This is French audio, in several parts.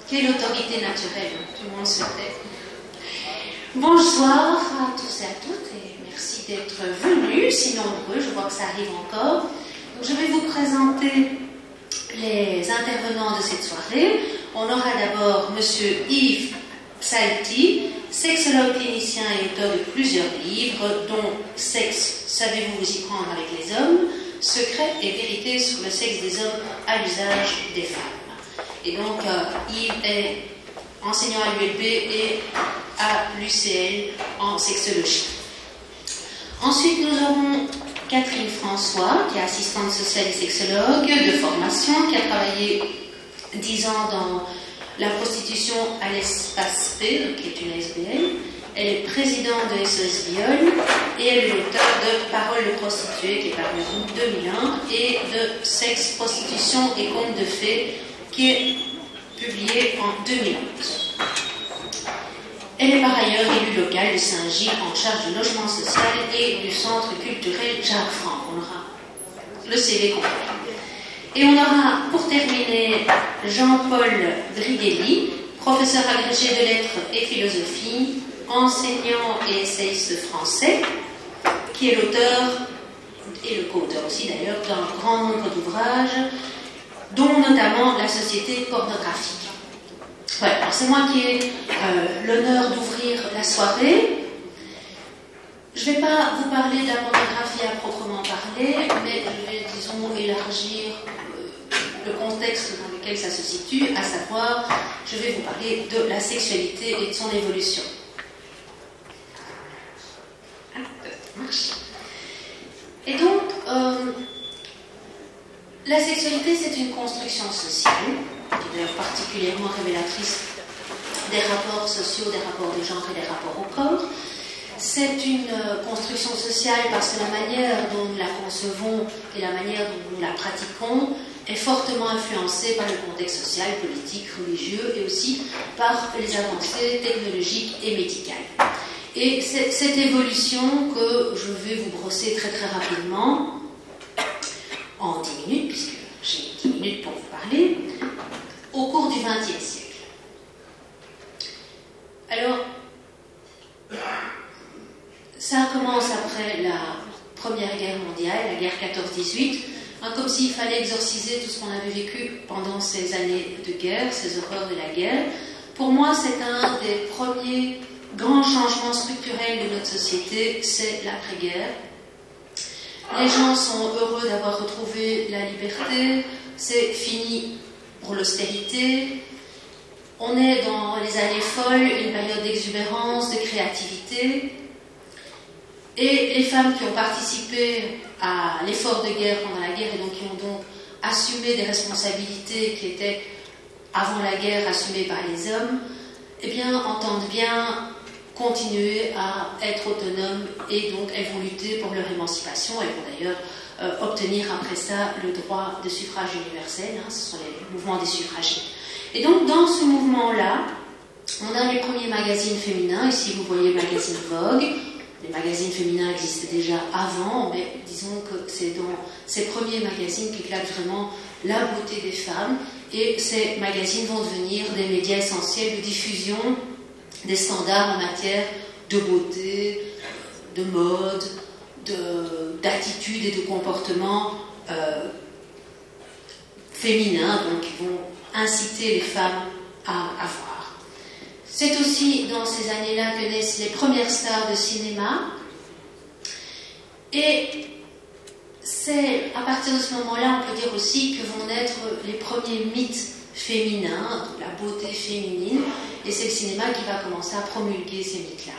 Quelle autorité naturelle, tout le monde se tait. Bonsoir à tous et à toutes et merci d'être venus, si nombreux, je vois que ça arrive encore. Donc, je vais vous présenter les intervenants de cette soirée. On aura d'abord M. Yves Psalti, sexologue clinicien et auteur de plusieurs livres, dont Sexe, savez-vous vous y prendre avec les hommes, Secrets et vérités sur le sexe des hommes à l'usage des femmes. Et donc, Yves est enseignant à l'ULB et à l'UCL en sexologie. Ensuite, nous aurons Catherine François, qui est assistante sociale et sexologue de formation, qui a travaillé 10 ans dans la prostitution à l'espace P, qui est une ASBL. Elle est présidente de SOS Viol et elle est l'auteur de Paroles de prostituées, qui est paru en 2001, et de Sexe, prostitution et contes de fées, qui est publié en 2011. Elle est par ailleurs élue locale de Saint-Gilles en charge du logement social et du centre culturel Jacques Franck. On aura le CV complet. Et on aura, pour terminer, Jean-Paul Drigelli, professeur agrégé de lettres et philosophie, enseignant et essayiste français, qui est l'auteur, et le co-auteur aussi d'ailleurs, d'un grand nombre d'ouvrages, dont notamment La société pornographique. Voilà, alors c'est moi qui ai l'honneur d'ouvrir la soirée. Je ne vais pas vous parler de la pornographie à proprement parler, mais je vais, disons, élargir le contexte dans lequel ça se situe, à savoir, je vais vous parler de la sexualité et de son évolution. Ah, ça marche. Et donc, la sexualité, c'est une construction sociale, qui est d'ailleurs particulièrement révélatrice des rapports sociaux, des rapports de genre et des rapports au corps. C'est une construction sociale parce que la manière dont nous la concevons et la manière dont nous la pratiquons est fortement influencée par le contexte social, politique, religieux et aussi par les avancées technologiques et médicales. Et c'est cette évolution que je vais vous brosser très très rapidement, en 10 minutes, puisque j'ai 10 minutes pour vous parler, au cours du XXe siècle. Alors, ça commence après la Première Guerre mondiale, la guerre 14-18, comme s'il fallait exorciser tout ce qu'on avait vécu pendant ces années de guerre, ces horreurs de la guerre. Pour moi, c'est un des premiers grands changements structurels de notre société, c'est l'après-guerre. Les gens sont heureux d'avoir retrouvé la liberté, c'est fini pour l'austérité. On est dans les années folles, une période d'exubérance, de créativité. Et les femmes qui ont participé à l'effort de guerre pendant la guerre et donc qui ont donc assumé des responsabilités qui étaient avant la guerre assumées par les hommes, eh bien, entendent bien continuer à être autonomes et donc elles vont lutter pour leur émancipation. Elles vont d'ailleurs obtenir après ça le droit de suffrage universel, ce sont les mouvements des suffragies. Et donc dans ce mouvement-là, on a les premiers magazines féminins. Ici vous voyez le magazine Vogue. Les magazines féminins existaient déjà avant, mais disons que c'est dans ces premiers magazines qu'éclate vraiment la beauté des femmes. Et ces magazines vont devenir des médias essentiels de diffusion des standards en matière de beauté, de mode, d'attitude et de comportement féminins, donc qui vont inciter les femmes à avoir. C'est aussi dans ces années-là que naissent les premières stars de cinéma. Et c'est à partir de ce moment-là, on peut dire aussi, que vont naître les premiers mythes féminins, la beauté féminine, et c'est le cinéma qui va commencer à promulguer ces mythes-là.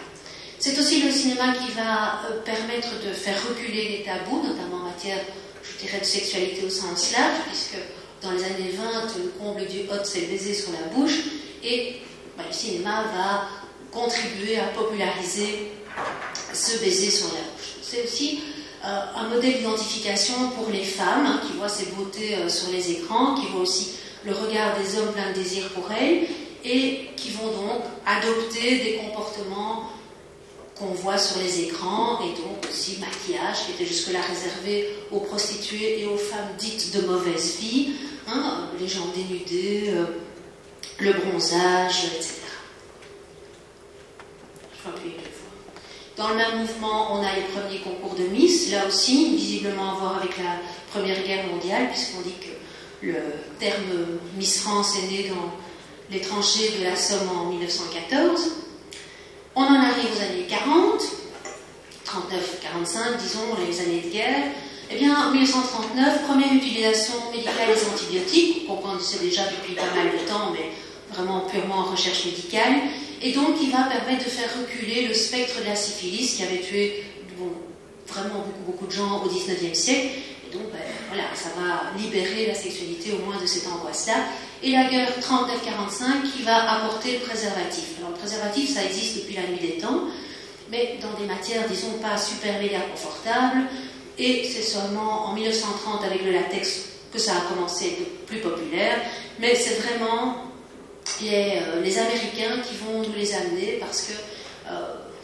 C'est aussi le cinéma qui va permettre de faire reculer les tabous, notamment en matière, je dirais, de sexualité au sens large, puisque dans les années 20, le comble du hot, c'est le baiser sur la bouche, et le cinéma va contribuer à populariser ce baiser sur la bouche. C'est aussi un modèle d'identification pour les femmes qui voient ces beautés sur les écrans, qui voient aussi le regard des hommes plein de désir pour elles et qui vont donc adopter des comportements qu'on voit sur les écrans et donc aussi maquillage qui était jusque-là réservé aux prostituées et aux femmes dites de mauvaise vie, les jambes dénudées, le bronzage, etc. Je vois plus les fois. Dans le même mouvement, on a les premiers concours de Miss, là aussi, visiblement à voir avec la Première Guerre mondiale, puisqu'on dit que le terme Miss France est né dans les tranchées de la Somme en 1914. On en arrive aux années 40, 39-45, disons, les années de guerre. Eh bien, en 1939, première utilisation médicale des antibiotiques, qu'on connaissait déjà depuis pas mal de temps, mais vraiment purement en recherche médicale, et donc qui va permettre de faire reculer le spectre de la syphilis qui avait tué vraiment beaucoup de gens au XIXe siècle. Et donc, voilà, ça va libérer la sexualité au moins de cette angoisse-là. Et la guerre 39-45 qui va apporter le préservatif. Alors, le préservatif, ça existe depuis la nuit des temps, mais dans des matières, disons, pas super méga confortables. Et c'est seulement en 1930, avec le latex, que ça a commencé à être plus populaire. Mais c'est vraiment les Américains qui vont nous les amener parce que,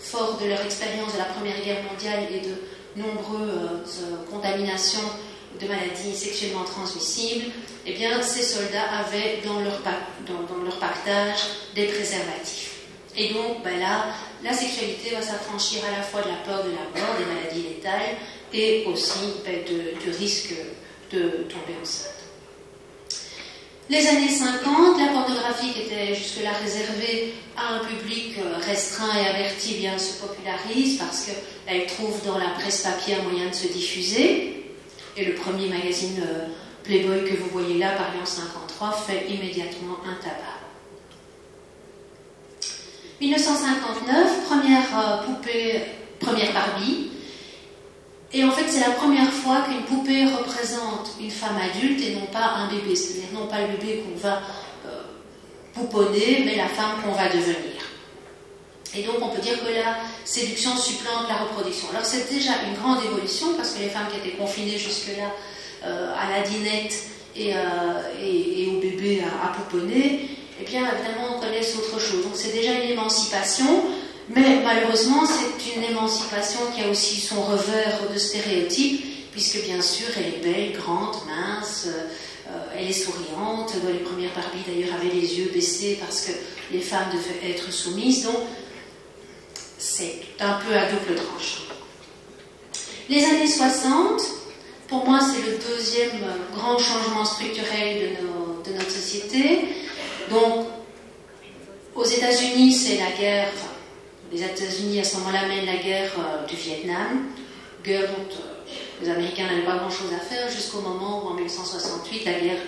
fort de leur expérience de la Première Guerre mondiale et de nombreuses contaminations de maladies sexuellement transmissibles, eh bien, ces soldats avaient dans leur pactage des préservatifs. Et donc, là, la sexualité va s'affranchir à la fois de la peur de la mort, des maladies létales, et aussi du risque de tomber enceinte. Les années 50, la pornographie qui était jusque-là réservée à un public restreint et averti, eh bien, se popularise parce qu'elle trouve dans la presse papier un moyen de se diffuser. Et le premier magazine Playboy que vous voyez là, paru en 1953, fait immédiatement un tabac. 1959, première Barbie. Et en fait, c'est la première fois qu'une poupée représente une femme adulte et non pas un bébé. C'est-à-dire non pas le bébé qu'on va pouponner, mais la femme qu'on va devenir. Et donc, on peut dire que la séduction supplante la reproduction. Alors, c'est déjà une grande évolution, parce que les femmes qui étaient confinées jusque-là à la dinette et au bébé à pouponner, eh bien, évidemment, on connaisse autre chose. Donc, c'est déjà une émancipation. Mais malheureusement, c'est une émancipation qui a aussi son revers de stéréotypes, puisque bien sûr, elle est belle, grande, mince, elle est souriante. Les premières Barbie, d'ailleurs, avaient les yeux baissés parce que les femmes devaient être soumises. Donc, c'est un peu à double tranchant. Les années 60, pour moi, c'est le deuxième grand changement structurel de notre société. Donc, aux États-Unis, c'est la guerre... Les États-Unis, à ce moment-là, mènent la guerre du Vietnam, guerre dont les Américains n'avaient pas grand-chose à faire, jusqu'au moment où, en 1968, la guerre,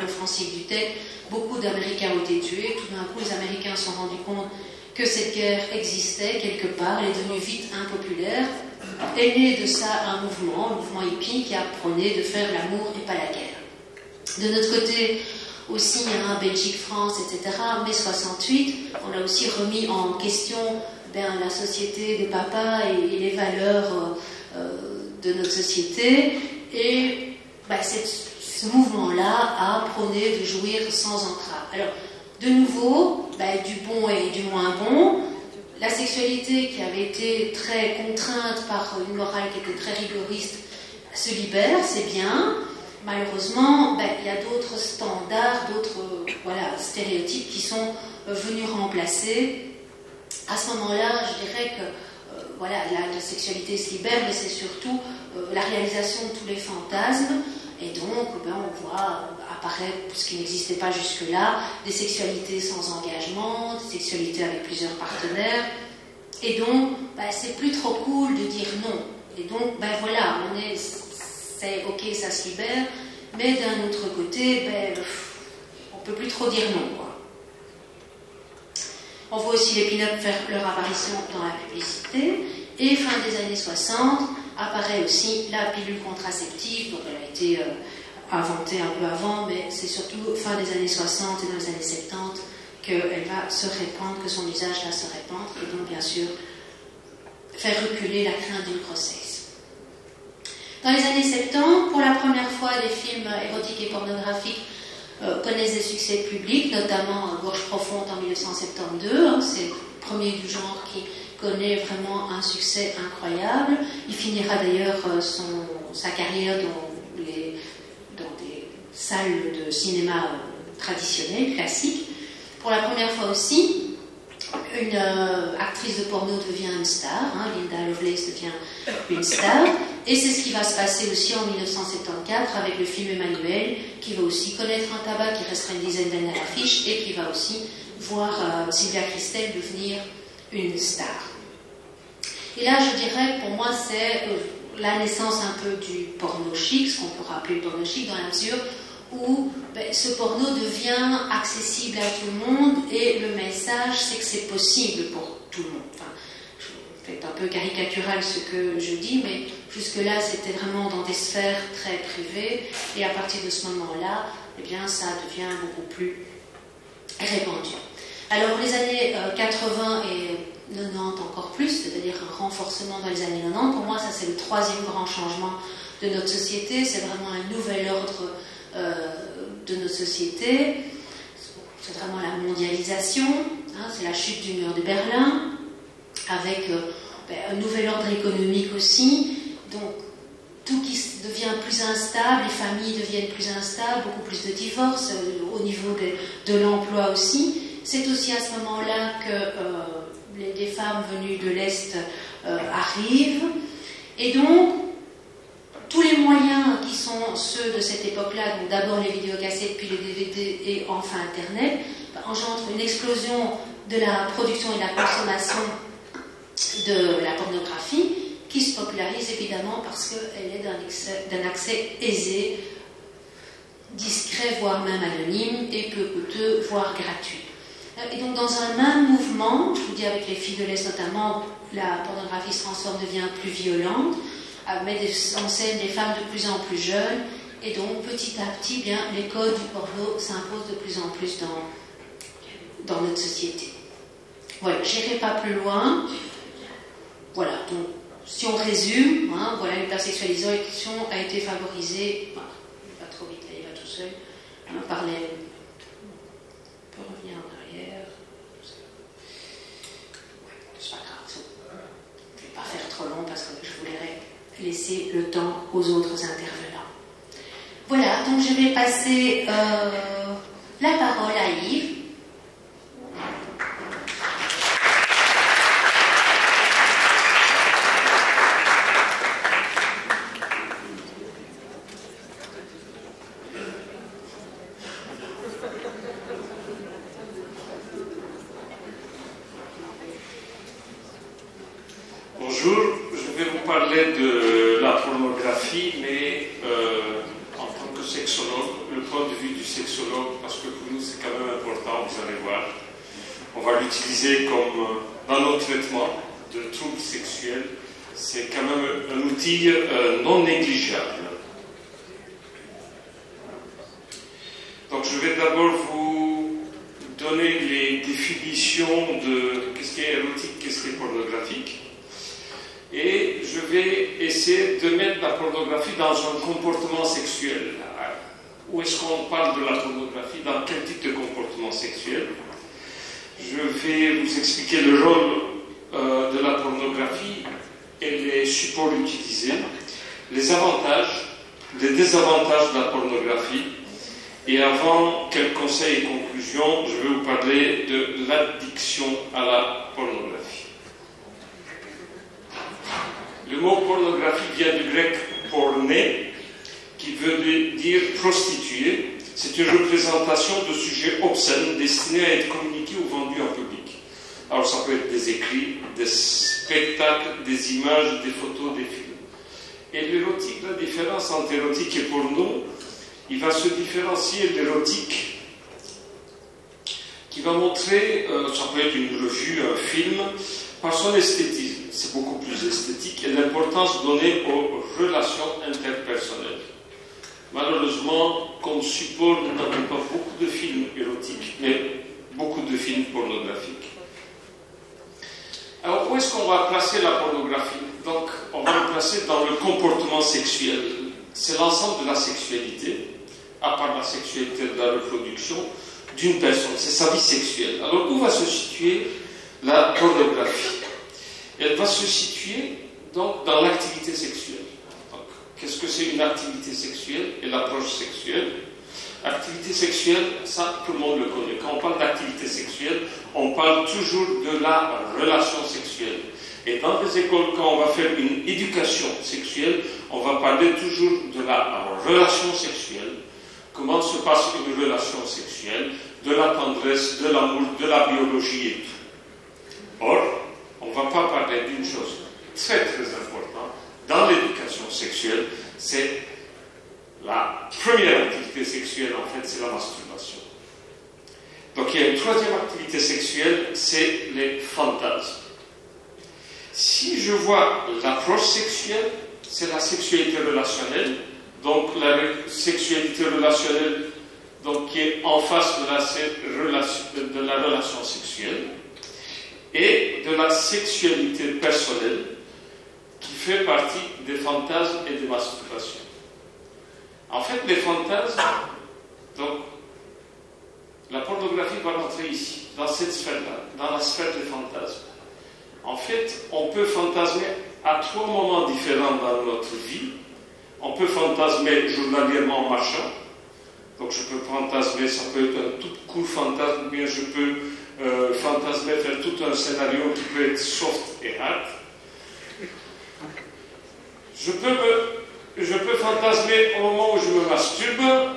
l'offensive du Tet, beaucoup d'Américains ont été tués. Tout d'un coup, les Américains se sont rendus compte que cette guerre existait quelque part, elle est devenue vite impopulaire. Est né de ça un mouvement hippie, qui a prôné de faire l'amour et pas la guerre. De notre côté, aussi, Belgique-France, etc., mai 68, on a aussi remis en question la société des papas et les valeurs de notre société. Et ce mouvement-là a prôné de jouir sans entrave. Alors, de nouveau, du bon et du moins bon, la sexualité qui avait été très contrainte par une morale qui était très rigoriste se libère, c'est bien. Malheureusement, il y a d'autres standards, d'autres stéréotypes qui sont venus remplacer. À ce moment-là, je dirais que la sexualité se libère, mais c'est surtout la réalisation de tous les fantasmes. Et donc, on voit apparaître, ce qui n'existait pas jusque-là, des sexualités sans engagement, des sexualités avec plusieurs partenaires. Et donc, c'est plus trop cool de dire non. Et donc, c'est ok, ça se libère, mais d'un autre côté, on ne peut plus trop dire non, quoi. On voit aussi les pin-up faire leur apparition dans la publicité, et fin des années 60, apparaît aussi la pilule contraceptive, donc elle a été inventée un peu avant, mais c'est surtout fin des années 60 et dans les années 70 qu'elle va se répandre, que son usage va se répandre, et donc bien sûr faire reculer la crainte d'une grossesse. Dans les années 70, pour la première fois, les films érotiques et pornographiques connaissent des succès publics, notamment Gorge profonde en 1972. C'est le premier du genre qui connaît vraiment un succès incroyable. Il finira d'ailleurs sa carrière dans des salles de cinéma traditionnelles, classiques. Pour la première fois aussi, une actrice de porno devient une star, hein, Linda Lovelace devient une star, et c'est ce qui va se passer aussi en 1974 avec le film Emmanuel, qui va aussi connaître un tabac qui restera une dizaine d'années à l'affiche et qui va aussi voir Sylvia Kristel devenir une star. Et là, je dirais, pour moi, c'est la naissance un peu du porno chic, ce qu'on peut rappeler le porno chic, dans la mesure où ce porno devient accessible à tout le monde et le message, c'est que c'est possible pour tout le monde. Enfin, c'est un peu caricatural ce que je dis, mais jusque-là, c'était vraiment dans des sphères très privées, et à partir de ce moment-là, eh bien, ça devient beaucoup plus répandu. Alors, les années 80 et 90 encore plus, c'est-à-dire un renforcement dans les années 90, pour moi, ça c'est le troisième grand changement de notre société, c'est vraiment un nouvel ordre de notre société, c'est vraiment la mondialisation, hein, c'est la chute du mur de Berlin, avec un nouvel ordre économique aussi, donc tout qui devient plus instable, les familles deviennent plus instables, beaucoup plus de divorces, au niveau de l'emploi aussi. C'est aussi à ce moment-là que les femmes venues de l'Est arrivent, et donc tous les moyens qui sont ceux de cette époque-là, donc d'abord les vidéocassettes, puis les DVD et enfin Internet, engendrent une explosion de la production et de la consommation de la pornographie, qui se popularise évidemment parce qu'elle est d'un accès aisé, discret, voire même anonyme, et peu coûteux, voire gratuit. Et donc dans un même mouvement, je vous dis avec les filles de l'Est notamment, la pornographie se transforme, devient plus violente, met en scène des femmes de plus en plus jeunes, et donc petit à petit, bien, les codes du porno s'imposent de plus en plus dans notre société. Voilà, je n'irai pas plus loin. Voilà, donc si on résume, hein, voilà, l'hypersexualisation a été favorisée, enfin, pas trop vite, là, il va tout seul, hein, par les... On peut revenir en arrière. C'est pas grave, je ne vais pas faire trop long parce que je voulais laisser le temps aux autres intervenants. Voilà, donc je vais passer la parole à Yves. Bonjour, je vais vous parler de la pornographie, mais en tant que sexologue, le point de vue du sexologue, parce que pour nous c'est quand même important, vous allez voir. On va l'utiliser comme dans nos traitements de troubles sexuels, c'est quand même un outil non négligeable. Donc je vais d'abord vous donner les définitions de qu'est-ce qui est érotique, qu'est-ce qui est pornographique. Et je vais essayer de mettre la pornographie dans un comportement sexuel. Où est-ce qu'on parle de la pornographie? Dans quel type de comportement sexuel? Je vais vous expliquer le rôle de la pornographie et les supports utilisés, les avantages, les désavantages de la pornographie. Et avant quelques conseils et conclusions, je vais vous parler de l'addiction à la pornographie. Le mot pornographie vient du grec porné, qui veut dire prostituée. C'est une représentation de sujets obscènes destinés à être communiqués ou vendus en public. Alors ça peut être des écrits, des spectacles, des images, des photos, des films. Et l'érotique, la différence entre érotique et porno, il va se différencier de l'érotique qui va montrer, ça peut être une revue, un film, par son esthétisme. C'est beaucoup plus esthétique et l'importance donnée aux relations interpersonnelles. Malheureusement, comme support, nous n'avons pas beaucoup de films érotiques, mais beaucoup de films pornographiques. Alors, où est-ce qu'on va placer la pornographie? Donc, on va le placer dans le comportement sexuel. C'est l'ensemble de la sexualité, à part la sexualité de la reproduction, d'une personne. C'est sa vie sexuelle. Alors, où va se situer la pornographie? Elle va se situer donc dans l'activité sexuelle. Donc, qu'est-ce que c'est une activité sexuelle et l'approche sexuelle? Activité sexuelle, ça tout le monde le connaît. Quand on parle d'activité sexuelle, on parle toujours de la relation sexuelle. Et dans les écoles, quand on va faire une éducation sexuelle, on va parler toujours de la relation sexuelle. Comment se passe une relation sexuelle, de la tendresse, de l'amour, de la biologie et tout. Or, on ne va pas parler d'une chose très très importante dans l'éducation sexuelle, c'est la première activité sexuelle, en fait, c'est la masturbation. Donc il y a une troisième activité sexuelle, c'est les fantasmes. Si je vois l'approche sexuelle, c'est la sexualité relationnelle, donc la sexualité relationnelle donc, qui est en face de la relation sexuelle, et de la sexualité personnelle, qui fait partie des fantasmes et des masturbations. En fait, les fantasmes, donc, la pornographie va rentrer ici, dans cette sphère-là, dans la sphère des fantasmes. En fait, on peut fantasmer à 3 moments différents dans notre vie. On peut fantasmer journalièrement en marchant. Donc, je peux fantasmer, ça peut être un tout court fantasme, ou bien je peux fantasmer, faire tout un scénario qui peut être soft et hard. Je peux fantasmer au moment où je me masturbe,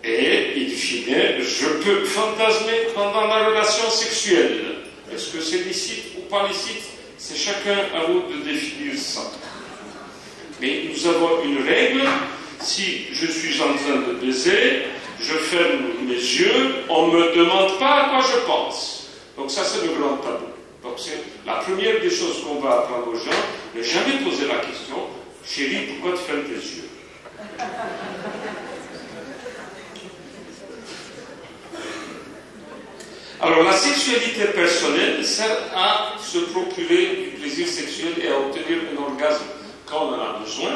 et, in fine, je peux fantasmer pendant la relation sexuelle. Est-ce que c'est licite ou pas licite? C'est chacun à vous de définir ça. Mais nous avons une règle. Si je suis en train de baiser, je ferme mes yeux, on ne me demande pas à quoi je pense. Donc ça, c'est le grand tabou. Donc c'est la première des choses qu'on va apprendre aux gens, ne jamais poser la question, chérie, pourquoi tu fermes tes yeux? Alors la sexualité personnelle sert à se procurer du plaisir sexuel et à obtenir un orgasme quand on en a besoin.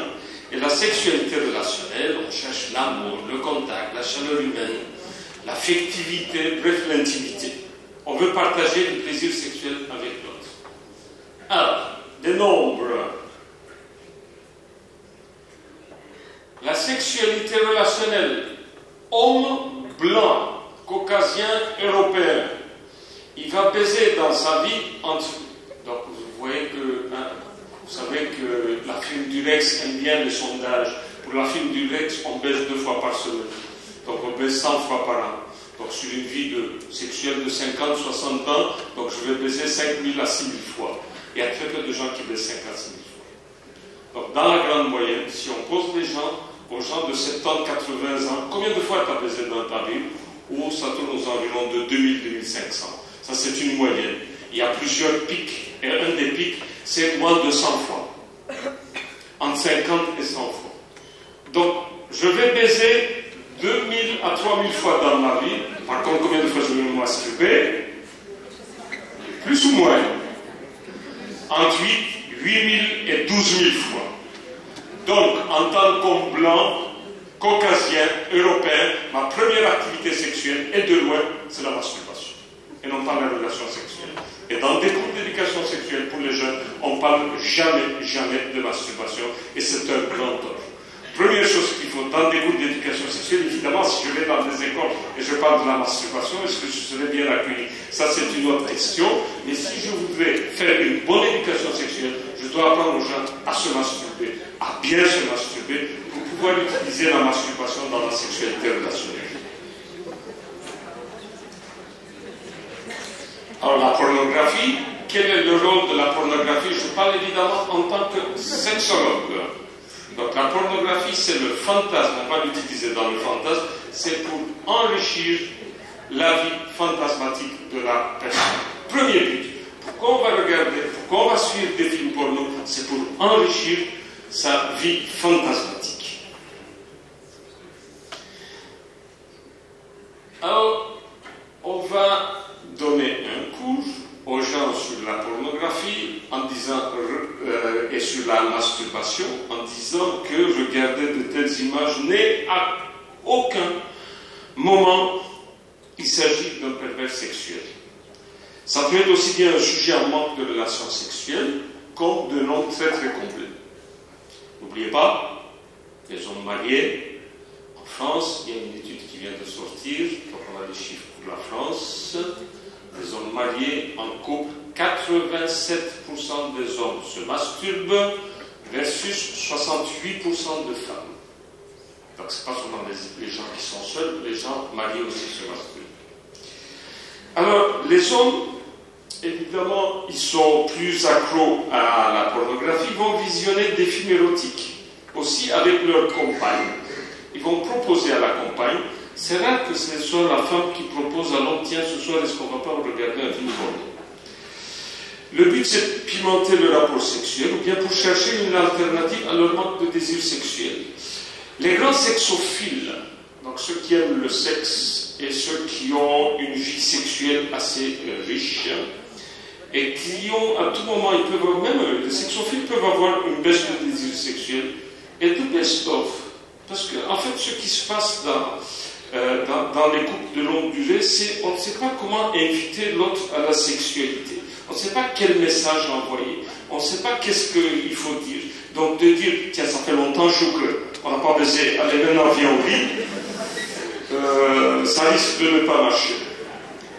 Et la sexualité relationnelle, on cherche l'amour, le contact, la chaleur humaine, l'affectivité, bref, l'intimité. On veut partager du plaisir sexuel avec l'autre. Alors, des nombres. La sexualité relationnelle, homme blanc, caucasien, européen, il va baiser dans sa vie entre... Donc vous voyez que, vous savez que la firme Durex aime bien les sondages. Pour la firme Durex, on baise 2 fois par semaine. Donc on baise 100 fois par an. Donc sur une vie sexuelle de 50, 60 ans, donc je vais baiser 5000 à 6000 fois. Il y a très peu de gens qui baisent 5 à 6000 fois. Donc dans la grande moyenne, si on pose aux gens de 70, 80 ans, combien de fois tu as baisé dans ta vie? Ou ça tourne aux environs de 2000, 2500. Ça, c'est une moyenne. Il y a plusieurs pics. Et un des pics, c'est moins de 100 fois. Entre 50 et 100 fois. Donc, je vais baiser 2000 à 3000 fois dans ma vie. Par contre, combien de fois je vais me masturber? Plus ou moins. Entre 8000 et 12000 fois. Donc, en tant qu'homme blanc, caucasien, européen, ma première activité sexuelle, et de loin, c'est la masturbation. Et non pas la relation sexuelle. Et dans des cours d'éducation sexuelle pour les jeunes, on ne parle jamais, jamais de masturbation. Et c'est un grand tort. Première chose qu'il faut dans des cours d'éducation sexuelle, évidemment, si je vais dans des écoles et je parle de la masturbation, est-ce que je serai bien accueilli? Ça, c'est une autre question. Mais si je voudrais faire une bonne éducation sexuelle, je dois apprendre aux gens à se masturber, à bien se masturber, pour pouvoir utiliser la masturbation dans la sexualité relationnelle. Alors, la pornographie, quel est le rôle de la pornographie? Je parle évidemment en tant que sexologue. Donc, la pornographie, c'est le fantasme, on va l'utiliser dans le fantasme, c'est pour enrichir la vie fantasmatique de la personne. Premier but. Pourquoi on va regarder, pourquoi on va suivre des films porno? C'est pour enrichir sa vie fantasmatique. Alors, on va donner un cours aux gens sur la pornographie en disant, et sur la masturbation, en disant que regarder de telles images n'est à aucun moment il s'agit d'un pervers sexuel. Ça peut être aussi bien un sujet en manque de relations sexuelles comme de noms très très complets. N'oubliez pas, les hommes mariés, en France, il y a une étude sortir, donc on a les chiffres pour la France, les hommes mariés en couple, 87% des hommes se masturbent versus 68% de femmes. Donc ce n'est pas seulement les gens qui sont seuls, les gens mariés aussi se masturbent. Alors, les hommes, évidemment, ils sont plus accros à la pornographie, ils vont visionner des films érotiques, aussi avec leur compagne. Ils vont proposer à la compagne. C'est rare que ce soit la femme qui propose à l'homme, tiens, ce soir, est-ce qu'on ne va pas regarder un film porno? Le but, c'est de pimenter le rapport sexuel, ou bien pour chercher une alternative à leur manque de désir sexuel. Les grands sexophiles, donc ceux qui aiment le sexe et ceux qui ont une vie sexuelle assez riche, et qui ont, à tout moment, ils peuvent avoir, même les sexophiles peuvent avoir une baisse de désir sexuel, et de best-of. Parce que, en fait, ce qui se passe dans les couples de longue durée, c'est on ne sait pas comment inviter l'autre à la sexualité. On ne sait pas quel message envoyer. On ne sait pas qu'est-ce qu'il faut dire. Donc de dire, tiens, ça fait longtemps, on n'a pas baisé, allez maintenant viens au lit, ça risque de ne pas marcher.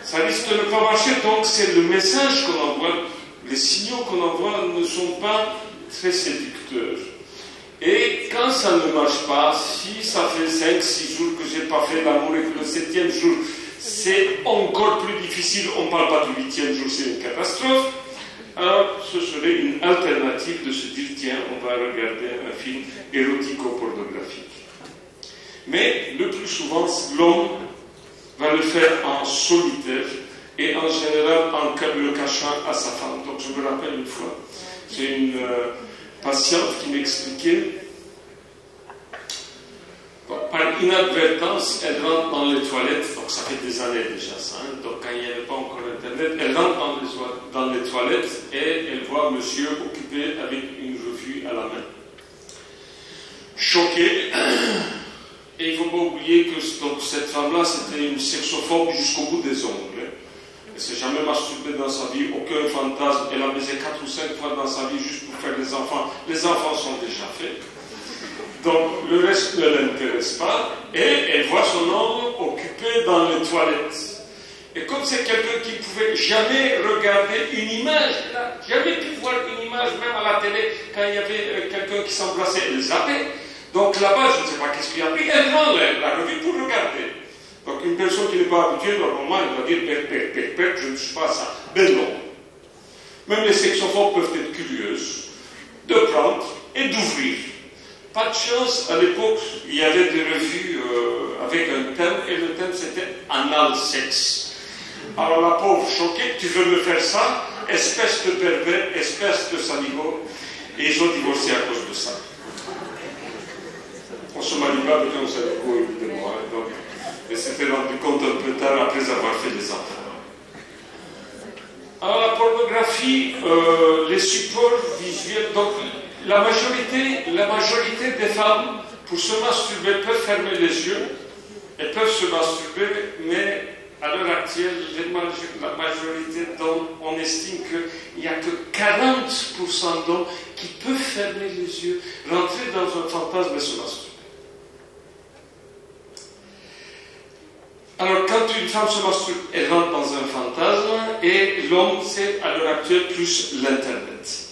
Ça risque de ne pas marcher, donc c'est le message qu'on envoie, les signaux qu'on envoie ne sont pas très séducteurs. Et quand ça ne marche pas, si ça fait 5-6 jours que je n'ai pas fait l'amour et que le 7e jour, c'est encore plus difficile, on ne parle pas du 8e jour, c'est une catastrophe, alors ce serait une alternative de se dire, tiens, on va regarder un film érotico-pornographique. Mais le plus souvent, l'homme va le faire en solitaire et en général en le cachant à sa femme. Donc je me rappelle une fois, j'ai une patiente qui m'expliquait, par inadvertance, elle rentre dans les toilettes, donc ça fait des années déjà ça, hein, donc quand il n'y avait pas encore Internet, elle rentre dans les toilettes et elle voit monsieur occupé avec une revue à la main. Choquée, et il ne faut pas oublier que donc, cette femme-là, c'était une sexophobe jusqu'au bout des ongles. Elle ne s'est jamais masturbée dans sa vie, aucun fantasme, elle a baisé 4 ou 5 fois dans sa vie juste pour faire des enfants. Les enfants sont déjà faits. Donc le reste ne l'intéresse pas, et elle voit son homme occupé dans les toilettes. Et comme c'est quelqu'un qui ne pouvait jamais regarder une image, elle n'a jamais pu voir une image, même à la télé, quand il y avait quelqu'un qui s'embrassait, elle zappait. Donc là-bas, je ne sais pas qu'est-ce qu'il y a pris, elle prend la revue pour regarder. Donc une personne qui n'est pas habituée, normalement, elle va dire « je ne suis pas à ça ». Mais non. Même les sexophobes peuvent être curieuses de prendre et d'ouvrir. Pas de chance, à l'époque, il y avait des revues avec un thème, et le thème c'était anal sexe. Alors la pauvre choquée, tu veux me faire ça? Espèce de pervers, espèce de saligo. Et ils ont divorcé à cause de ça. On se marie pas avec un saligo, évidemment. Donc, et s'était rendu compte un peu tard après avoir fait des enfants. Alors la pornographie, les supports visuels, donc la majorité des femmes, pour se masturber, peuvent fermer les yeux et peuvent se masturber, mais à l'heure actuelle, la majorité d'hommes, on estime qu'il n'y a que 40% d'hommes qui peuvent fermer les yeux, rentrer dans un fantasme et se masturber. Alors, quand une femme se masturbe, elle rentre dans un fantasme, et l'homme, c'est à l'heure actuelle plus l'Internet.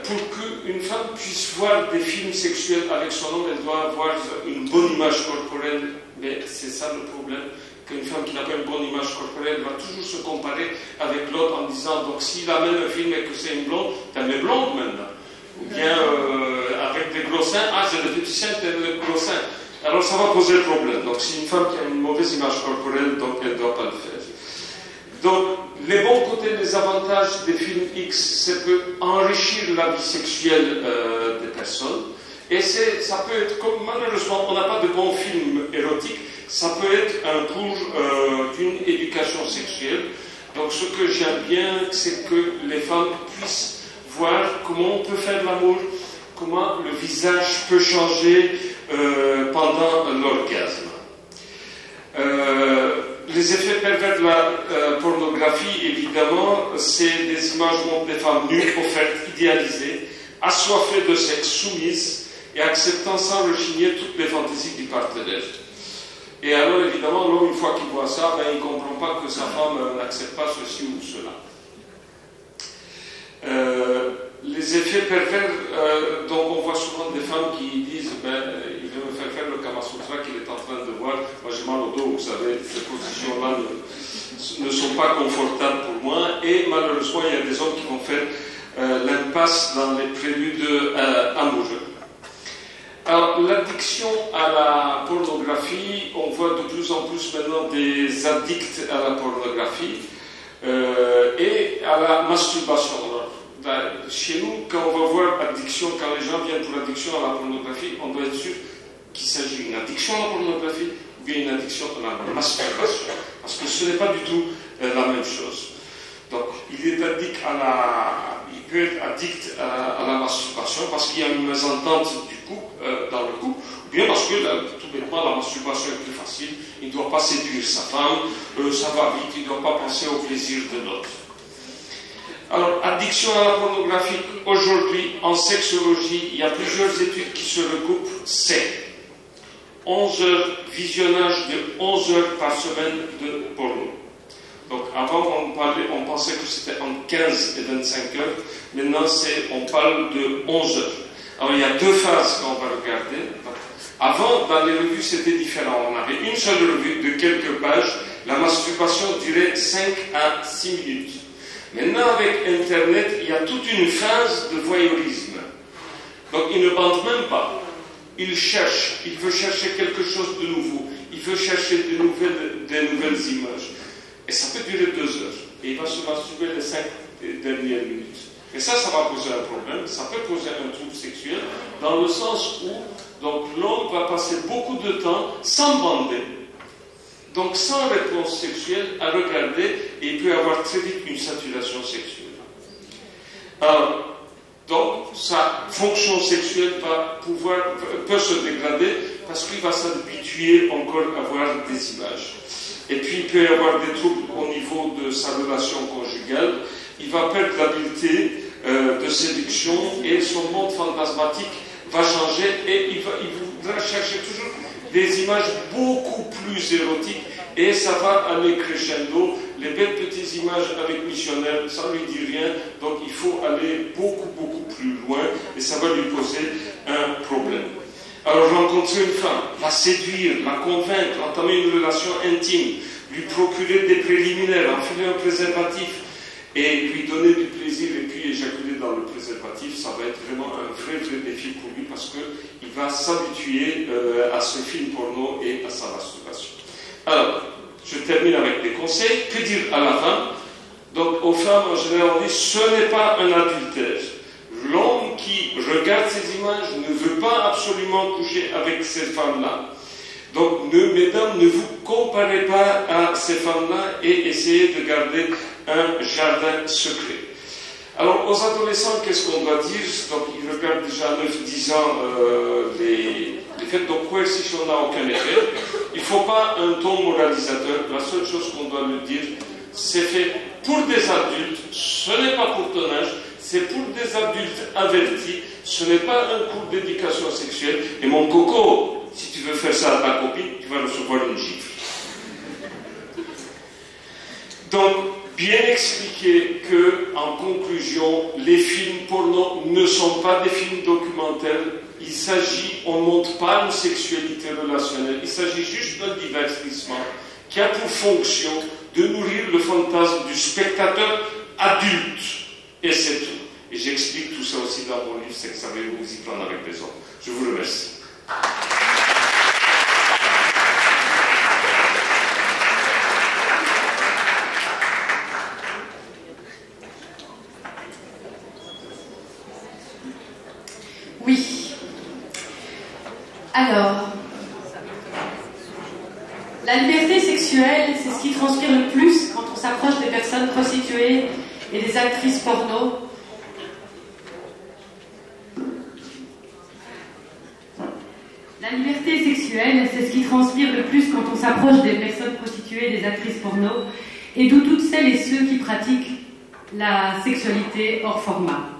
Pour qu'une femme puisse voir des films sexuels avec son homme, elle doit avoir une bonne image corporelle, mais c'est ça le problème, qu'une femme qui n'a pas une bonne image corporelle va toujours se comparer avec l'autre en disant, donc s'il amène un film et que c'est une blonde, t'as mes blondes maintenant. Ou bien avec des gros seins, ah j'ai des petits seins, t'as des gros seins. Alors ça va poser problème. Donc si une femme qui a une mauvaise image corporelle, donc elle ne doit pas le faire. Donc les bons côtés, les avantages des films X, c'est peut enrichir la vie sexuelle des personnes. Et ça peut être, comme malheureusement on n'a pas de bons films érotiques, ça peut être un cours d'une éducation sexuelle. Donc ce que j'aime bien, c'est que les femmes puissent voir comment on peut faire l'amour, comment le visage peut changer pendant l'orgasme. Les effets pervers de la pornographie, évidemment, c'est des images montrent des femmes nues, offertes, idéalisées, assoiffées de sexe, soumises et acceptant sans rechigner toutes les fantaisies du partenaire. Et alors, fois qu'il voit ça, ben, il ne comprend pas que sa femme n'accepte pas ceci ou cela. Les effets pervers, donc on voit souvent des femmes qui disent ben, il veut me faire faire le Kama Sutra qu'il est en train de voir. Moi j'ai mal au dos, vous savez, ces positions-là ne sont pas confortables pour moi. Et malheureusement, il y a des hommes qui vont faire l'impasse dans les préludes amoureux. Alors, l'addiction à la pornographie, on voit de plus en plus maintenant des addicts à la pornographie et à la masturbation. Alors, chez nous, quand on va voir addiction, quand les gens viennent pour addiction à la pornographie, on doit être sûr qu'il s'agit d'une addiction à la pornographie ou bien une addiction à la masturbation. Parce que ce n'est pas du tout la même chose. Donc, il peut être addict à la masturbation parce qu'il y a une mésentente du couple, dans le couple, ou bien parce que tout bêtement la masturbation est plus facile, il ne doit pas séduire sa femme, ça va vite, il ne doit pas penser au plaisir de l'autre. Alors, addiction à la pornographie, aujourd'hui, en sexologie, il y a plusieurs études qui se recoupent, c'est 11 heures, visionnage de 11 heures par semaine de porno. Donc avant on pensait que c'était entre 15 et 25 heures, maintenant on parle de 11 heures. Alors il y a deux phases qu'on va regarder. Avant, dans les revues, c'était différent. On avait une seule revue de quelques pages, la masturbation durait 5 à 6 minutes. Maintenant avec Internet, il y a toute une phase de voyeurisme. Donc il ne bande même pas. Il cherche, il veut chercher quelque chose de nouveau, il veut chercher des nouvelles images. Et ça peut durer 2 heures. Et il va se masturber les 5 dernières minutes. Et ça va poser un problème. Ça peut poser un trouble sexuel, dans le sens où l'homme va passer beaucoup de temps sans bander, donc sans réponse sexuelle à regarder, et il peut avoir très vite une saturation sexuelle. Alors, donc, sa fonction sexuelle peut se dégrader parce qu'il va s'habituer encore à voir des images. Et puis, il peut y avoir des troubles au niveau de sa relation conjugale. Il va perdre l'habileté de séduction et son monde fantasmatique va changer et il voudra chercher toujours des images beaucoup plus érotiques et ça va aller crescendo. Les belles petites images avec missionnaire, ça ne lui dit rien, donc il faut aller beaucoup, beaucoup plus loin et ça va lui poser un problème. Alors rencontrer une femme, la séduire, la convaincre, entamer une relation intime, lui procurer des préliminaires, enfiler un préservatif et lui donner du plaisir et puis éjaculer dans le préservatif, ça va être vraiment un vrai défi pour lui parce qu'il va s'habituer à ce film porno et à sa masturbation. Alors, je termine avec des conseils. Que dire à la femme? Donc aux femmes en général on dit ce n'est pas un adultère. L'homme qui regarde ces images ne veut pas absolument coucher avec ces femmes-là. Donc, mesdames, ne vous comparez pas à ces femmes-là et essayez de garder un jardin secret. Alors, aux adolescents, qu'est-ce qu'on doit dire? Donc, ils regardent déjà à 9-10 ans les faits. Donc, coercition n'a aucun effet. Il ne faut pas un ton moralisateur. La seule chose qu'on doit lui dire, c'est fait pour des adultes, ce n'est pas pour ton âge. C'est pour des adultes avertis, ce n'est pas un cours d'éducation sexuelle. Et mon coco, si tu veux faire ça à ta copine, tu vas recevoir une gifle. Donc, bien expliquer que, en conclusion, les films porno ne sont pas des films documentaires. On ne montre pas une sexualité relationnelle. Il s'agit juste d'un divertissement qui a pour fonction de nourrir le fantasme du spectateur adulte. Et c'est tout. Et j'explique tout ça aussi dans mon livre, c'est que savez-vous vous y prendre avec des hommes. Je vous remercie. Oui. Alors, la liberté sexuelle, c'est ce qui transpire le plus quand on s'approche des personnes prostituées et des actrices porno. La liberté sexuelle, c'est ce qui transpire le plus quand on s'approche des personnes prostituées et des actrices porno, et d'où toutes celles et ceux qui pratiquent la sexualité hors format.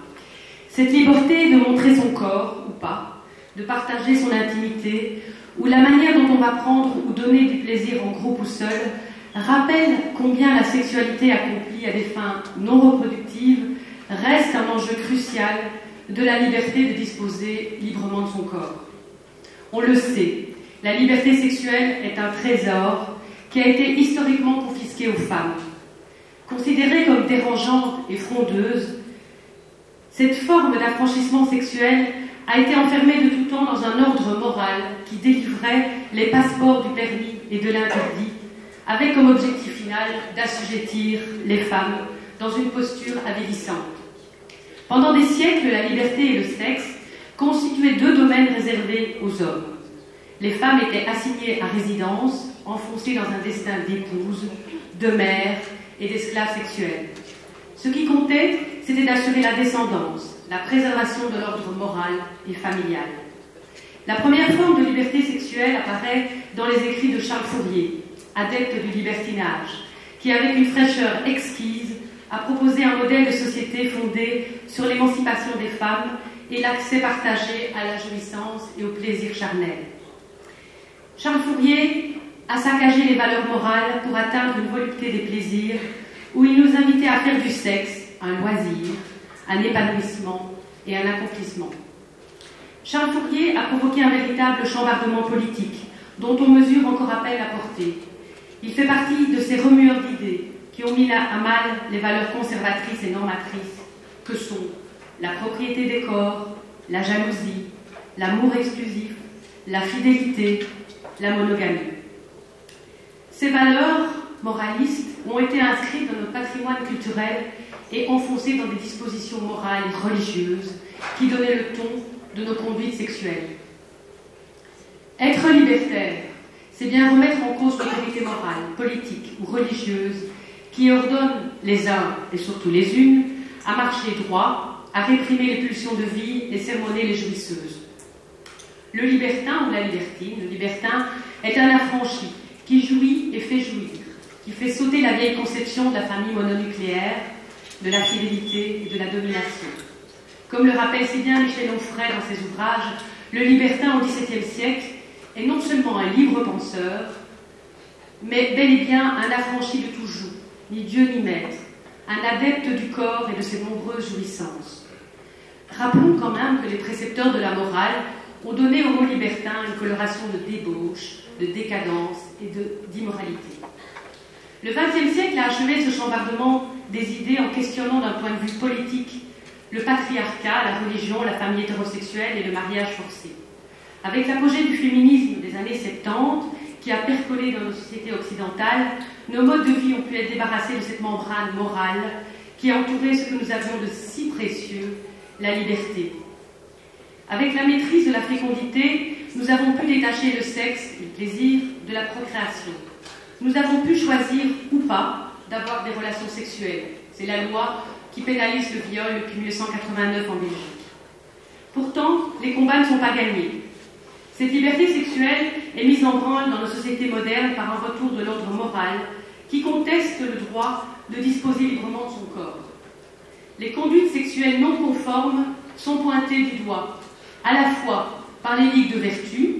Cette liberté de montrer son corps, ou pas, de partager son intimité, où la manière dont on va prendre ou donner du plaisir en groupe ou seul rappelle combien la sexualité accomplie à des fins non reproductives reste un enjeu crucial de la liberté de disposer librement de son corps. On le sait, la liberté sexuelle est un trésor qui a été historiquement confisqué aux femmes. Considérée comme dérangeante et frondeuse, cette forme d'affranchissement sexuel a été enfermée de tout temps dans un ordre moral qui délivrait les passeports du permis et de l'interdit, avec comme objectif final d'assujettir les femmes dans une posture avilissante. Pendant des siècles, la liberté et le sexe constituaient deux domaines réservés aux hommes. Les femmes étaient assignées à résidence, enfoncées dans un destin d'épouse, de mère et d'esclaves sexuels. Ce qui comptait, c'était d'assurer la descendance, la préservation de l'ordre moral et familial. La première forme de liberté sexuelle apparaît dans les écrits de Charles Fourier, adepte du libertinage, qui, avec une fraîcheur exquise, a proposé un modèle de société fondé sur l'émancipation des femmes et l'accès partagé à la jouissance et au plaisir charnel. Charles Fourier a saccagé les valeurs morales pour atteindre une volupté des plaisirs où il nous invitait à faire du sexe un loisir, un épanouissement et un accomplissement. Charles Fourier a provoqué un véritable chambardement politique dont on mesure encore à peine la portée. Il fait partie de ces remueurs d'idées qui ont mis à mal les valeurs conservatrices et normatrices que sont la propriété des corps, la jalousie, l'amour exclusif, la fidélité, la monogamie. Ces valeurs moralistes ont été inscrites dans notre patrimoine culturel et enfoncées dans des dispositions morales et religieuses qui donnaient le ton de nos conduites sexuelles. Être libertaire, c'est bien remettre en cause l'autorité morale, politique ou religieuse qui ordonne les uns et surtout les unes à marcher droit, à réprimer les pulsions de vie et sermonner les jouisseuses. Le libertin ou la libertine, le libertin, est un affranchi qui jouit et fait jouir, qui fait sauter la vieille conception de la famille mononucléaire, de la fidélité et de la domination. Comme le rappelle si bien Michel Onfray dans ses ouvrages, le libertin au XVIIe siècle est non seulement un libre penseur, mais bel et bien un affranchi de tout joug, ni Dieu ni maître, un adepte du corps et de ses nombreuses jouissances. Rappelons quand même que les précepteurs de la morale ont donné au mot libertin une coloration de débauche, de décadence et d'immoralité. Le XXe siècle a achevé ce chambardement des idées en questionnant d'un point de vue politique le patriarcat, la religion, la famille hétérosexuelle et le mariage forcé. Avec l'apogée du féminisme des années 70, qui a percolé dans nos sociétés occidentales, nos modes de vie ont pu être débarrassés de cette membrane morale qui a entouré ce que nous avions de si précieux, la liberté. Avec la maîtrise de la fécondité, nous avons pu détacher le sexe, le plaisir, de la procréation. Nous avons pu choisir ou pas d'avoir des relations sexuelles. C'est la loi qui pénalise le viol depuis 1989 en Belgique. Pourtant, les combats ne sont pas gagnés. Cette liberté sexuelle est mise en branle dans nos sociétés modernes par un retour de l'ordre moral qui conteste le droit de disposer librement de son corps. Les conduites sexuelles non conformes sont pointées du doigt, à la fois par les ligues de vertu,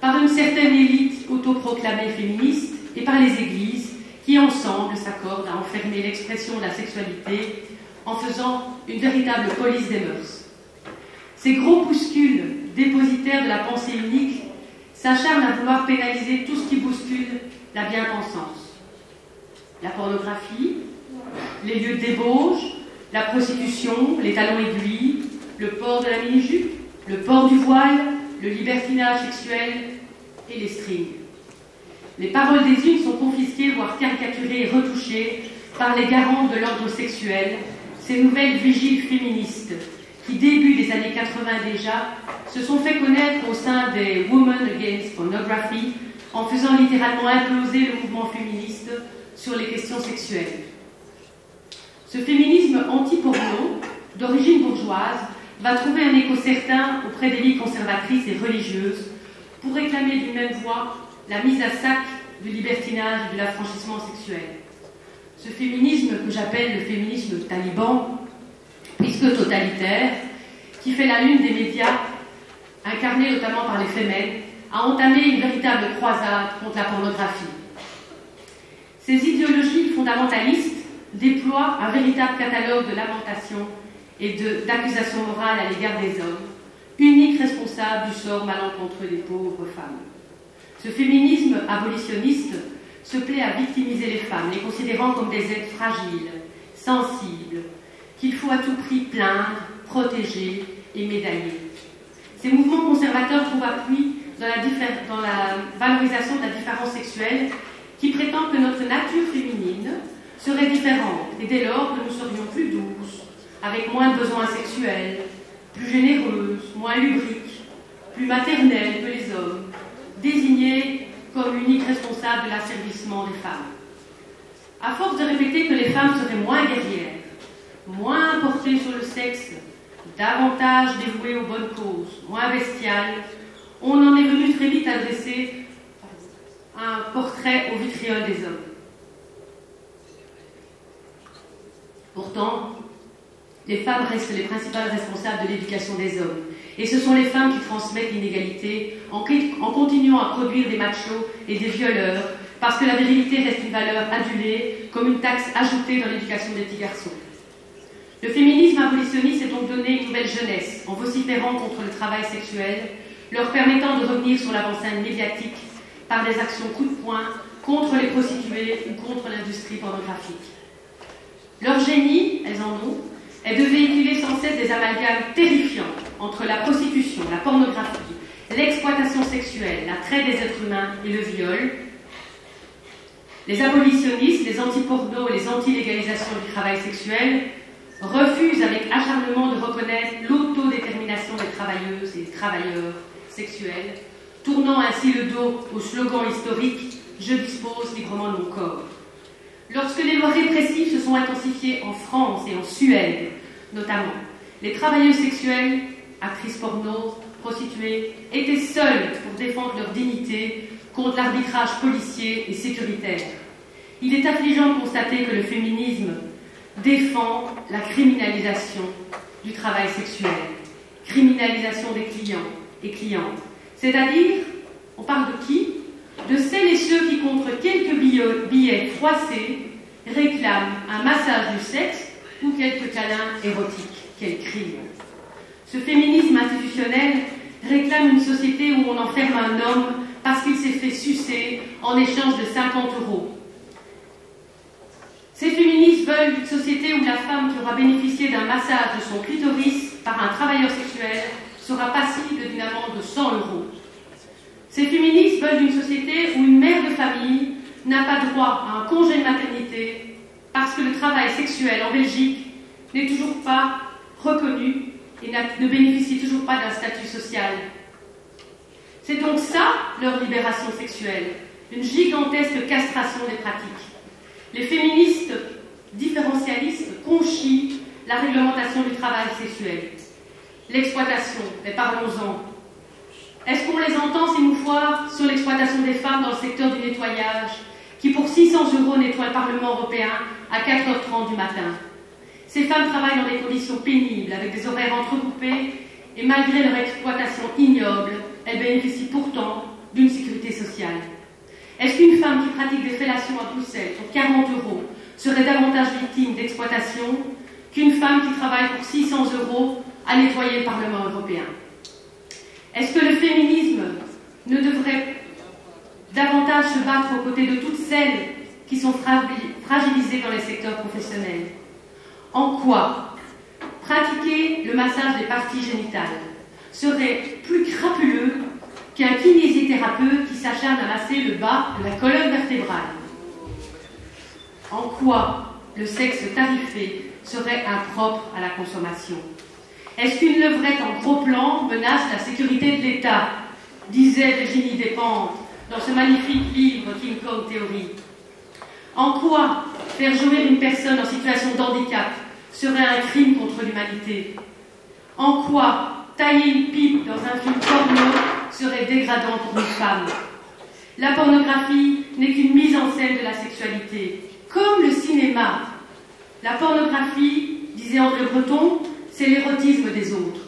par une certaine élite autoproclamée féministe et par les églises qui, ensemble, s'accordent à enfermer l'expression de la sexualité en faisant une véritable police des mœurs. Ces groupuscules dépositaires de la pensée unique s'acharnent à vouloir pénaliser tout ce qui bouscule la bien-pensance. La pornographie, les lieux de débauche, la prostitution, les talons aiguilles, le port de la mini-jupe, le port du voile, le libertinage sexuel et les strings. Les paroles des unes sont confisquées, voire caricaturées et retouchées par les garantes de l'ordre sexuel, ces nouvelles vigiles féministes qui, début des années 80 déjà, se sont fait connaître au sein des Women Against Pornography en faisant littéralement imploser le mouvement féministe sur les questions sexuelles. Ce féminisme anti-porno, d'origine bourgeoise, va trouver un écho certain auprès d'élites conservatrices et religieuses pour réclamer d'une même voix la mise à sac du libertinage et de l'affranchissement sexuel. Ce féminisme que j'appelle le féminisme taliban, puisque totalitaire, qui fait la une des médias, incarné notamment par les Femen, a entamé une véritable croisade contre la pornographie. Ces idéologies fondamentalistes déploient un véritable catalogue de lamentations et d'accusations morales à l'égard des hommes, uniques responsables du sort malencontreux des pauvres femmes. Ce féminisme abolitionniste se plaît à victimiser les femmes, les considérant comme des êtres fragiles, sensibles, qu'il faut à tout prix plaindre, protéger et médailler. Ces mouvements conservateurs trouvent appui dans la valorisation de la différence sexuelle qui prétend que notre nature féminine serait différente et dès lors que nous serions plus douces, avec moins de besoins sexuels, plus généreuses, moins lubriques, plus maternelles que les hommes, désignées comme uniques responsables de l'asservissement des femmes. À force de répéter que les femmes seraient moins guerrières, moins portées sur le sexe, davantage dévouées aux bonnes causes, moins bestiales, on en est venu très vite à dresser un portrait au vitriol des hommes. Pourtant, les femmes restent les principales responsables de l'éducation des hommes. Et ce sont les femmes qui transmettent l'inégalité en continuant à produire des machos et des violeurs, parce que la virilité reste une valeur adulée, comme une taxe ajoutée dans l'éducation des petits garçons. Le féminisme abolitionniste s'est donc donné une nouvelle jeunesse, en vociférant contre le travail sexuel, leur permettant de revenir sur l'avant-scène médiatique par des actions coup de poing contre les prostituées ou contre l'industrie pornographique. Leur génie, elles en ont, est de véhiculer sans cesse des amalgames terrifiants entre la prostitution, la pornographie, l'exploitation sexuelle, la traite des êtres humains et le viol. Les abolitionnistes, les anti-porno et les anti-légalisation du travail sexuel refusent avec acharnement de reconnaître l'autodétermination des travailleuses et des travailleurs sexuels, tournant ainsi le dos au slogan historique « Je dispose librement de mon corps ». Lorsque les lois répressives se sont intensifiées en France et en Suède, notamment, les travailleuses sexuelles, actrices porno, prostituées, étaient seules pour défendre leur dignité contre l'arbitrage policier et sécuritaire. Il est affligeant de constater que le féminisme défend la criminalisation du travail sexuel, criminalisation des clients et clientes. C'est-à-dire, on parle de qui ? De celles et ceux qui, contre quelques billets froissés, réclament un massage du sexe ou quelques câlins érotiques. Quel crime! Ce féminisme institutionnel réclame une société où on enferme un homme parce qu'il s'est fait sucer en échange de 50 €. Ces féministes veulent une société où la femme qui aura bénéficié d'un massage de son clitoris par un travailleur sexuel sera passible d'une amende de 100 €. Ces féministes veulent une société où une mère de famille n'a pas droit à un congé de maternité parce que le travail sexuel en Belgique n'est toujours pas reconnu et ne bénéficie toujours pas d'un statut social. C'est donc ça, leur libération sexuelle, une gigantesque castration des pratiques. Les féministes différentialistes conchient la réglementation du travail sexuel. L'exploitation, mais parlons-en. Est-ce qu'on les entend s'émouvoir sur l'exploitation des femmes dans le secteur du nettoyage, qui pour 600 € nettoient le Parlement européen à 4h30 du matin? Ces femmes travaillent dans des conditions pénibles, avec des horaires entrecoupés, et malgré leur exploitation ignoble, elles bénéficient pourtant d'une sécurité sociale. Est-ce qu'une femme qui pratique des fellations à Bruxelles pour 40 € serait davantage victime d'exploitation qu'une femme qui travaille pour 600 € à nettoyer le Parlement européen? Est-ce que le féminisme ne devrait davantage se battre aux côtés de toutes celles qui sont fragilisées dans les secteurs professionnels? En quoi pratiquer le massage des parties génitales serait plus crapuleux qu'un kinésithérapeute qui s'acharne à masser le bas de la colonne vertébrale? En quoi le sexe tarifé serait impropre à la consommation? Est-ce qu'une levrette en gros plan menace la sécurité de l'État, disait Virginie Despentes dans ce magnifique livre King Kong Theory? En quoi faire jouer une personne en situation de handicap serait un crime contre l'humanité? En quoi tailler une pipe dans un film porno serait dégradant pour une femme? La pornographie n'est qu'une mise en scène de la sexualité, comme le cinéma. La pornographie, disait André Breton, c'est l'érotisme des autres.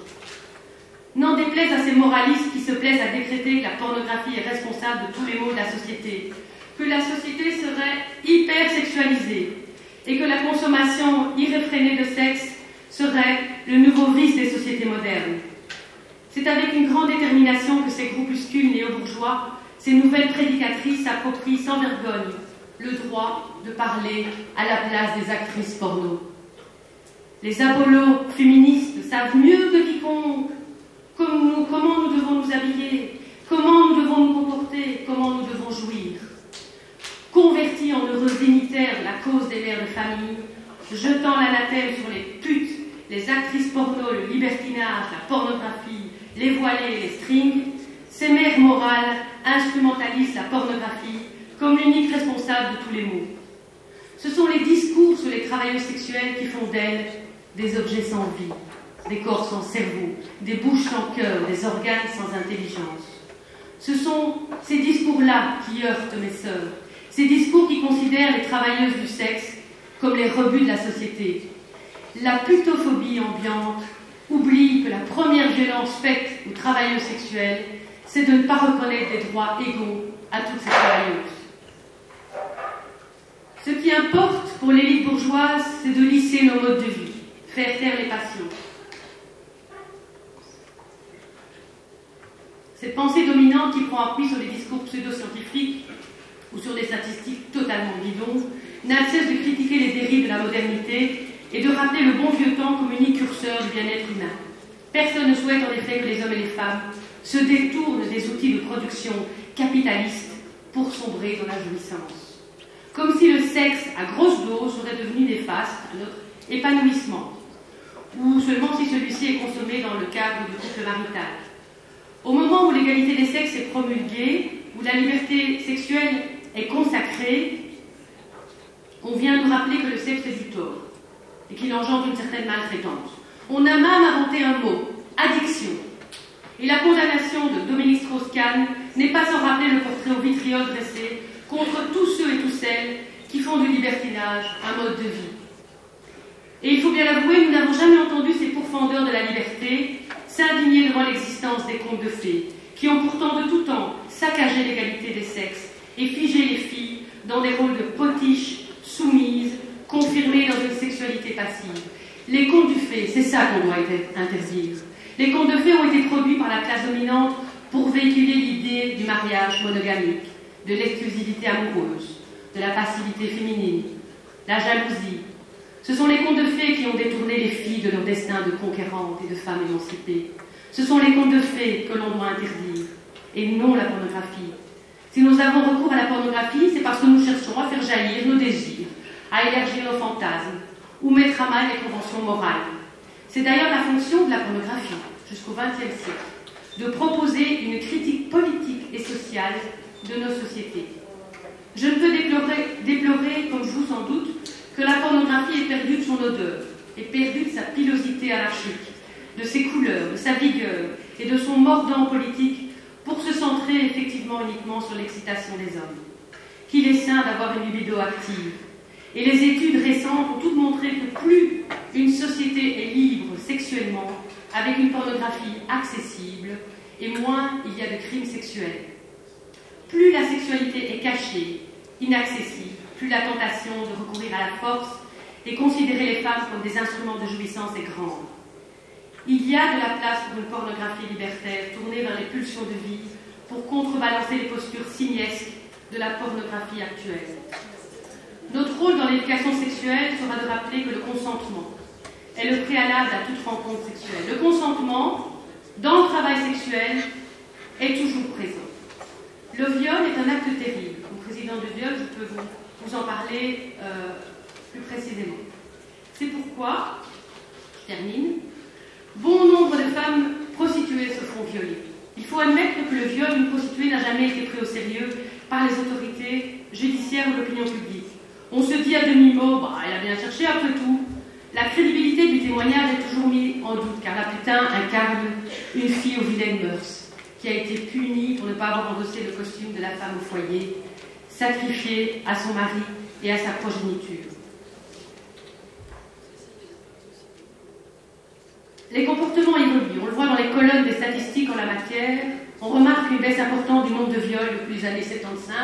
N'en déplaise à ces moralistes qui se plaisent à décréter que la pornographie est responsable de tous les maux de la société, que la société serait hyper sexualisée et que la consommation irréfrénée de sexe serait le nouveau vice des sociétés modernes. C'est avec une grande détermination que ces groupuscules néo-bourgeois, ces nouvelles prédicatrices s'approprient sans vergogne le droit de parler à la place des actrices porno. Les abolos féministes savent mieux que quiconque comment nous devons nous habiller, comment nous devons nous comporter, comment nous devons jouir. Convertis en heureux dignitaires de la cause des mères de famille, jetant l'anathème sur les putes, les actrices porno, le libertinage, la pornographie, les voilés, les strings, ces mères morales instrumentalisent la pornographie comme l'unique responsable de tous les maux. Ce sont les discours sur les travailleuses sexuelles qui font d'elles des objets sans vie, des corps sans cerveau, des bouches sans cœur, des organes sans intelligence. Ce sont ces discours-là qui heurtent mes sœurs, ces discours qui considèrent les travailleuses du sexe comme les rebuts de la société. La putophobie ambiante oublie que la première violence faite aux travailleuses sexuelles, c'est de ne pas reconnaître des droits égaux à toutes ces travailleuses. Ce qui importe pour l'élite bourgeoise, c'est de lisser nos modes de vie, faire taire les passions. Cette pensée dominante qui prend appui sur des discours pseudo-scientifiques ou sur des statistiques totalement bidons n'a de cesse de critiquer les dérives de la modernité et de rappeler le bon vieux temps comme unique curseur du bien-être humain. Personne ne souhaite en effet que les hommes et les femmes se détournent des outils de production capitalistes pour sombrer dans la jouissance. Comme si le sexe à grosse dose serait devenu néfaste à notre épanouissement, ou seulement si celui-ci est consommé dans le cadre du couple marital. Au moment où l'égalité des sexes est promulguée, où la liberté sexuelle est consacrée, on vient nous rappeler que le sexe est du tort et qu'il engendre une certaine maltraitance. On a même inventé un mot, addiction. Et la condamnation de Dominique Strauss-Kahn n'est pas sans rappeler le portrait au vitriol dressé contre tous ceux et toutes celles qui font du libertinage un mode de vie. Et il faut bien l'avouer, nous n'avons jamais entendu ces pourfendeurs de la liberté s'indigner devant l'existence des contes de fées, qui ont pourtant de tout temps saccagé l'égalité des sexes et figé les filles dans des rôles de potiches, soumises, confirmées dans une sexualité passive. Les contes de fées, c'est ça qu'on doit interdire. Les contes de fées ont été produits par la classe dominante pour véhiculer l'idée du mariage monogamique, de l'exclusivité amoureuse, de la passivité féminine, la jalousie. Ce sont les contes de fées qui ont détourné les filles de leur destin de conquérantes et de femmes émancipées. Ce sont les contes de fées que l'on doit interdire, et non la pornographie. Si nous avons recours à la pornographie, c'est parce que nous cherchons à faire jaillir nos désirs, à élargir nos fantasmes, ou mettre à mal les conventions morales. C'est d'ailleurs la fonction de la pornographie, jusqu'au XXe siècle, de proposer une critique politique et sociale de nos sociétés. Je ne peux déplorer, comme vous sans doute, que la pornographie ait perdu de son odeur, ait perdu de sa pilosité anarchique, de ses couleurs, de sa vigueur et de son mordant politique pour se centrer effectivement uniquement sur l'excitation des hommes. Qu'il est sain d'avoir une libido active. Et les études récentes ont toutes montré que plus une société est libre sexuellement, avec une pornographie accessible, et moins il y a de crimes sexuels. Plus la sexualité est cachée, inaccessible, plus la tentation de recourir à la force et considérer les femmes comme des instruments de jouissance est grande. Il y a de la place pour une pornographie libertaire tournée vers les pulsions de vie pour contrebalancer les postures simiesques de la pornographie actuelle. Notre rôle dans l'éducation sexuelle sera de rappeler que le consentement est le préalable à toute rencontre sexuelle. Le consentement, dans le travail sexuel, est toujours présent. Le viol est un acte terrible. Comme président de viol, je peux vous en parler plus précisément. C'est pourquoi, je termine, bon nombre de femmes prostituées se font violer. Il faut admettre que le viol d'une prostituée n'a jamais été pris au sérieux par les autorités judiciaires ou l'opinion publique. On se dit à demi-mot, elle a bien cherché après tout. La crédibilité du témoignage est toujours mise en doute, car la putain incarne une fille aux vilaines mœurs, qui a été punie pour ne pas avoir endossé le costume de la femme au foyer, sacrifiée à son mari et à sa progéniture. Les comportements évoluent. On le voit dans les colonnes des statistiques en la matière. On remarque une baisse importante du nombre de viols depuis les années 75,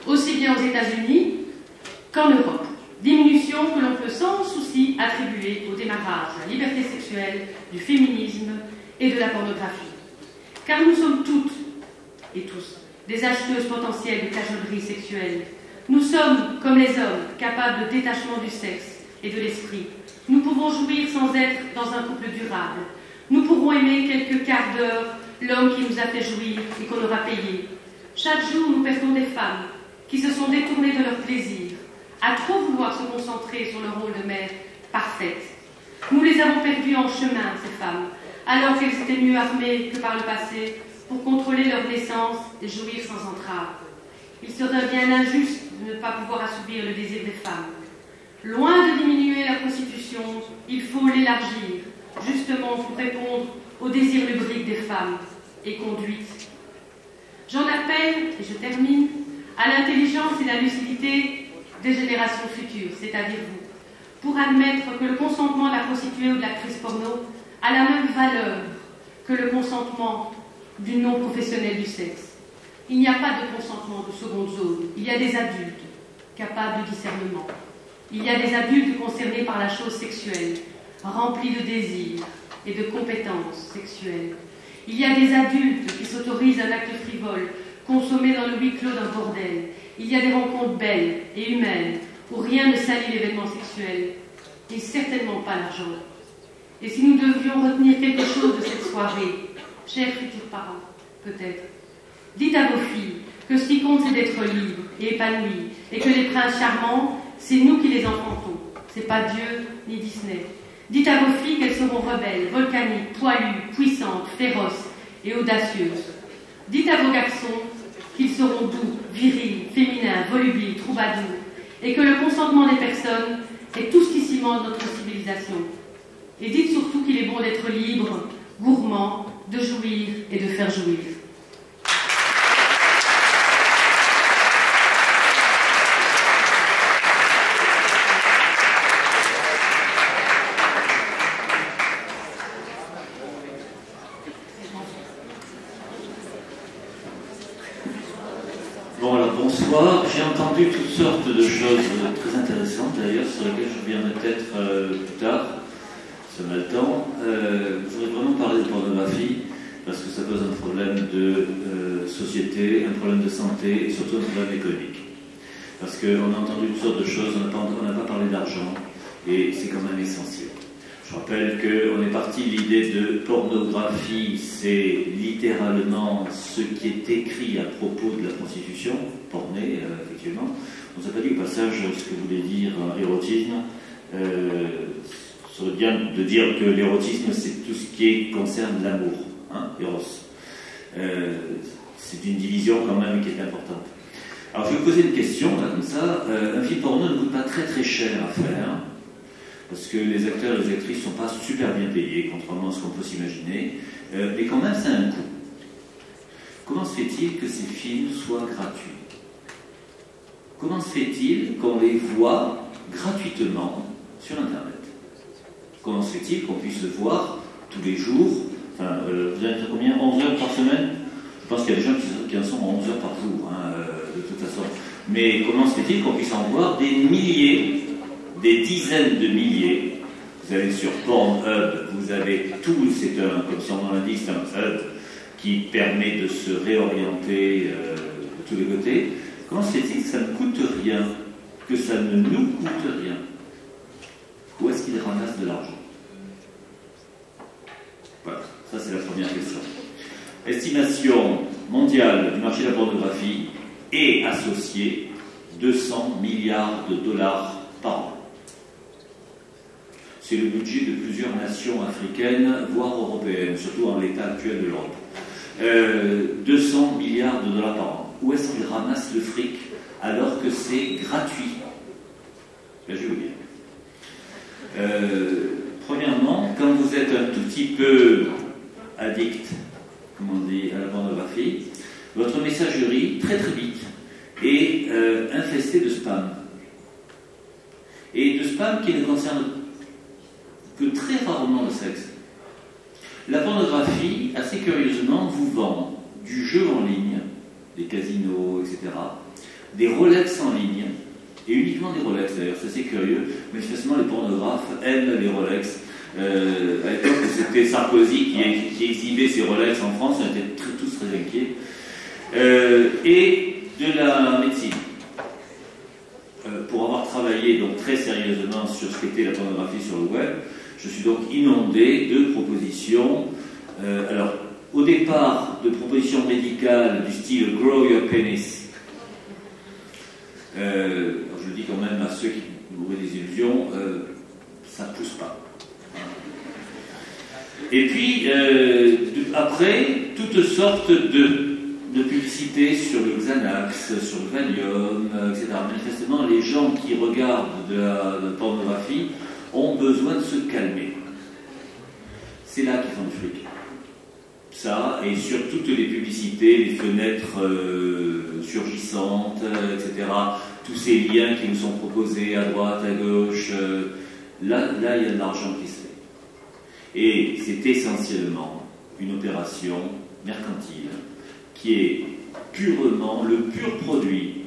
aussi bien aux États-Unis qu'en Europe. Diminution que l'on peut sans souci attribuer au démarrage de la liberté sexuelle, du féminisme et de la pornographie. Car nous sommes toutes et tous des acheteuses potentielles de cajolerie sexuelle. Nous sommes, comme les hommes, capables de détachement du sexe et de l'esprit. Nous pouvons jouir sans être dans un couple durable. Nous pourrons aimer quelques quarts d'heure l'homme qui nous a fait jouir et qu'on aura payé. Chaque jour, nous perdons des femmes qui se sont détournées de leur plaisir, à trop vouloir se concentrer sur le rôle de mère parfaite. Nous les avons perdues en chemin, ces femmes, alors qu'elles étaient mieux armées que par le passé pour contrôler leur naissance et jouir sans entrave. Il serait bien injuste de ne pas pouvoir assouvir le désir des femmes. Loin de diminuer la prostitution, il faut l'élargir, justement pour répondre aux désirs lubriques des femmes et conduite. J'en appelle, et je termine, à l'intelligence et la lucidité des générations futures, c'est-à-dire vous, pour admettre que le consentement de la prostituée ou de l'actrice porno a la même valeur que le consentement du non-professionnel du sexe. Il n'y a pas de consentement de seconde zone, il y a des adultes capables de discernement. Il y a des adultes concernés par la chose sexuelle, remplis de désirs et de compétences sexuelles. Il y a des adultes qui s'autorisent un acte frivole, consommé dans le huis clos d'un bordel. Il y a des rencontres belles et humaines, où rien ne salit l'événement sexuel, et certainement pas l'argent. Et si nous devions retenir quelque chose de cette soirée, chers futurs parents, peut-être, dites à vos filles que ce qui compte c'est d'être libres et épanouis, et que les princes charmants, c'est nous qui les enfantons, c'est pas Dieu ni Disney. Dites à vos filles qu'elles seront rebelles, volcaniques, poilues, puissantes, féroces et audacieuses. Dites à vos garçons qu'ils seront doux, virils, féminins, volubiles, troubadours, et que le consentement des personnes est tout ce qui cimente notre civilisation. Et dites surtout qu'il est bon d'être libre, gourmand, de jouir et de faire jouir. Bon, alors bonsoir. J'ai entendu toutes sortes de choses très intéressantes d'ailleurs, sur lesquelles je reviendrai peut-être plus tard, si on a le temps. Je voudrais vraiment parler de pornographie, parce que ça pose un problème de société, un problème de santé et surtout un problème économique. Parce qu'on a entendu toutes sortes de choses, on n'a pas parlé d'argent, et c'est quand même essentiel. Je rappelle qu'on est parti de l'idée de pornographie, c'est littéralement ce qui est écrit à propos de la prostitution, pornée, effectivement. On ne s'est pas dit au passage ce que voulait dire érotisme. Ça serait bien de dire que l'érotisme, c'est tout ce qui concerne l'amour, hein, Eros. C'est une division quand même qui est importante. Alors je vais vous poser une question, là, comme ça. Un film porno ne coûte pas très très cher à faire, parce que les acteurs et les actrices ne sont pas super bien payés, contrairement à ce qu'on peut s'imaginer, mais quand même ça a un coût. Comment se fait-il que ces films soient gratuits? Comment se fait-il qu'on les voit gratuitement sur Internet? Comment se fait-il qu'on puisse le voir tous les jours? Enfin, vous allez dire combien? 11 heures par semaine? Je pense qu'il y a des gens qui en sont à 11 heures par jour, hein, de toute façon. Mais comment se fait-il qu'on puisse en voir des milliers, des dizaines de milliers? Vous allez sur Pornhub, vous avez tout, c'est un, comme son nom l'indique, c'est un hub qui permet de se réorienter de tous les côtés. Comment se fait-il que ça ne coûte rien, que ça ne nous coûte rien? Où est-ce qu'ils ramassent de l'argent? Voilà, ça c'est la première question. Estimation mondiale du marché de la pornographie est associée 200 milliards de dollars par an. C'est le budget de plusieurs nations africaines, voire européennes, surtout en l'état actuel de l'Europe. 200 milliards de dollars par an. Où est-ce qu'ils ramassent le fric alors que c'est gratuit? Ben, je vais vous dire. Premièrement, quand vous êtes un tout petit peu addict, comme on dit, à la pornographie, votre messagerie, très très vite, est infestée de spam. Et de spam qui ne concerne que très rarement le sexe. La pornographie, assez curieusement, vous vend du jeu en ligne, des casinos, etc., des Rolex en ligne, et uniquement des Rolex d'ailleurs, c'est assez curieux. Manifestement, les pornographes aiment les Rolex. À l'époque, c'était Sarkozy qui exhibait ses Rolex en France, on était tous très inquiets. Et de la médecine. Pour avoir travaillé donc très sérieusement sur ce qu'était la pornographie sur le web, je suis donc inondé de propositions. Alors, au départ, de propositions médicales du style Grow Your Penis. Je le dis quand même à ceux qui m'auraient des illusions, ça ne pousse pas. Et puis, après, toutes sortes de publicités sur le Xanax, sur le Valium, etc. Manifestement, les gens qui regardent de la pornographie ont besoin de se calmer. C'est là qu'ils font du fric. Ça, et sur toutes les publicités, les fenêtres surgissantes, etc., tous ces liens qui nous sont proposés à droite, à gauche, là, il y a de l'argent qui se fait. Et c'est essentiellement une opération mercantile qui est purement le pur produit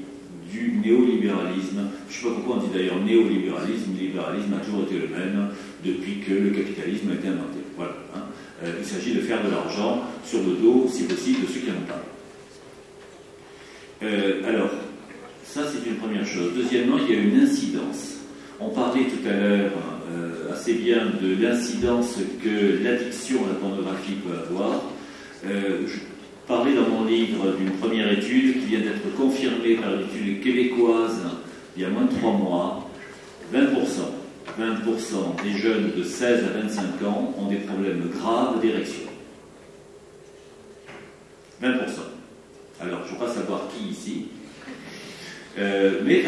du néolibéralisme. Je ne sais pas pourquoi on dit d'ailleurs néolibéralisme. Le libéralisme a toujours été le même depuis que le capitalisme a été inventé. Voilà. Il s'agit de faire de l'argent sur le dos, si possible, de ceux qui n'en ont pas. Alors, ça c'est une première chose. Deuxièmement, il y a une incidence. On parlait tout à l'heure assez bien de l'incidence que l'addiction à la pornographie peut avoir. Je parlais dans mon livre d'une première étude qui vient d'être confirmée par une étude québécoise il y a moins de 3 mois. 20% des jeunes de 16 à 25 ans ont des problèmes graves d'érection. 20%. Alors, je ne veux pas savoir qui ici, mais 20%.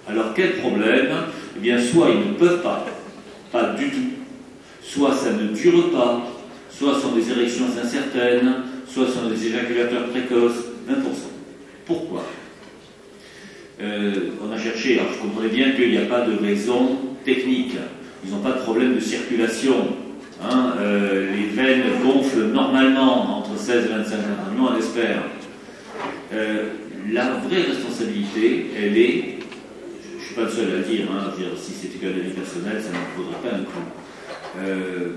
Alors, quel problème? Eh bien, soit ils ne peuvent pas du tout, soit ça ne dure pas, soit ce sont des érections incertaines, soit ce sont des éjaculateurs précoces. 20%. Pourquoi? On a cherché, alors je comprenais bien qu'il n'y a pas de raison technique. Ils n'ont pas de problème de circulation. Les veines gonflent normalement entre 16 et 25 ans. Nous, on l'espère. La vraie responsabilité, elle est, je ne suis pas le seul à le dire, si c'était qu'un avis personnel, ça ne me faudrait pas un coup.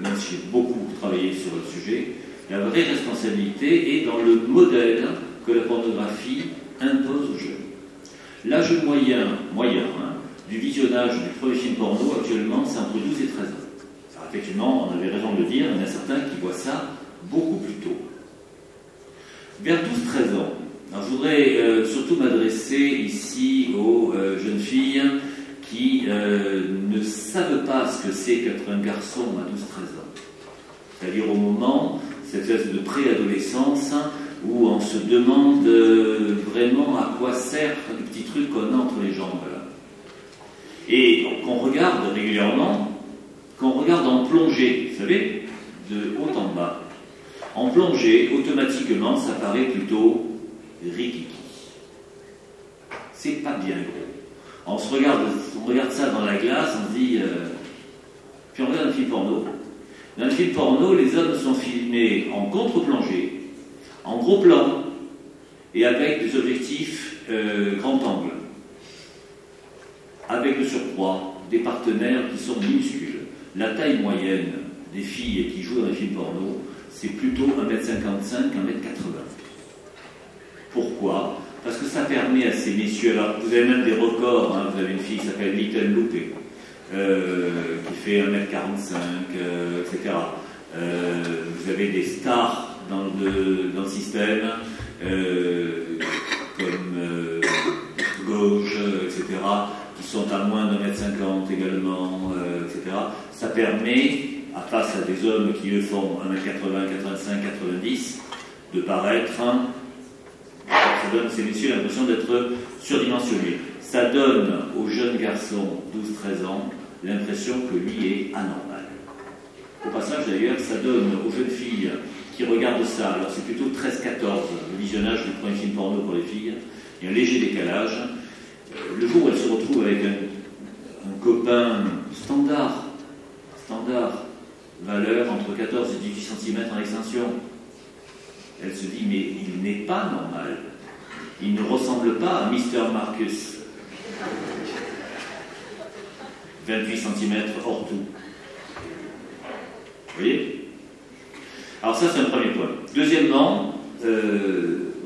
Même si j'ai beaucoup travaillé sur le sujet, la vraie responsabilité est dans le modèle que la pornographie impose aux jeunes. L'âge moyen du visionnage du premier film porno actuellement, c'est entre 12 et 13 ans. Alors, effectivement, on avait raison de le dire, il y en a certains qui voient ça beaucoup plus tôt. Vers 12-13 ans, alors, je voudrais surtout m'adresser ici aux jeunes filles qui ne savent pas ce que c'est qu'être un garçon à 12-13 ans. C'est-à-dire au moment, cette espèce de préadolescence, où on se demande vraiment à quoi sert le petit truc qu'on a entre les jambes. Là. Et qu'on regarde régulièrement, qu'on regarde en plongée, vous savez, de haut en bas. En plongée, automatiquement, ça paraît plutôt rikiki. C'est pas bien gros. On regarde ça dans la glace, on se dit... Puis on regarde un film porno. Dans le film porno, les hommes sont filmés en contre-plongée, en gros plan, et avec des objectifs grand angle. Avec le surcroît des partenaires qui sont minuscules. La taille moyenne des filles qui jouent dans les films porno, c'est plutôt 1m55, 1m80. Pourquoi? Parce que ça permet à ces messieurs, alors vous avez même des records, vous avez une fille qui s'appelle Little Loupé, qui fait 1m45, etc. Vous avez des stars dans le système, comme Gauche, etc., qui sont à moins d'1m50 également, etc. Ça permet, face à des hommes qui eux font 1m80, 85, 90, de paraître, ça donne ces messieurs l'impression d'être surdimensionnés. Ça donne aux jeunes garçons 12-13 ans l'impression que lui est anormal. Au passage d'ailleurs, ça donne aux jeunes filles qui regardent ça, alors c'est plutôt 13-14, le visionnage du premier film porno pour les filles, il y a un léger décalage. Le jour où elles se retrouvent avec un copain standard, valeur entre 14 et 18 cm en extension, Elle se dit, mais il n'est pas normal. Il ne ressemble pas à Mr. Marcus. 28 cm hors tout. Vous voyez? Alors ça, c'est un premier point. Deuxièmement,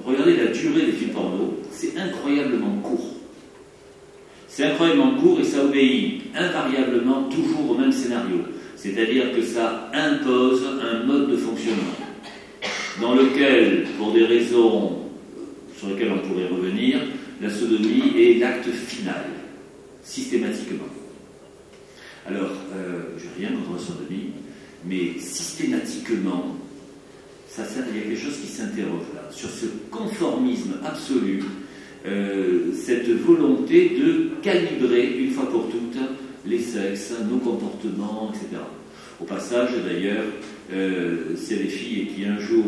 regardez la durée des films porno. C'est incroyablement court. C'est incroyablement court et ça obéit invariablement toujours au même scénario. C'est-à-dire que ça impose un mode de fonctionnement dans lequel, pour des raisons sur lesquelles on pourrait revenir, la sodomie est l'acte final, systématiquement. Alors, je n'ai rien contre la sodomie, mais systématiquement, il y a quelque chose qui s'interroge là, sur ce conformisme absolu, cette volonté de calibrer une fois pour toutes les sexes, nos comportements, etc. Au passage, d'ailleurs, c'est les filles qui un jour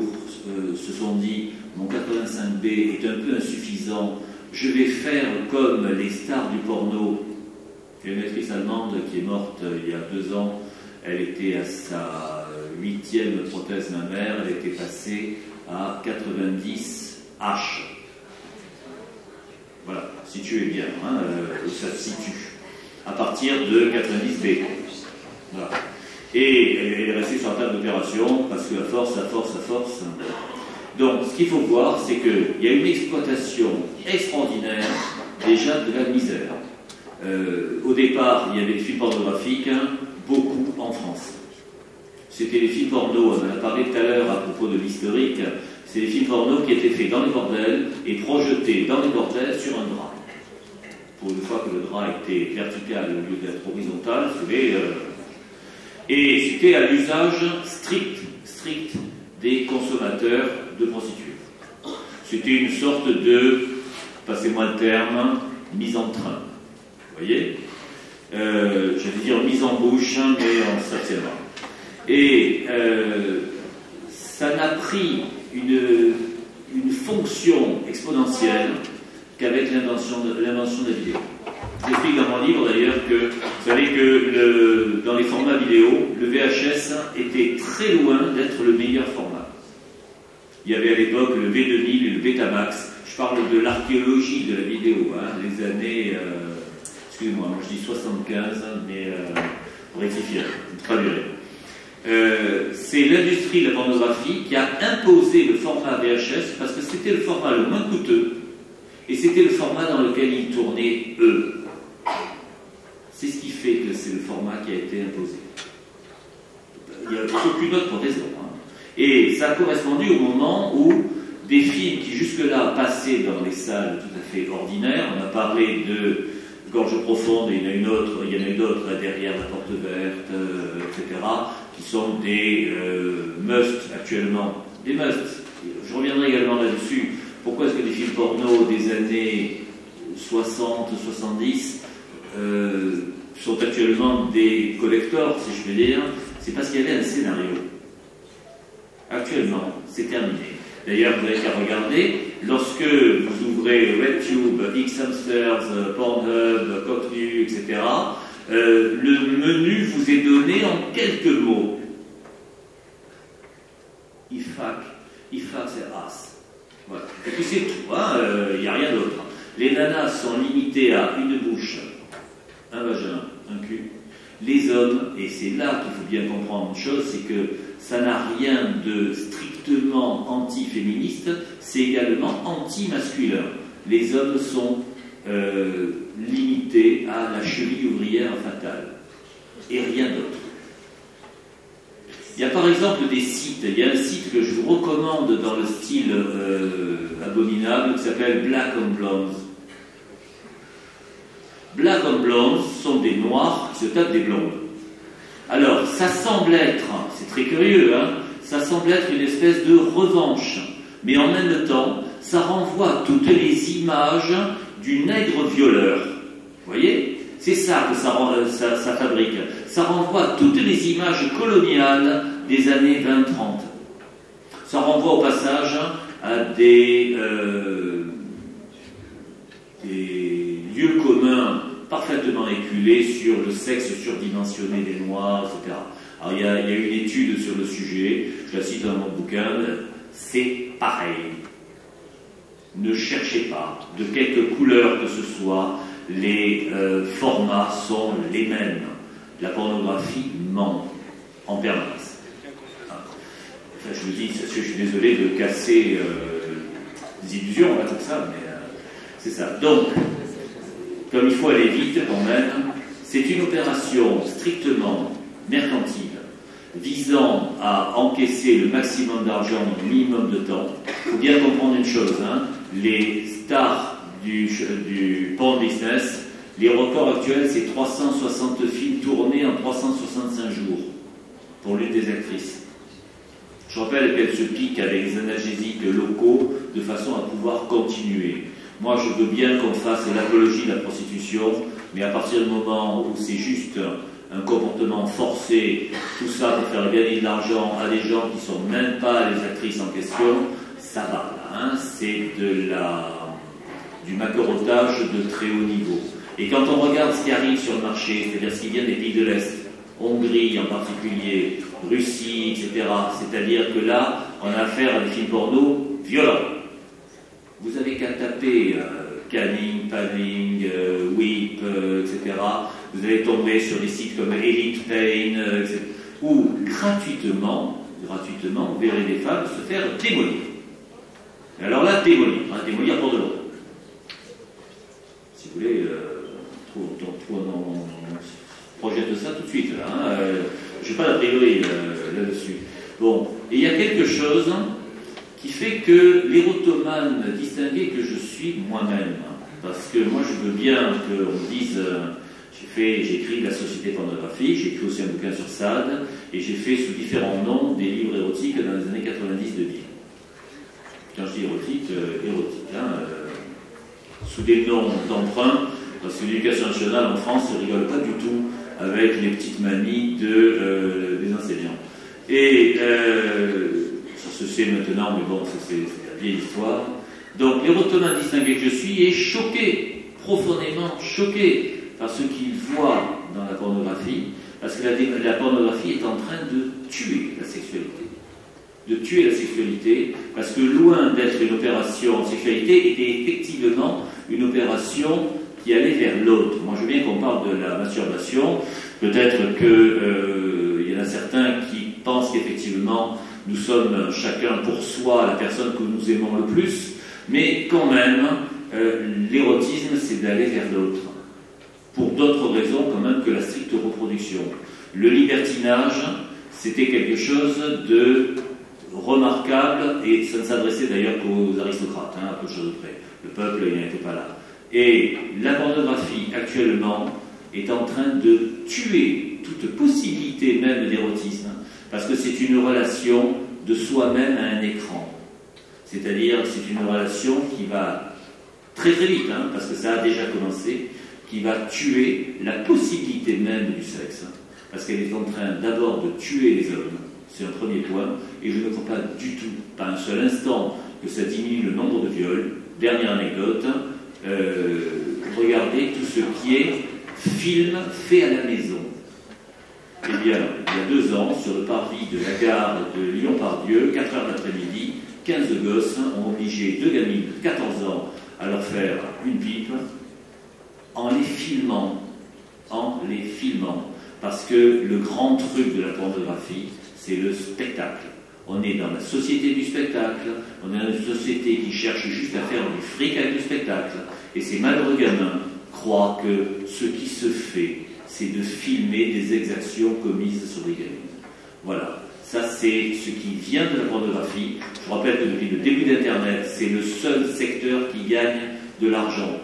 se sont dit « mon 85B est un peu insuffisant, je vais faire comme les stars du porno ». Il y a une actrice allemande qui est morte il y a 2 ans, elle était à sa 8e prothèse mammaire, elle était passée à 90 H. Voilà, situez bien, où ça se situe, à partir de 90B. Voilà. Et elle est restée sur la table d'opération, parce que à force. Donc, ce qu'il faut voir, c'est qu'il y a une exploitation extraordinaire, déjà, de la misère. Au départ, il y avait des films pornographiques, beaucoup en France. C'était les films porno, on en a parlé tout à l'heure à propos de l'historique, c'est les films porno qui étaient faits dans les bordels et projetés dans les bordels sur un drap. Pour une fois que le drap était vertical au lieu d'être horizontal, et c'était à l'usage strict des consommateurs de prostituées. C'était une sorte de, passez-moi le terme, mise en train. Vous voyez, j'allais dire mise en bouche, mais en s'abstiennant. Et ça n'a pris une fonction exponentielle qu'avec l'invention de la vidéo. J'explique dans mon livre d'ailleurs que vous savez que dans les formats vidéo, le VHS était très loin d'être le meilleur format. Il y avait à l'époque le V2000 et le Betamax. Je parle de l'archéologie de la vidéo, les années... excusez-moi, moi je dis 75, mais pour rectifier, traduire. C'est l'industrie de la pornographie qui a imposé le format VHS parce que c'était le format le moins coûteux et c'était le format dans lequel ils tournaient eux. C'est ce qui fait que c'est le format qui a été imposé. Il n'y a aucune autre raison. Et ça a correspondu au moment où des films qui jusque-là passaient dans les salles tout à fait ordinaires, on a parlé de Gorge profonde, et il y en a une autre derrière la porte verte, etc., qui sont des musts actuellement. Des musts. Je reviendrai également là-dessus. Pourquoi est-ce que des films porno des années 60, 70 sont actuellement des collectors, si je peux dire? C'est parce qu'il y avait un scénario. Actuellement, c'est terminé. D'ailleurs, vous n'avez qu'à regarder, lorsque vous ouvrez RedTube, Xhamsters, Pornhub, Cocknu, etc., le menu vous est donné en quelques mots. IFAC, c'est ass. Voilà. Et puis c'est tout, il n'y a rien d'autre. Les nanas sont limitées à une bouche, un vagin, un cul. Les hommes, et c'est là qu'il faut bien comprendre une chose, c'est que ça n'a rien de strictement anti-féministe, c'est également anti-masculin. Les hommes sont limités à la cheville ouvrière fatale, et rien d'autre. Il y a par exemple des sites, il y a un site que je vous recommande dans le style abominable qui s'appelle Black on Blondes. Black on Blondes sont des noirs qui se tapent des blondes. Alors, ça semble être, c'est très curieux, ça semble être une espèce de revanche, mais en même temps, ça renvoie à toutes les images du nègre violeur. Vous voyez? C'est ça que ça fabrique. Ça renvoie à toutes les images coloniales des années 20-30. Ça renvoie au passage à des lieux communs parfaitement éculés sur le sexe surdimensionné des Noirs, etc. Alors il y a une étude sur le sujet, je la cite dans mon bouquin, c'est pareil. Ne cherchez pas, de quelque couleur que ce soit, les formats sont les mêmes. La pornographie ment en permanence. Enfin, je vous dis, je suis désolé de casser des illusions, là, tout ça, mais c'est ça. Donc, comme il faut aller vite quand même, c'est une opération strictement mercantile, visant à encaisser le maximum d'argent dans le minimum de temps. Il faut bien comprendre une chose, hein, les stars du porn business, les records actuels, c'est 360 films tournés en 365 jours pour l'une des actrices. Je rappelle qu'elle se pique avec les analgésiques locaux de façon à pouvoir continuer. Moi, je veux bien qu'on fasse l'apologie de la prostitution, mais à partir du moment où c'est juste un comportement forcé, tout ça pour faire gagner de l'argent à des gens qui ne sont même pas les actrices en question, ça va, là, hein, c'est du maquereautage de très haut niveau. Et quand on regarde ce qui arrive sur le marché, c'est-à-dire ce qui vient des pays de l'Est, Hongrie en particulier, Russie, etc., c'est-à-dire que là, on a affaire à des films porno violents. Vous avez qu'à taper Canning, Panning, Whip, etc. Vous allez tomber sur des sites comme Elite Pain, etc., où gratuitement, vous verrez des femmes se faire démolir. Et alors là, démolir pour de l'eau. Si vous voulez, on projette ça tout de suite. Là, hein. Je n'ai pas d'a priori là-dessus. Bon, et il y a quelque chose qui fait que l'érotomane distingué que je suis moi-même, parce que moi je veux bien qu'on me dise, j'ai écrit La Société Pornographie, j'ai écrit aussi un bouquin sur Sade, et j'ai fait sous différents noms des livres érotiques dans les années 90 de vie. Quand je dis érotique, hein, sous des noms d'emprunt, parce que l'éducation nationale en France ne rigole pas du tout avec les petites manies des enseignants. Et ça se sait maintenant, mais bon, c'est la vieille histoire. Donc l'érotomane distingué que je suis est choqué, profondément choqué par ce qu'il voit dans la pornographie, parce que la pornographie est en train de tuer la sexualité. De tuer la sexualité, parce que loin d'être une opération en sexualité, était effectivement une opération qui allait vers l'autre. Moi je veux bien qu'on parle de la masturbation, peut-être qu'il y en a certains qui pensent qu'effectivement nous sommes chacun pour soi la personne que nous aimons le plus, mais quand même l'érotisme c'est d'aller vers l'autre, pour d'autres raisons quand même que la stricte reproduction. Le libertinage c'était quelque chose de remarquable, et ça ne s'adressait d'ailleurs qu'aux aristocrates, hein, à peu de choses près. Le peuple il n'était pas là. Et la pornographie actuellement est en train de tuer toute possibilité même d'érotisme, parce que c'est une relation de soi-même à un écran. C'est-à-dire c'est une relation qui va très très vite, hein, parce que ça a déjà commencé, qui va tuer la possibilité même du sexe, hein, parce qu'elle est en train d'abord de tuer les hommes, c'est un premier point, et je ne crois pas du tout, pas un seul instant, que ça diminue le nombre de viols. Dernière anecdote, regardez tout ce qui est film fait à la maison. Eh bien, il y a 2 ans, sur le parvis de la gare de Lyon-Pardieu, 4 heures l'après-midi, 15 gosses ont obligé 2 gamines de 14 ans à leur faire une pipe en les filmant. Parce que le grand truc de la pornographie, c'est le spectacle. On est dans la société du spectacle, on est dans une société qui cherche juste à faire du fric avec le spectacle. Et ces malheureux gamins croient que ce qui se fait, c'est de filmer des exactions commises sur des gamines. Voilà, ça c'est ce qui vient de la pornographie. Je rappelle que depuis le début d'Internet, c'est le seul secteur qui gagne de l'argent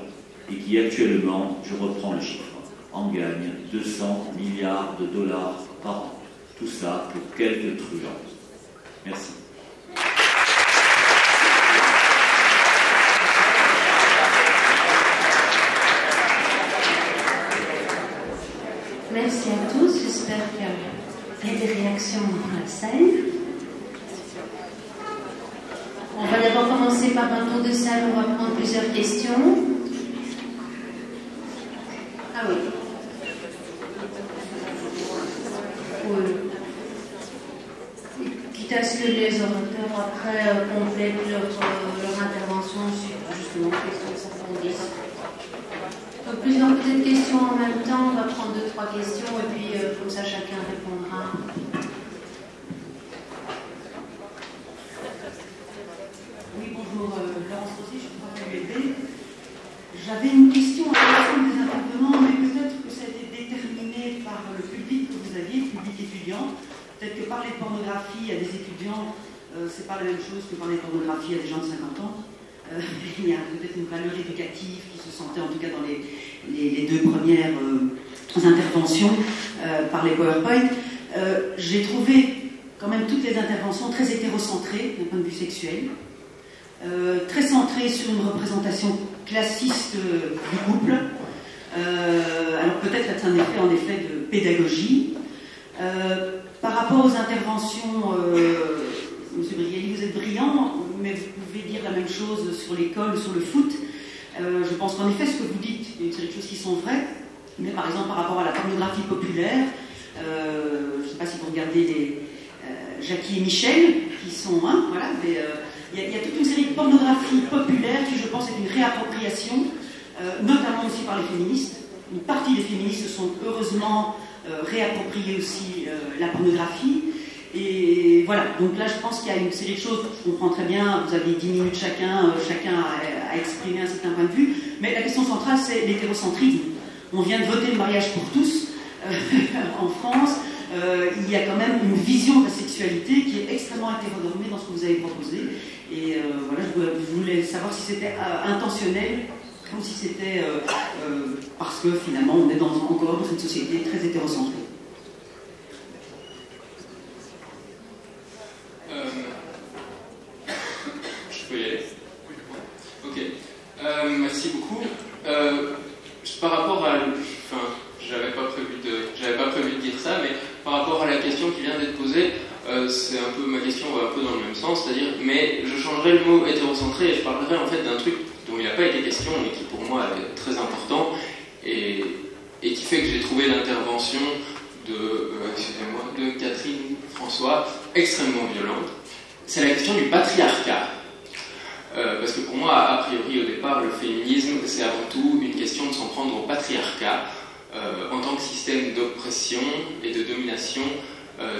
et qui actuellement, je reprends le chiffre, en gagne 200 milliards de dollars par an. Tout ça pour quelques truands. Merci. Merci à tous. J'espère qu'il y a des réactions dans la salle. On va d'abord commencer par un tour de salle. On va prendre plusieurs questions. Ah oui. Quitte à ce que les orateurs après complètent leur intervention sur justement question de 70. Donc plusieurs petites questions en même temps, on va prendre 2-3 questions et puis comme ça chacun répondra. Oui, bonjour, Laurence Rossi, je suis à l'ULB. J'avais une question à l'ensemble des intervenants, mais peut-être que ça a été déterminé par le public que vous aviez, le public étudiant. Peut-être que parler de pornographie à des étudiants, c'est pas la même chose que parler de pornographie à des gens de 50 ans. Il y a peut-être une valeur éducative qui se sentait, en tout cas dans les deux premières interventions par les PowerPoint. J'ai trouvé quand même toutes les interventions très hétérocentrées d'un point de vue sexuel, très centrées sur une représentation classiste du couple. Alors peut-être être un effet en effet de pédagogie. Par rapport aux interventions, M. Brielli, vous êtes brillant, mais vous pouvez dire la même chose sur l'école, sur le foot. Je pense qu'en effet, ce que vous dites, il y a une série de choses qui sont vraies, mais par exemple par rapport à la pornographie populaire, je ne sais pas si vous regardez les Jackie et Michel, qui sont, voilà, il y a toute une série de pornographies populaires qui, je pense, est une réappropriation, notamment aussi par les féministes. Une partie des féministes se sont heureusement réappropriées aussi la pornographie. Et voilà, donc là je pense qu'il y a une série de choses, je comprends très bien, vous avez 10 minutes chacun a exprimé un certain point de vue, mais la question centrale c'est l'hétérocentrisme. On vient de voter le mariage pour tous en France, il y a quand même une vision de la sexualité qui est extrêmement hétéronormée dans ce que vous avez proposé, et voilà, je voulais savoir si c'était intentionnel ou si c'était parce que finalement on est encore dans une société très hétérocentrée. Je peux y aller? Ok. Merci beaucoup. Par rapport à... Enfin, j'avais pas prévu de dire ça, mais par rapport à la question qui vient d'être posée, c'est un peu... Ma question va un peu dans le même sens, c'est-à-dire... Mais je changerai le mot hétérocentré et je parlerai en fait d'un truc dont il n'a pas été question, mais qui pour moi est très important et qui fait que j'ai trouvé l'intervention de Catherine François extrêmement violente. C'est la question du patriarcat. Parce que pour moi, a priori, au départ, le féminisme, c'est avant tout une question de s'en prendre au patriarcat en tant que système d'oppression et de domination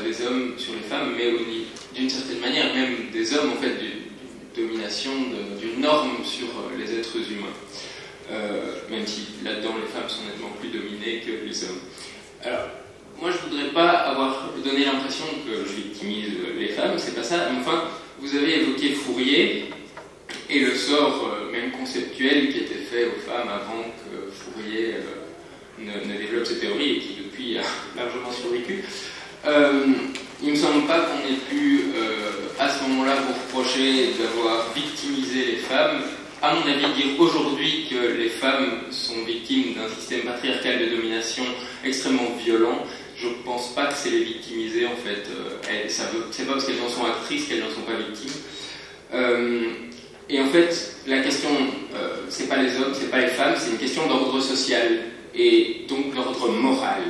des hommes sur les femmes, mais d'une certaine manière, même des hommes, en fait, d'une domination d'une norme sur les êtres humains. Même si, là-dedans, les femmes sont nettement plus dominées que les hommes. Alors, moi, je voudrais pas avoir donné l'impression que je victimise les femmes, c'est pas ça. Mais enfin, vous avez évoqué Fourier et le sort même conceptuel qui était fait aux femmes avant que Fourier ne développe ses théories et qui depuis a largement survécu. Il me semble pas qu'on ait pu à ce moment-là vous reprocher d'avoir victimisé les femmes. À mon avis, dire aujourd'hui que les femmes sont victimes d'un système patriarcal de domination extrêmement violent, je pense pas que c'est les victimiser en fait. C'est pas parce qu'elles en sont actrices qu'elles n'en sont pas victimes. Et en fait, la question, c'est pas les hommes, c'est pas les femmes, c'est une question d'ordre social et donc d'ordre moral.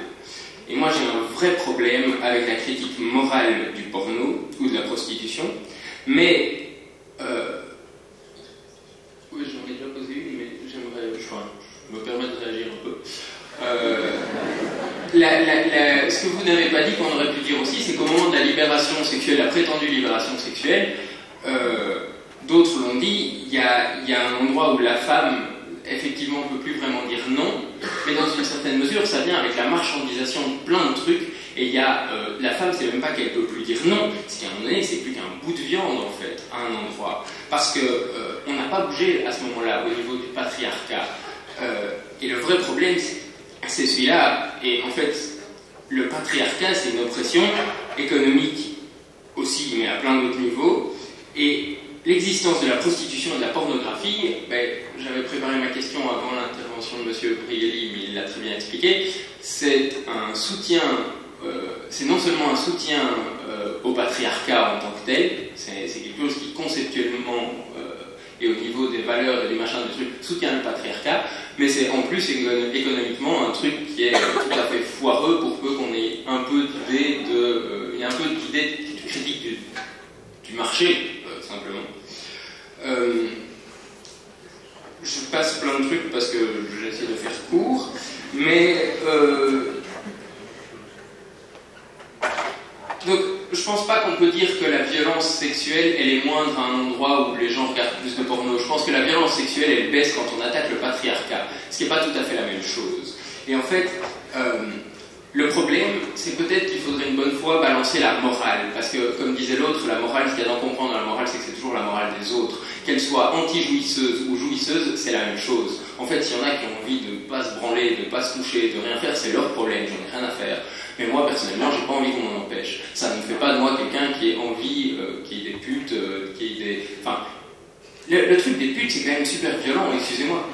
Et moi, j'ai un vrai problème avec la critique morale du porno ou de la prostitution, mais oui, j'en ai déjà posé une, mais j'aimerais, je me permets de réagir un peu. Ce que vous n'avez pas dit, qu'on aurait pu dire aussi, c'est qu'au moment de la libération sexuelle, la prétendue libération sexuelle, d'autres l'ont dit, il y a un endroit où la femme, effectivement, ne peut plus vraiment dire non, mais dans une certaine mesure, ça vient avec la marchandisation de plein de trucs, et il y a, la femme, c'est même pas qu'elle peut plus dire non, c'est qu'à un moment donné, c'est plus qu'un bout de viande, en fait, à un endroit. Parce que on n'a pas bougé à ce moment-là, au niveau du patriarcat. Et le vrai problème, c'est celui-là, et en fait, le patriarcat, c'est une oppression économique aussi, mais à plein d'autres niveaux, et l'existence de la prostitution et de la pornographie, j'avais préparé ma question avant l'intervention de M. Brielli, mais il l'a très bien expliqué, c'est un soutien, c'est non seulement un soutien au patriarcat en tant que tel, c'est quelque chose qui conceptuellement et au niveau des valeurs et des machins, des trucs, soutient le patriarcat, mais c'est en plus économiquement un truc qui est tout à fait foireux pour peu qu'on ait un peu d'idée de critique du marché, simplement. Je passe plein de trucs parce que j'essaie de faire court, mais donc je pense pas qu'on peut dire que la violence sexuelle elle est moindre à un endroit où les gens regardent plus de porno. Je pense que la violence sexuelle elle baisse quand on attaque le patriarcat, ce qui n'est pas tout à fait la même chose. Et en fait, le problème, c'est peut-être qu'il faudrait une bonne fois balancer la morale, parce que, comme disait l'autre, la morale, ce qu'il y a d'en comprendre dans la morale, c'est que c'est toujours la morale des autres. Qu'elle soit anti-jouisseuse ou jouisseuse, c'est la même chose. En fait, il y en a qui ont envie de ne pas se branler, de ne pas se toucher, de rien faire, c'est leur problème, j'en ai rien à faire. Mais moi, personnellement, j'ai pas envie qu'on m'en empêche. Ça ne fait pas de moi quelqu'un qui ait envie, qui ait des putes, qui ait des... Enfin, le truc des putes, c'est quand même super violent, excusez-moi.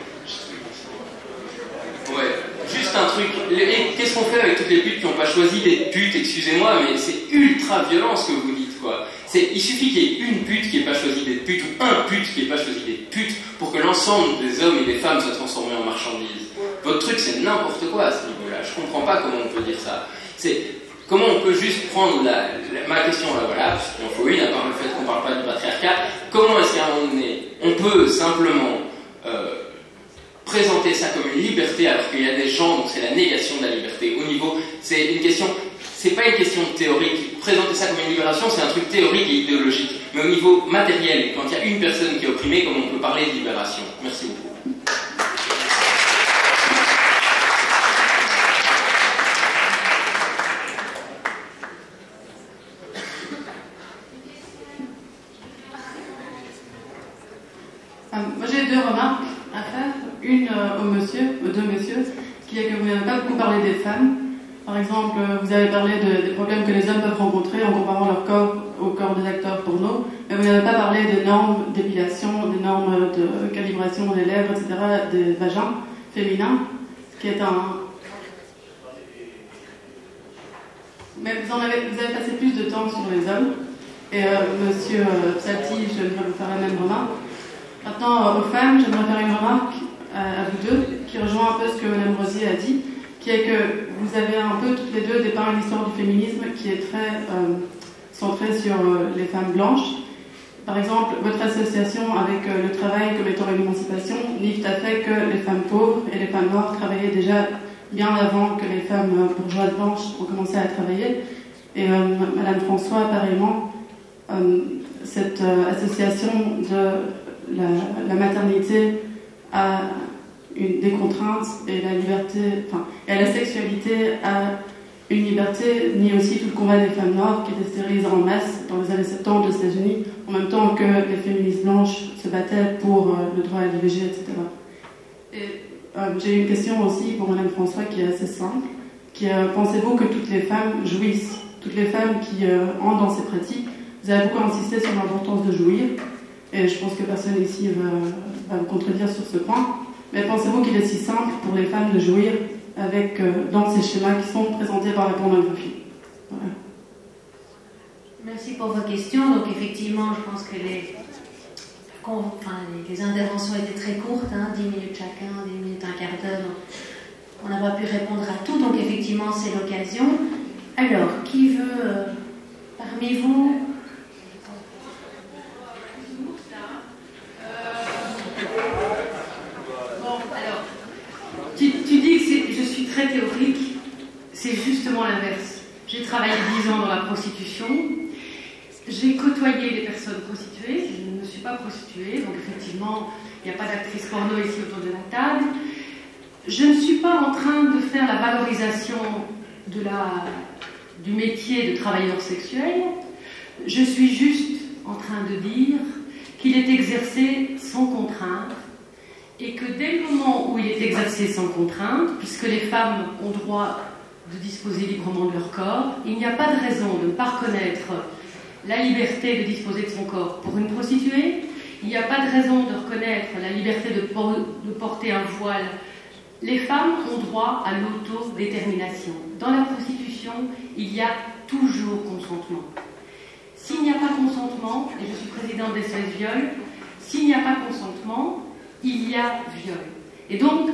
Ouais. Juste un truc, qu'est-ce qu'on fait avec toutes les putes qui n'ont pas choisi d'être putes, excusez-moi, mais c'est ultra violent ce que vous dites, quoi. Il suffit qu'il y ait une pute qui n'ait pas choisi d'être pute, ou un pute qui n'ait pas choisi d'être pute, pour que l'ensemble des hommes et des femmes soient transformés en marchandises. Votre truc, c'est n'importe quoi à ce niveau-là. Je comprends pas comment on peut dire ça. Comment on peut juste prendre ma question, là, voilà, parce qu'il en faut une, à part le fait qu'on parle pas du patriarcat, comment est-ce qu'à un moment donné, on peut simplement présenter ça comme une liberté alors qu'il y a des gens donc c'est la négation de la liberté au niveau, c'est pas une question théorique. Présenter ça comme une libération, c'est un truc théorique et idéologique, mais au niveau matériel, quand il y a une personne qui est opprimée, comment on peut parler de libération? Merci beaucoup. Moi j'ai deux remarques à faire. Une aux deux messieurs, qui est que vous n'avez pas beaucoup parlé des femmes. Par exemple, vous avez parlé des problèmes que les hommes peuvent rencontrer en comparant leur corps au corps des acteurs porno, mais vous n'avez pas parlé des normes d'épilation, des normes de calibration des lèvres, etc., des vagins féminins, qui est un... Mais vous avez passé plus de temps sur les hommes, et monsieur Psati, je vais vous faire la même remarque. Maintenant, aux femmes, j'aimerais faire une remarque à vous deux, qui rejoint un peu ce que Mme Rosier a dit, qui est que vous avez un peu toutes les deux dépeint une histoire du féminisme qui est très centrée sur les femmes blanches. Par exemple, votre association avec le travail comme étant une émancipation nie tout à fait que les femmes pauvres et les femmes noires travaillaient déjà bien avant que les femmes bourgeoises blanches ont commencé à travailler. Et Mme François, pareillement, cette association de la maternité à des contraintes et la liberté, et à la sexualité à une liberté, ni aussi tout le combat des femmes noires qui étaient stérilisées en masse dans les années 70 aux États-Unis, en même temps que les féministes blanches se battaient pour le droit à l'IVG, etc. Et j'ai une question aussi pour Mme François qui est assez simple, qui est pensez-vous que toutes les femmes jouissent, toutes les femmes qui entrent dans ces pratiques? Vous avez beaucoup insisté sur l'importance de jouir, et je pense que personne ici va vous contredire sur ce point. Mais pensez-vous qu'il est si simple pour les femmes de jouir avec, dans ces schémas qui sont présentés par la pornographie? Voilà. Merci pour vos questions. Donc effectivement, je pense que les interventions étaient très courtes, 10 minutes chacun, 10 minutes, un quart d'heure. On n'a pas pu répondre à tout, donc effectivement, c'est l'occasion. Alors, qui veut, parmi vous... Tu dis que je suis très théorique, c'est justement l'inverse. J'ai travaillé 10 ans dans la prostitution, j'ai côtoyé les personnes prostituées, je ne me suis pas prostituée, donc effectivement, il n'y a pas d'actrice porno ici autour de la table. Je ne suis pas en train de faire la valorisation du métier de travailleur sexuel, je suis juste en train de dire qu'il est exercé sans contrainte, et que dès le moment où il est exercé sans contrainte, puisque les femmes ont droit de disposer librement de leur corps, il n'y a pas de raison de ne pas reconnaître la liberté de disposer de son corps pour une prostituée, il n'y a pas de raison de reconnaître la liberté de porter un voile. Les femmes ont droit à l'autodétermination. Dans la prostitution, il y a toujours consentement. S'il n'y a pas consentement, et je suis présidente des SOS Viol, s'il n'y a pas consentement, il y a viol. Et donc,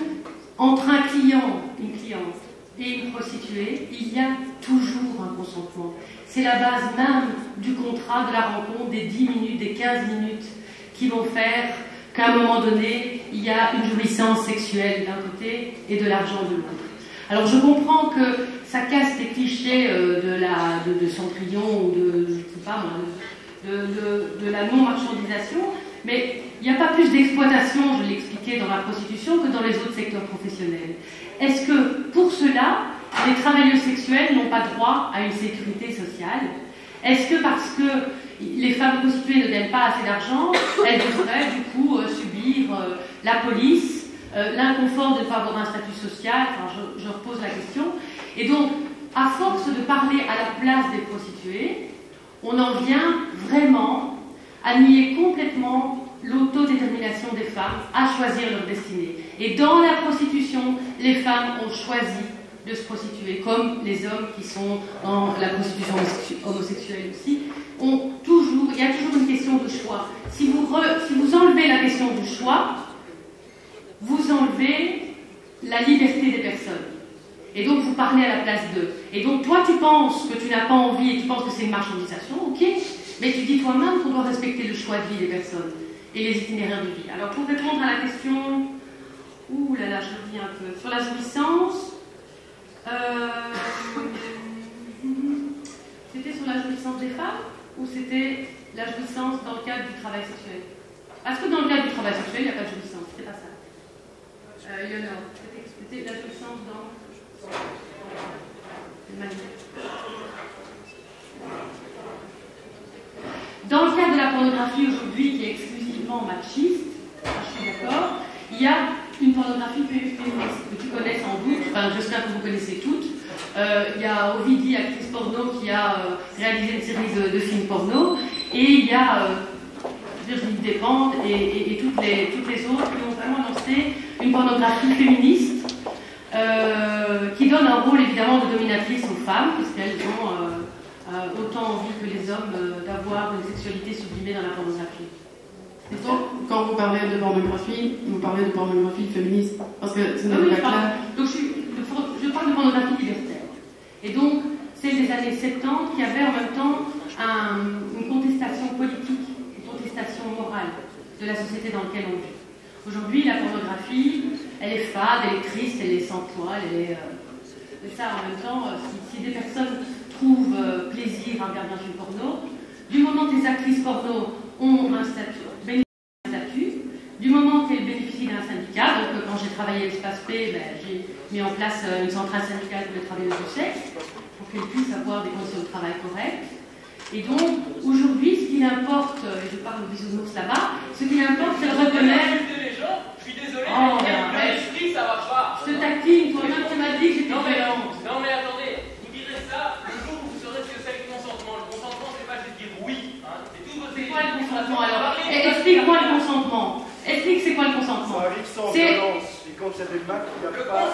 entre un client, une cliente et une prostituée, il y a toujours un consentement. C'est la base même du contrat, de la rencontre, des 10 minutes, des 15 minutes qui vont faire qu'à un moment donné, il y a une jouissance sexuelle d'un côté et de l'argent de l'autre. Alors je comprends que ça casse les clichés de Centrillon ou je sais pas moi, de la non-marchandisation, mais il n'y a pas plus d'exploitation, je l'ai expliqué, dans la prostitution que dans les autres secteurs professionnels. Est-ce que, pour cela, les travailleuses sexuelles n'ont pas droit à une sécurité sociale? Est-ce que parce que les femmes prostituées ne gagnent pas assez d'argent, elles devraient du coup subir la police, l'inconfort de ne pas avoir un statut social? Enfin, je repose la question. Et donc, à force de parler à la place des prostituées, on en vient vraiment à nier complètement l'autodétermination des femmes à choisir leur destinée. Et dans la prostitution, les femmes ont choisi de se prostituer, comme les hommes qui sont dans la prostitution homosexuelle aussi, il y a toujours une question de choix. Si vous enlevez la question du choix, vous enlevez la liberté des personnes. Et donc vous parlez à la place d'eux. Et donc toi tu penses que tu n'as pas envie et tu penses que c'est une marchandisation, ok, mais tu dis toi-même qu'on doit respecter le choix de vie des personnes et les itinéraires de vie. Alors pour répondre à la question, ouh là là, je reviens un peu, sur la jouissance, c'était sur la jouissance des femmes ou c'était la jouissance dans le cadre du travail sexuel? Parce que dans le cadre du travail sexuel, il n'y a pas de jouissance, c'est pas ça. Léonore, c'était la jouissance dans... Dans le cadre de la pornographie aujourd'hui, qui est exclusivement machiste, je suis d'accord, il y a une pornographie féministe que tu connais sans doute, enfin j'espère que vous connaissez toutes. Il y a Ovidie, actrice porno, qui a réalisé une série de films porno, et il y a Virginie Despentes et toutes les autres qui ont vraiment lancé une pornographie féministe qui donne un rôle évidemment de dominatrice aux femmes, puisqu'elles ont autant envie que les hommes d'avoir une sexualité sublimée dans la pornographie. Et donc, quand vous parlez de pornographie, vous parlez de pornographie féministe, parce que ce n'est pas clair. Donc je parle de pornographie libertaire. Et donc, c'est les années 70 qui avaient en même temps une contestation politique, une contestation morale de la société dans laquelle on vit. Aujourd'hui, la pornographie, elle est fade, elle est triste, elle est sans poil, elle est... Et ça, en même temps, si des personnes trouvent plaisir à regarder un film porno, du moment que les actrices porno ont un statut, bénéficient d'un statut, du moment qu'elles bénéficient d'un syndicat, donc quand j'ai travaillé à l'Espace P, j'ai mis en place une centrale syndicale pour les travailleuses du sexe, pour qu'elles puissent avoir des conditions de travail correctes. Et donc, aujourd'hui, ce qu'il importe, et je parle au bisounours là-bas, ce qu'il importe, c'est de reconnaître... Je suis désolé, oh, mais l'esprit, ça va pas. Je te taquine, toi-même, tu m'as dit que j'étais violente. Non, mais attendez, vous direz ça le jour où vous saurez ce que c'est le consentement. Le consentement, c'est pas juste dire oui. Hein. C'est tout votre... C'est quoi le consentement alors? Explique-moi le consentement. Explique c'est quoi le consentement. Ça arrive sans violence. Et quand il y a des mains qui n'arrivent pas...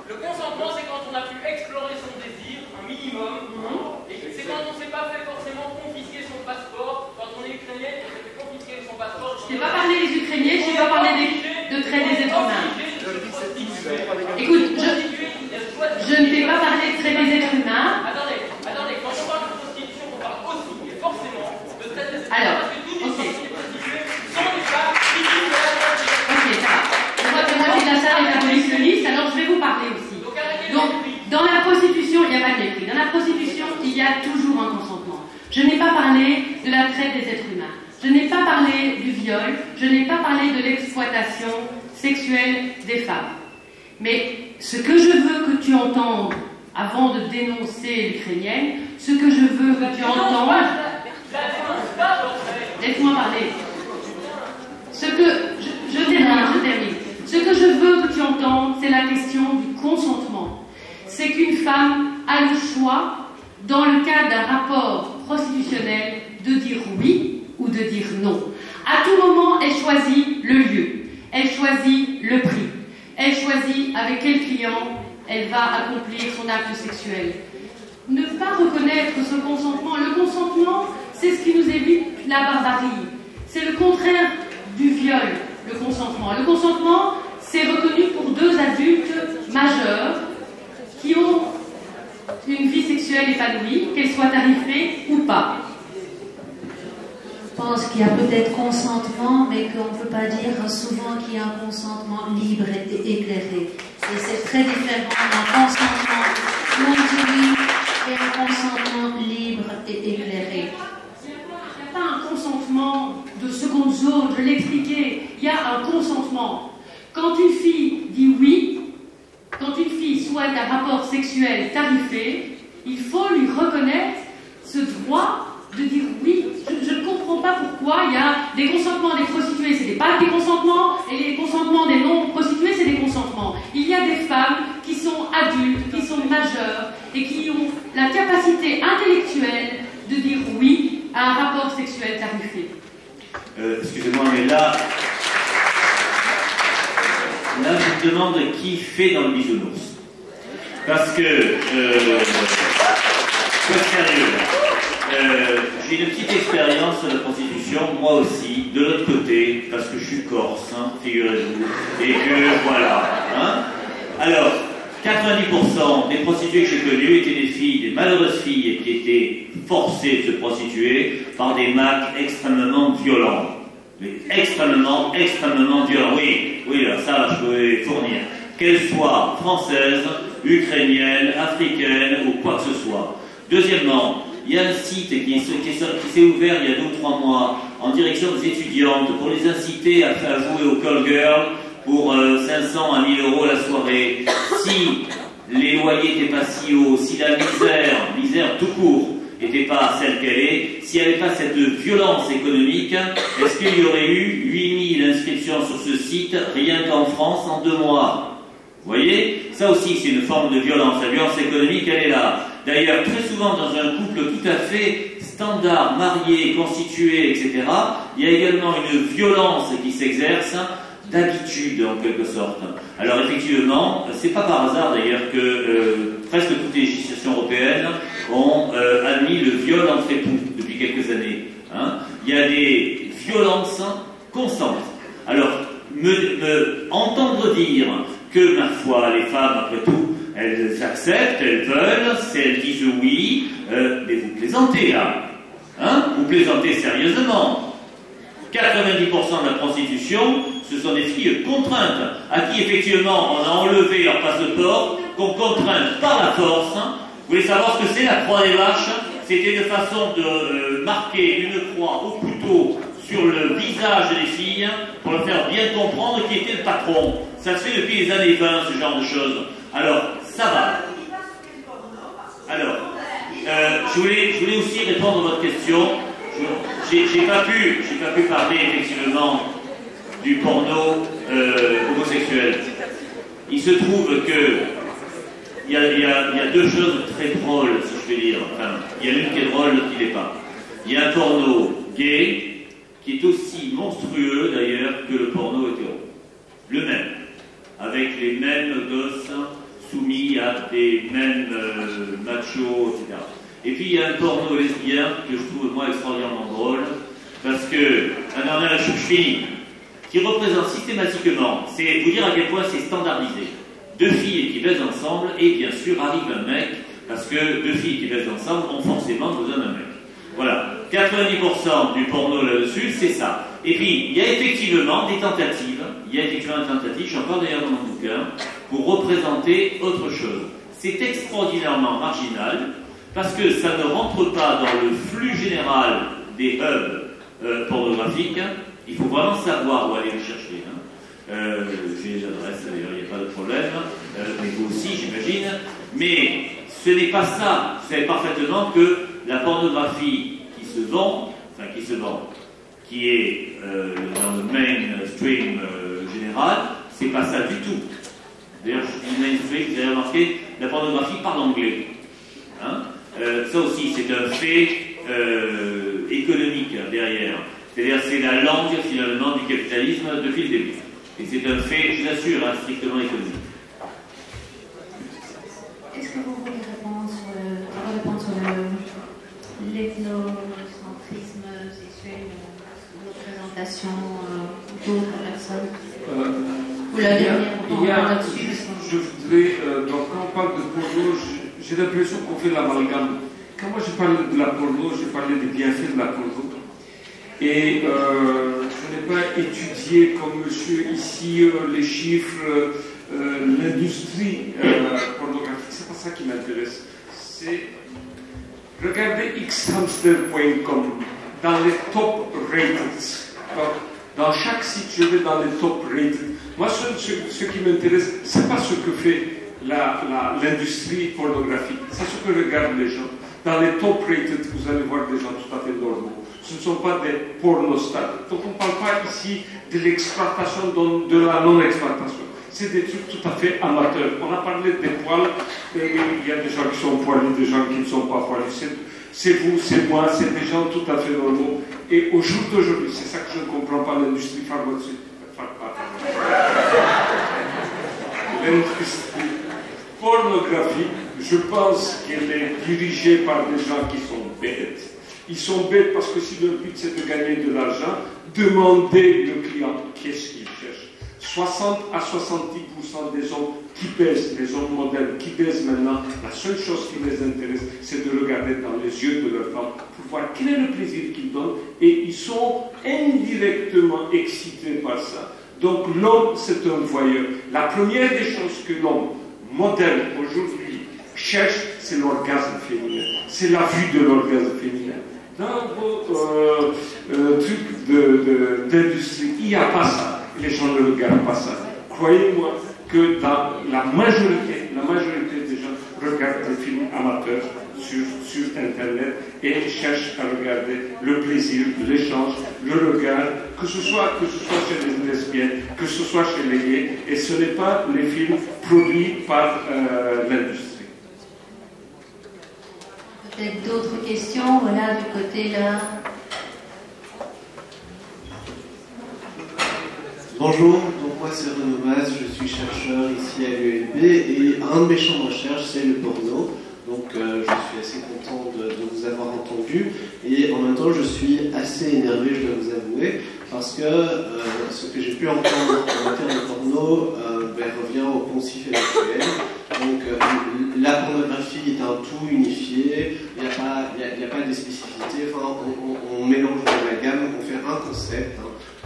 Le consentement, c'est quand on a pu explorer son désir, un minimum. Et c'est quand on ne s'est pas fait forcément confisquer son passeport. Quand on est ukrainien, on s'est fait confisquer son passeport. Je n'ai pas parlé des Ukrainiens, je n'ai pas parlé de traite des êtres humains. Écoute, je ne t'ai pas parlé de traite des êtres humains. Attendez, quand on parle de prostitution, on parle aussi, et forcément, de traite des êtres humains. Alors, parce que toutes les prostituées sont des femmes victimes de la prostitution. Ok, ça va. Je vois que la moitié de la salle est abolitionniste, alors je vais vous parler aussi. Donc, dans la prostitution, il n'y a pas de mépris. Dans la prostitution, il y a toujours un consentement. Je n'ai pas parlé de la traite des êtres humains. Je n'ai pas parlé du viol. Je n'ai pas parlé de l'exploitation sexuelle des femmes. Mais ce que je veux que tu entendes avant de dénoncer l'Ukrainienne, ce que je veux que tu entendes... Laisse-moi parler. Ce que... Je termine. Ce que je veux que tu entendes, c'est la question du consentement. C'est qu'une femme a le choix, dans le cadre d'un rapport prostitutionnel, de dire oui ou de dire non. À tout moment, elle choisit le lieu, elle choisit le prix, elle choisit avec quel client elle va accomplir son acte sexuel. Ne pas reconnaître ce consentement, le consentement, c'est ce qui nous évite la barbarie. C'est le contraire du viol, le consentement. Le consentement, c'est reconnu pour deux adultes majeurs qui ont une vie sexuelle épanouie, qu'elle soit tarifée ou pas. Je pense qu'il y a peut-être consentement, mais qu'on ne peut pas dire souvent qu'il y a un consentement libre et éclairé. Et c'est très différent d'un consentement non oui et un consentement libre et éclairé. Il n'y a pas un consentement de seconde zone, je l'ai expliqué. Il y a un consentement. Quand une fille dit oui, quand une fille souhaite un rapport sexuel tarifé, il faut lui reconnaître ce droit de dire oui. Je ne comprends pas pourquoi il y a des consentements des prostituées, c'est pas des consentements, et les consentements des non-prostituées, c'est des consentements. Il y a des femmes qui sont adultes, qui sont majeures, et qui ont la capacité intellectuelle de dire oui à un rapport sexuel tarifé. Excusez-moi, mais là, je me demande qui fait dans le bisounours. Parce que, sois sérieux, j'ai une petite expérience de la prostitution, moi aussi, de l'autre côté, parce que je suis corse, hein, figurez-vous, et que voilà. Hein. Alors, 90% des prostituées que j'ai connues étaient des filles, des malheureuses filles qui étaient forcées de se prostituer par des mecs extrêmement violents. Extrêmement violents. Oui, ça, je pouvais fournir. Qu'elles soient françaises, ukrainiennes, africaines ou quoi que ce soit. Deuxièmement, il y a un site qui s'est ouvert il y a 2 ou 3 mois en direction des étudiantes pour les inciter à jouer au call girl pour 500 à 1000 euros la soirée. Si les loyers n'étaient pas si hauts, si la misère tout court, n'était pas celle qu'elle est, s'il n'y avait pas cette violence économique, est-ce qu'il y aurait eu 8000 inscriptions sur ce site rien qu'en France en 2 mois? Vous voyez? Ça aussi, c'est une forme de violence. La violence économique, elle est là. D'ailleurs, très souvent, dans un couple tout à fait standard, marié, constitué, etc., il y a également une violence qui s'exerce d'habitude, en quelque sorte. Alors, effectivement, c'est pas par hasard, d'ailleurs, que presque toutes les législations européennes ont admis le viol entre époux depuis quelques années. Hein. Il y a des violences constantes. Alors, entendre dire que, ma foi, les femmes, après tout, elles acceptent, elles veulent, si elles disent oui, mais vous plaisantez là. Hein? Vous plaisantez sérieusement. 90% de la prostitution, ce sont des filles contraintes, à qui effectivement on a enlevé leur passeport, qu'on contraint par la force. Vous voulez savoir ce que c'est la croix des vaches? C'était une façon de marquer une croix au couteau sur le visage des filles pour leur faire bien comprendre qui était le patron. Ça se fait depuis les années 20, ce genre de choses. Alors, ça va. Alors, je voulais aussi répondre à votre question. J'ai pas pu parler effectivement du porno homosexuel. Il se trouve que il y a 2 choses très drôles, si je peux dire. Enfin, il y a une qui est drôle, l'autre qui n'est pas. Il y a un porno gay qui est aussi monstrueux d'ailleurs que le porno hétéro. Le même, avec les mêmes gosses soumis à des mêmes machos, etc. Et puis il y a un porno lesbien que je trouve moi extraordinairement drôle, parce que, je finis, qui représente systématiquement, c'est vous dire à quel point c'est standardisé. 2 filles qui baisent ensemble, et bien sûr arrive un mec, parce que 2 filles qui baisent ensemble ont forcément besoin d'un mec. Voilà, 90% du porno là-dessus, c'est ça. Et puis, il y a effectivement des tentatives, j'en parle d'ailleurs dans mon bouquin, pour représenter autre chose. C'est extraordinairement marginal, parce que ça ne rentre pas dans le flux général des hubs pornographiques. Il faut vraiment savoir où aller les chercher. J'ai les adresses, d'ailleurs, il n'y a pas de problème. Mais vous aussi, j'imagine. Mais ce n'est pas ça. Vous savez parfaitement que la pornographie qui se vend, qui est dans le mainstream général, c'est pas ça du tout. D'ailleurs, je dis mainstream, vous avez remarqué, la pornographie parle anglais. Hein? Ça aussi, c'est un fait économique derrière. C'est-à-dire, c'est la langue, finalement, du capitalisme depuis le début. Et c'est un fait, je l'assure, strictement économique. Est-ce que vous voulez répondre sur l'ethnocentrisme sexuel, représentation d'autres personnes? Ou la dernière, je voudrais, donc quand on parle de porno j'ai l'impression qu'on fait l'amalgame. Quand moi je parlais de la porno, je parlais des bienfaits de la porno. Et je n'ai pas étudié comme monsieur ici les chiffres, l'industrie pornographique. C'est pas ça qui m'intéresse. C'est regardez xhamster.com dans les top rated. Dans chaque site, je vais dans les top rated. Moi, ce qui m'intéresse, c'est pas ce que fait l'industrie pornographique. C'est ce que regardent les gens. Dans les top rated, vous allez voir des gens tout à fait normaux. Ce ne sont pas des pornostars. Donc on ne parle pas ici de l'exploitation, de la non-exploitation. C'est des trucs tout à fait amateurs. On a parlé des poils, il y a des gens qui sont poilus, des gens qui ne sont pas poilus. C'est vous, c'est moi, c'est des gens tout à fait normaux. Et au jour d'aujourd'hui, c'est ça que je ne comprends pas, l'industrie pharmaceutique. L'industrie pornographique, je pense qu'elle est dirigée par des gens qui sont bêtes. Ils sont bêtes parce que si leur but c'est de gagner de l'argent, demandez le client qu'est-ce qu'il cherche. 60 à 70% des hommes qui baissent, les hommes modernes qui baissent maintenant, la seule chose qui les intéresse, c'est de regarder dans les yeux de leur femme pour voir quel est le plaisir qu'ils donnent, et ils sont indirectement excités par ça. Donc l'homme, c'est un voyeur. La première des choses que l'homme moderne aujourd'hui cherche, c'est l'orgasme féminin. C'est la vue de l'orgasme féminin. Dans vos trucs d'industrie, il n'y a pas ça. Les gens ne regardent pas ça. Croyez-moi que dans la majorité des gens regardent des films amateurs sur Internet et cherchent à regarder le plaisir, l'échange, le regard, que ce soit chez les lesbiennes, que ce soit chez les gays, et ce n'est pas les films produits par l'industrie. Peut-être d'autres questions, voilà, du côté là. Bonjour, donc moi c'est Renaud Mas, je suis chercheur ici à l'ULB et un de mes champs de recherche c'est le porno. Donc je suis assez content de vous avoir entendu et en même temps je suis assez énervé, je dois vous avouer, parce que ce que j'ai pu entendre en matière de porno revient au poncif éventuel. Donc la pornographie est un tout unifié, il n'y a pas de spécificité, enfin, on mélange la gamme, on fait un concept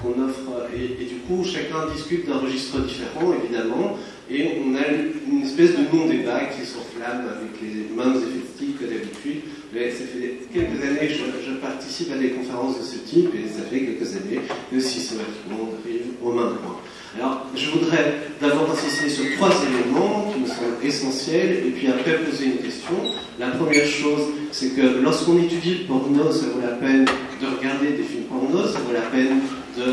qu'on offre, et du coup chacun discute d'un registre différent évidemment, et on a une espèce de non-débat qui s'enflamme avec les mêmes effectifs que d'habitude. Mais ça fait quelques années que je participe à des conférences de ce type, et ça fait quelques années que systématiquement on arrive au même point. Alors, je voudrais d'abord insister sur 3 éléments qui me semblent essentiels, et puis après poser une question. La première chose, c'est que lorsqu'on étudie le porno, ça vaut la peine de regarder des films porno, ça vaut la peine de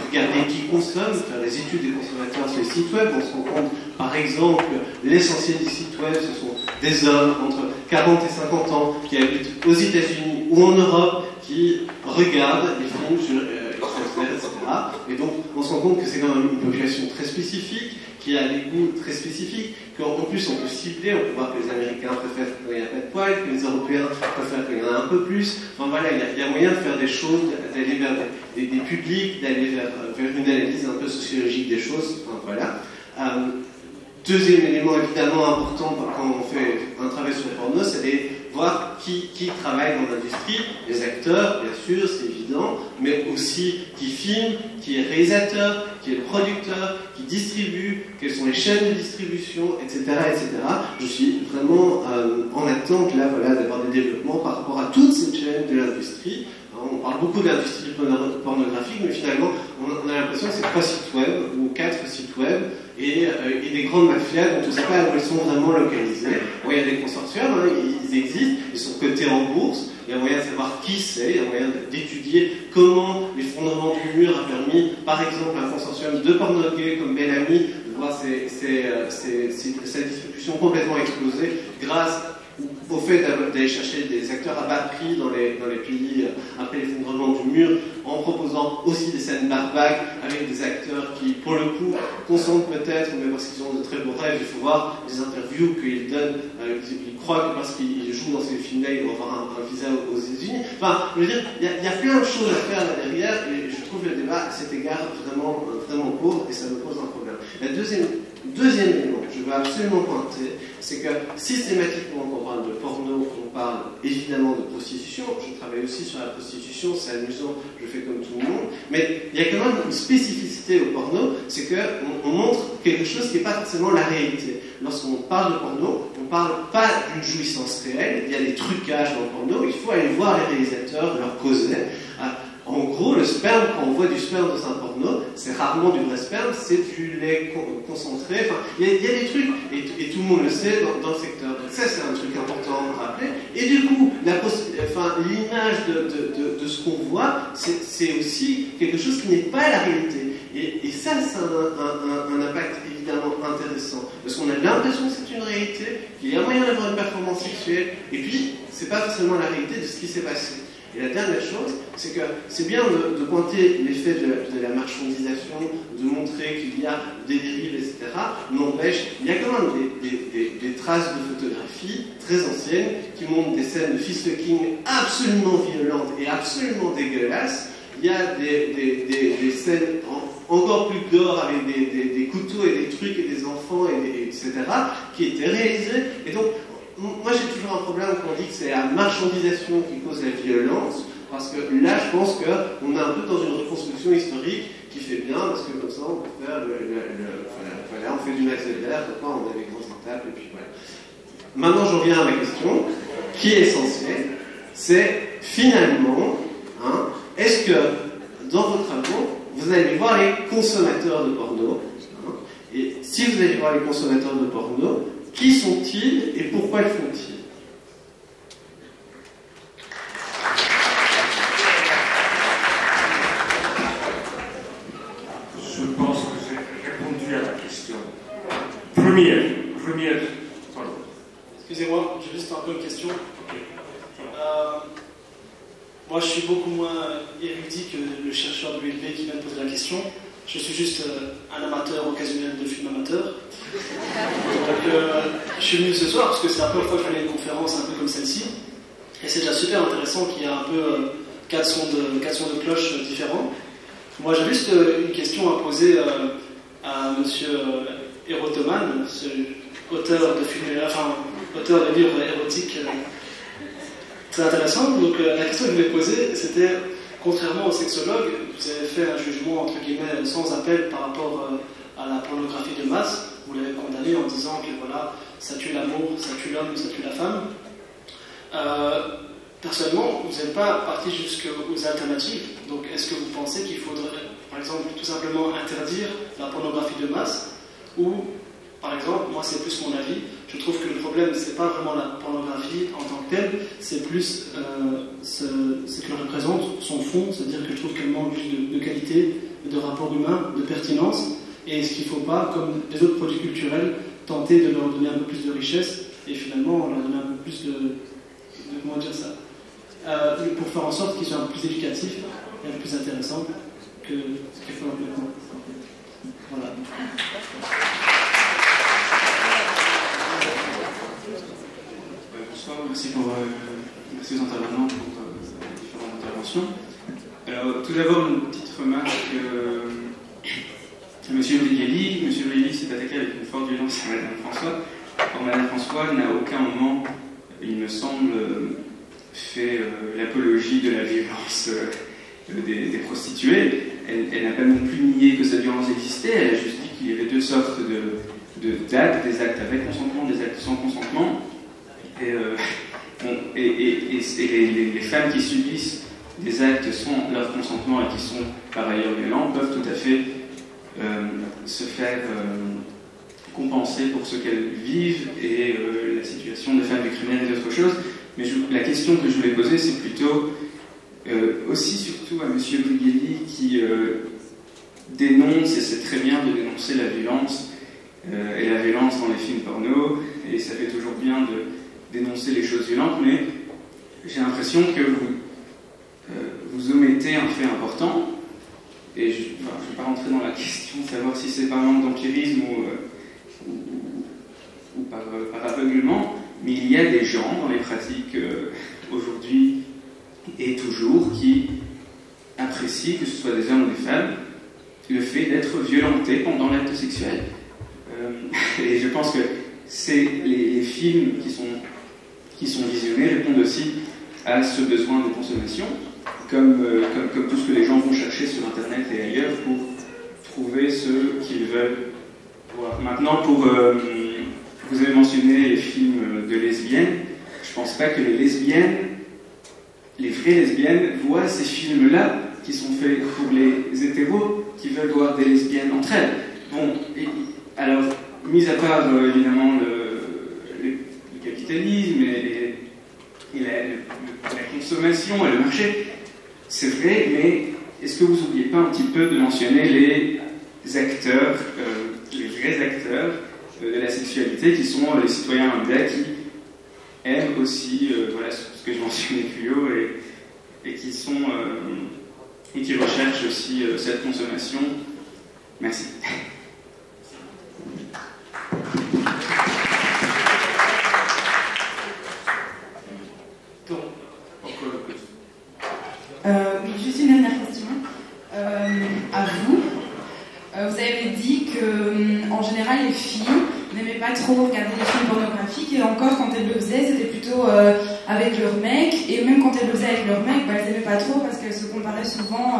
regarder qui consomme, faire des études des consommateurs sur les sites web. On se rend compte, par exemple, que l'essentiel des sites web, ce sont des hommes entre 40 et 50 ans qui habitent aux États-Unis ou en Europe, qui regardent les films sur etc. Et donc, on se rend compte que c'est quand même une population très spécifique, qui a des goûts très spécifiques, qu'en plus on peut cibler, on peut voir que les Américains préfèrent quand il n'y a pas de poils, que les Européens préfèrent quand il y en a un peu plus. Enfin voilà, il y a moyen de faire des choses, d'aller vers des publics, d'aller vers une analyse un peu sociologique des choses. Enfin voilà. Deuxième élément évidemment important quand on fait un travail sur le porno, c'est de voir qui travaille dans l'industrie, les acteurs, bien sûr, c'est évident, mais aussi qui filme, qui est réalisateur, qui est le producteur, qui distribue, quelles sont les chaînes de distribution, etc. etc. Je suis vraiment en attente là, voilà, d'avoir des développements par rapport à toutes ces chaînes de l'industrie. On parle beaucoup de l'industrie pornographique, mais finalement, on a l'impression que c'est 3 sites web ou 4 sites web et des grandes mafias dont on ne sait pas où elles sont vraiment localisées. Bon, il y a des consortiums, ils existent, ils sont cotés en bourse, il y a moyen de savoir qui c'est, il y a moyen d'étudier comment l'effondrement du mur a permis, par exemple, un consortium de porno-gays comme Bellamy, de voir sa distribution complètement explosée grâce au fait d'aller chercher des acteurs à bas prix dans les pays après l'effondrement du mur, en proposant aussi des scènes barbaques avec des acteurs qui, pour le coup, consentent peut-être, mais parce qu'ils ont de très beaux rêves. Il faut voir les interviews qu'ils donnent. Ils croient que parce qu'ils jouent dans ces films-là, ils vont avoir un visa aux États-Unis. Enfin, je veux dire, il y a plein de choses à faire là derrière, et je trouve le débat à cet égard vraiment, vraiment pauvre, et ça me pose un problème. La deuxième Deuxième élément que je veux absolument pointer, c'est que systématiquement quand on parle de porno, on parle évidemment de prostitution. Je travaille aussi sur la prostitution, c'est amusant, je fais comme tout le monde. Mais il y a quand même une spécificité au porno, c'est qu'on montre quelque chose qui n'est pas forcément la réalité. Lorsqu'on parle de porno, on ne parle pas d'une jouissance réelle, il y a des trucages dans le porno, il faut aller voir les réalisateurs, leur causer. En gros, le sperme, quand on voit du sperme dans un porno, c'est rarement du vrai sperme, c'est du lait concentré. Enfin, il y a des trucs, et tout le monde le sait dans le secteur. Donc ça, c'est un truc important à rappeler. Et du coup, l'image de ce qu'on voit, c'est aussi quelque chose qui n'est pas la réalité. Et ça, c'est un impact évidemment intéressant. Parce qu'on a l'impression que c'est une réalité, qu'il y a moyen d'avoir une performance sexuelle, et puis, c'est pas forcément la réalité de ce qui s'est passé. Et la dernière chose, c'est que c'est bien de pointer l'effet de la marchandisation, de montrer qu'il y a des dérives, etc. N'empêche, il y a quand même des traces de photographie très anciennes qui montrent des scènes de fist-fucking absolument violentes et absolument dégueulasses. Il y a des scènes encore plus gore avec des couteaux et des trucs et des enfants, etc., qui étaient réalisés. Et donc, moi j'ai toujours un problème quand on dit que c'est la marchandisation qui cause la violence, parce que là je pense qu'on est un peu dans une reconstruction historique qui fait bien, parce que comme ça on peut faire voilà, on fait du Max Weber, on a les grosses étapes, et puis voilà. Maintenant j'en viens à ma question, qui est essentielle, c'est finalement, est-ce que dans vos travaux, vous allez voir les consommateurs de porno, et si vous allez voir les consommateurs de porno, qui sont-ils et pourquoi le font-ils? Je pense que j'ai répondu à la question. Première. Pardon. Excusez-moi, j'ai juste un peu une question. Moi, je suis beaucoup moins érudit que le chercheur de l'ULB qui vient de poser la question. Je suis juste un amateur occasionnel de films amateurs. Donc, je suis venu ce soir parce que c'est la première fois que je fais une conférence un peu comme celle-ci. Et c'est déjà super intéressant qu'il y a un peu 4 sons de cloche différents. Moi, j'ai juste une question à poser à monsieur Erotoman, auteur de livres érotiques très intéressants. Donc, la question que je voulais poser, c'était, contrairement aux sexologues, vous avez fait un jugement, entre guillemets, sans appel par rapport à la pornographie de masse. Vous l'avez condamné en disant que voilà, ça tue l'amour, ça tue l'homme, ça tue la femme. Personnellement, vous n'êtes pas parti jusqu'aux alternatives. Donc, est-ce que vous pensez qu'il faudrait, par exemple, tout simplement interdire la pornographie de masse? Ou, par exemple, moi c'est plus mon avis, je trouve que le problème, c'est pas vraiment la pornographie en tant que telle, c'est plus ce qu'elle représente, son fond, c'est-à-dire que je trouve qu'elle manque de qualité, de rapport humain, de pertinence. Et est-ce qu'il ne faut pas, comme les autres produits culturels, tenter de leur donner un peu plus de richesse et finalement leur donner un peu plus de comment dire ça, pour faire en sorte qu'ils soient un peu plus éducatifs et un peu plus intéressants que ce qu'ils font un peu moins. Voilà. Bonsoir, merci aux intervenants pour les différentes interventions. Alors, tout d'abord, une petite remarque. Monsieur Brigelli s'est attaqué avec une forte violence à Madame François. Or, Madame François n'a à aucun moment, il me semble, fait l'apologie de la violence des prostituées. Elle n'a pas non plus nié que cette violence existait, elle a juste dit qu'il y avait deux sortes d'actes, des actes avec consentement, des actes sans consentement. Et les femmes qui subissent des actes sans leur consentement et qui sont par ailleurs violents peuvent tout à fait se faire compenser pour ce qu'elles vivent et la situation des femmes ukrainiennes et d'autres choses. Mais la question que je voulais poser, c'est plutôt aussi surtout à M. Brigelli qui dénonce, et c'est très bien de dénoncer la violence et la violence dans les films porno, et ça fait toujours bien de dénoncer les choses violentes, mais j'ai l'impression que vous omettez un fait important. Et je ne vais pas rentrer dans la question de savoir si c'est par manque d'empirisme ou par aveuglement, mais il y a des gens dans les pratiques aujourd'hui et toujours qui apprécient, que ce soit des hommes ou des femmes, le fait d'être violentés pendant l'acte sexuel. Et je pense que les films qui sont visionnés répondent aussi à ce besoin de consommation, comme tout ce que les gens vont chercher sur Internet et ailleurs pour trouver ce qu'ils veulent voir. Maintenant, vous avez mentionné les films de lesbiennes. Je ne pense pas que les lesbiennes, les vraies lesbiennes, voient ces films-là qui sont faits pour les hétéros qui veulent voir des lesbiennes entre elles. Bon, alors, mis à part évidemment le capitalisme et la consommation et le marché, c'est vrai, mais est-ce que vous n'oubliez pas un petit peu de mentionner les acteurs, les vrais acteurs de la sexualité qui sont les citoyens lambda qui aiment aussi, voilà ce que je mentionnais plus haut, et qui sont et qui recherchent aussi cette consommation. Merci. Oui, juste une dernière question à vous. Vous avez dit que, en général, les filles n'aimaient pas trop regarder les films pornographiques, et encore quand elles le faisaient, c'était plutôt avec leur mec, et même quand elles le faisaient avec leur mec, elles n'aimaient pas trop parce qu'elles se comparaient souvent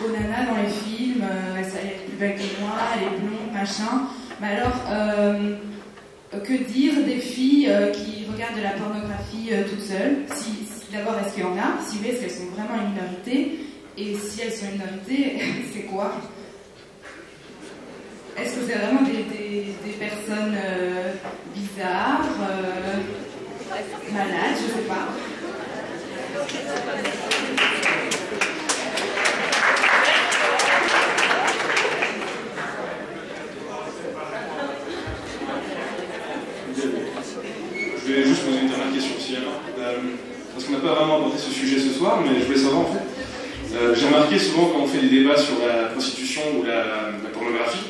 aux nanas dans les films. Elle est plus belle que moi, elle est blonde, machin. Mais alors, que dire des filles qui regardent de la pornographie toutes seules? D'abord, est-ce qu'il y en a? Si oui, est-ce qu'elles sont vraiment une minorité? Et si elles sont une minorité, c'est quoi? Est-ce que c'est vraiment des personnes bizarres, malades, je sais pas. Je vais juste poser une dernière question aussi alors. Parce qu'on n'a pas vraiment abordé ce sujet ce soir, mais je voulais savoir en fait. J'ai remarqué souvent quand on fait des débats sur la prostitution ou la pornographie,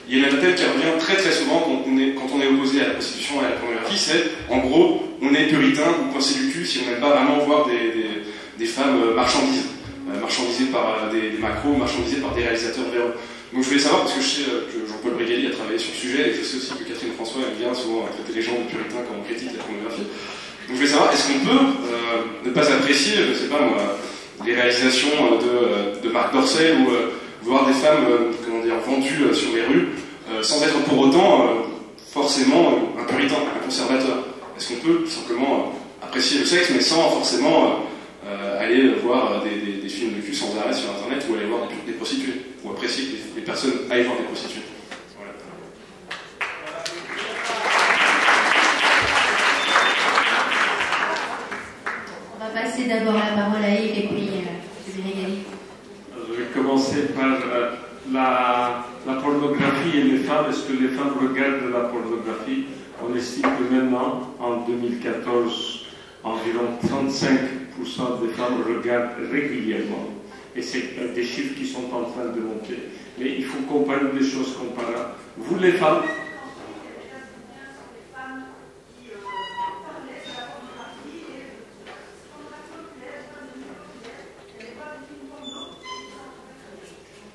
il y a un thème qui revient très très souvent quand on est opposé à la prostitution et à la pornographie, c'est en gros, on est puritain ou coincé du cul si on n'aime pas vraiment voir des femmes marchandisées par des macros, marchandisées par des réalisateurs véreux. Donc je voulais savoir, parce que je sais que Jean-Paul Brigali a travaillé sur le sujet, et je sais aussi que Catherine François aime bien souvent traiter les gens de puritains quand on critique la pornographie. Donc je voulais savoir, est-ce qu'on peut ne pas apprécier, je ne sais pas moi, les réalisations de Marc Dorcel ou voir des femmes vendues sur les rues sans être pour autant forcément un puritain, un conservateur? Est-ce qu'on peut simplement apprécier le sexe mais sans forcément aller voir des films de cul sans arrêt sur internet, ou aller voir des prostituées, ou apprécier que les personnes aillent voir des prostituées? Voilà. On va passer d'abord la parole à Yves et puis Brigali. Je vais commencer par la pornographie et les femmes. Est-ce que les femmes regardent de la pornographie? On estime que maintenant, en 2014, environ 35% des femmes regardent régulièrement. Et c'est des chiffres qui sont en train de monter. Mais il faut comparer des choses comparables. Vous, les femmes,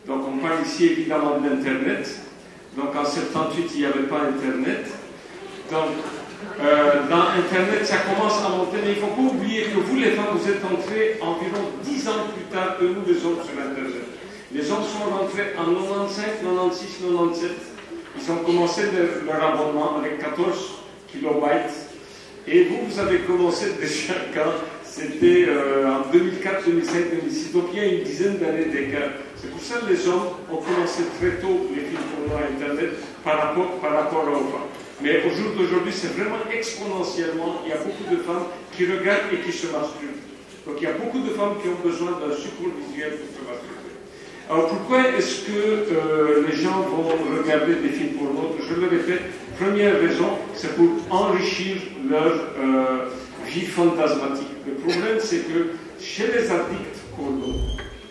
donc on parle ici évidemment d'Internet. Donc en 78, il n'y avait pas Internet. Donc dans Internet, ça commence à monter, mais il ne faut pas oublier que vous, les femmes, vous êtes entrés environ 10 ans plus tard que nous, les hommes, sur Internet. Les hommes sont rentrés en 95, 96, 97. Ils ont commencé leur abonnement avec 14 kilobytes. Et vous avez commencé déjà quand c'était en 2004, 2005, 2006. Donc il y a une dizaine d'années d'écart. C'est pour ça que les hommes ont commencé très tôt les films porno à Internet par rapport aux femmes. Mais au jour d'aujourd'hui, c'est vraiment exponentiellement. Il y a beaucoup de femmes qui regardent et qui se masturbent. Donc il y a beaucoup de femmes qui ont besoin d'un support visuel pour se masturber. Alors pourquoi est-ce que les gens vont regarder des films porno? Je le répète, première raison, c'est pour enrichir leur vie fantasmatique. Le problème, c'est que chez les addicts porno,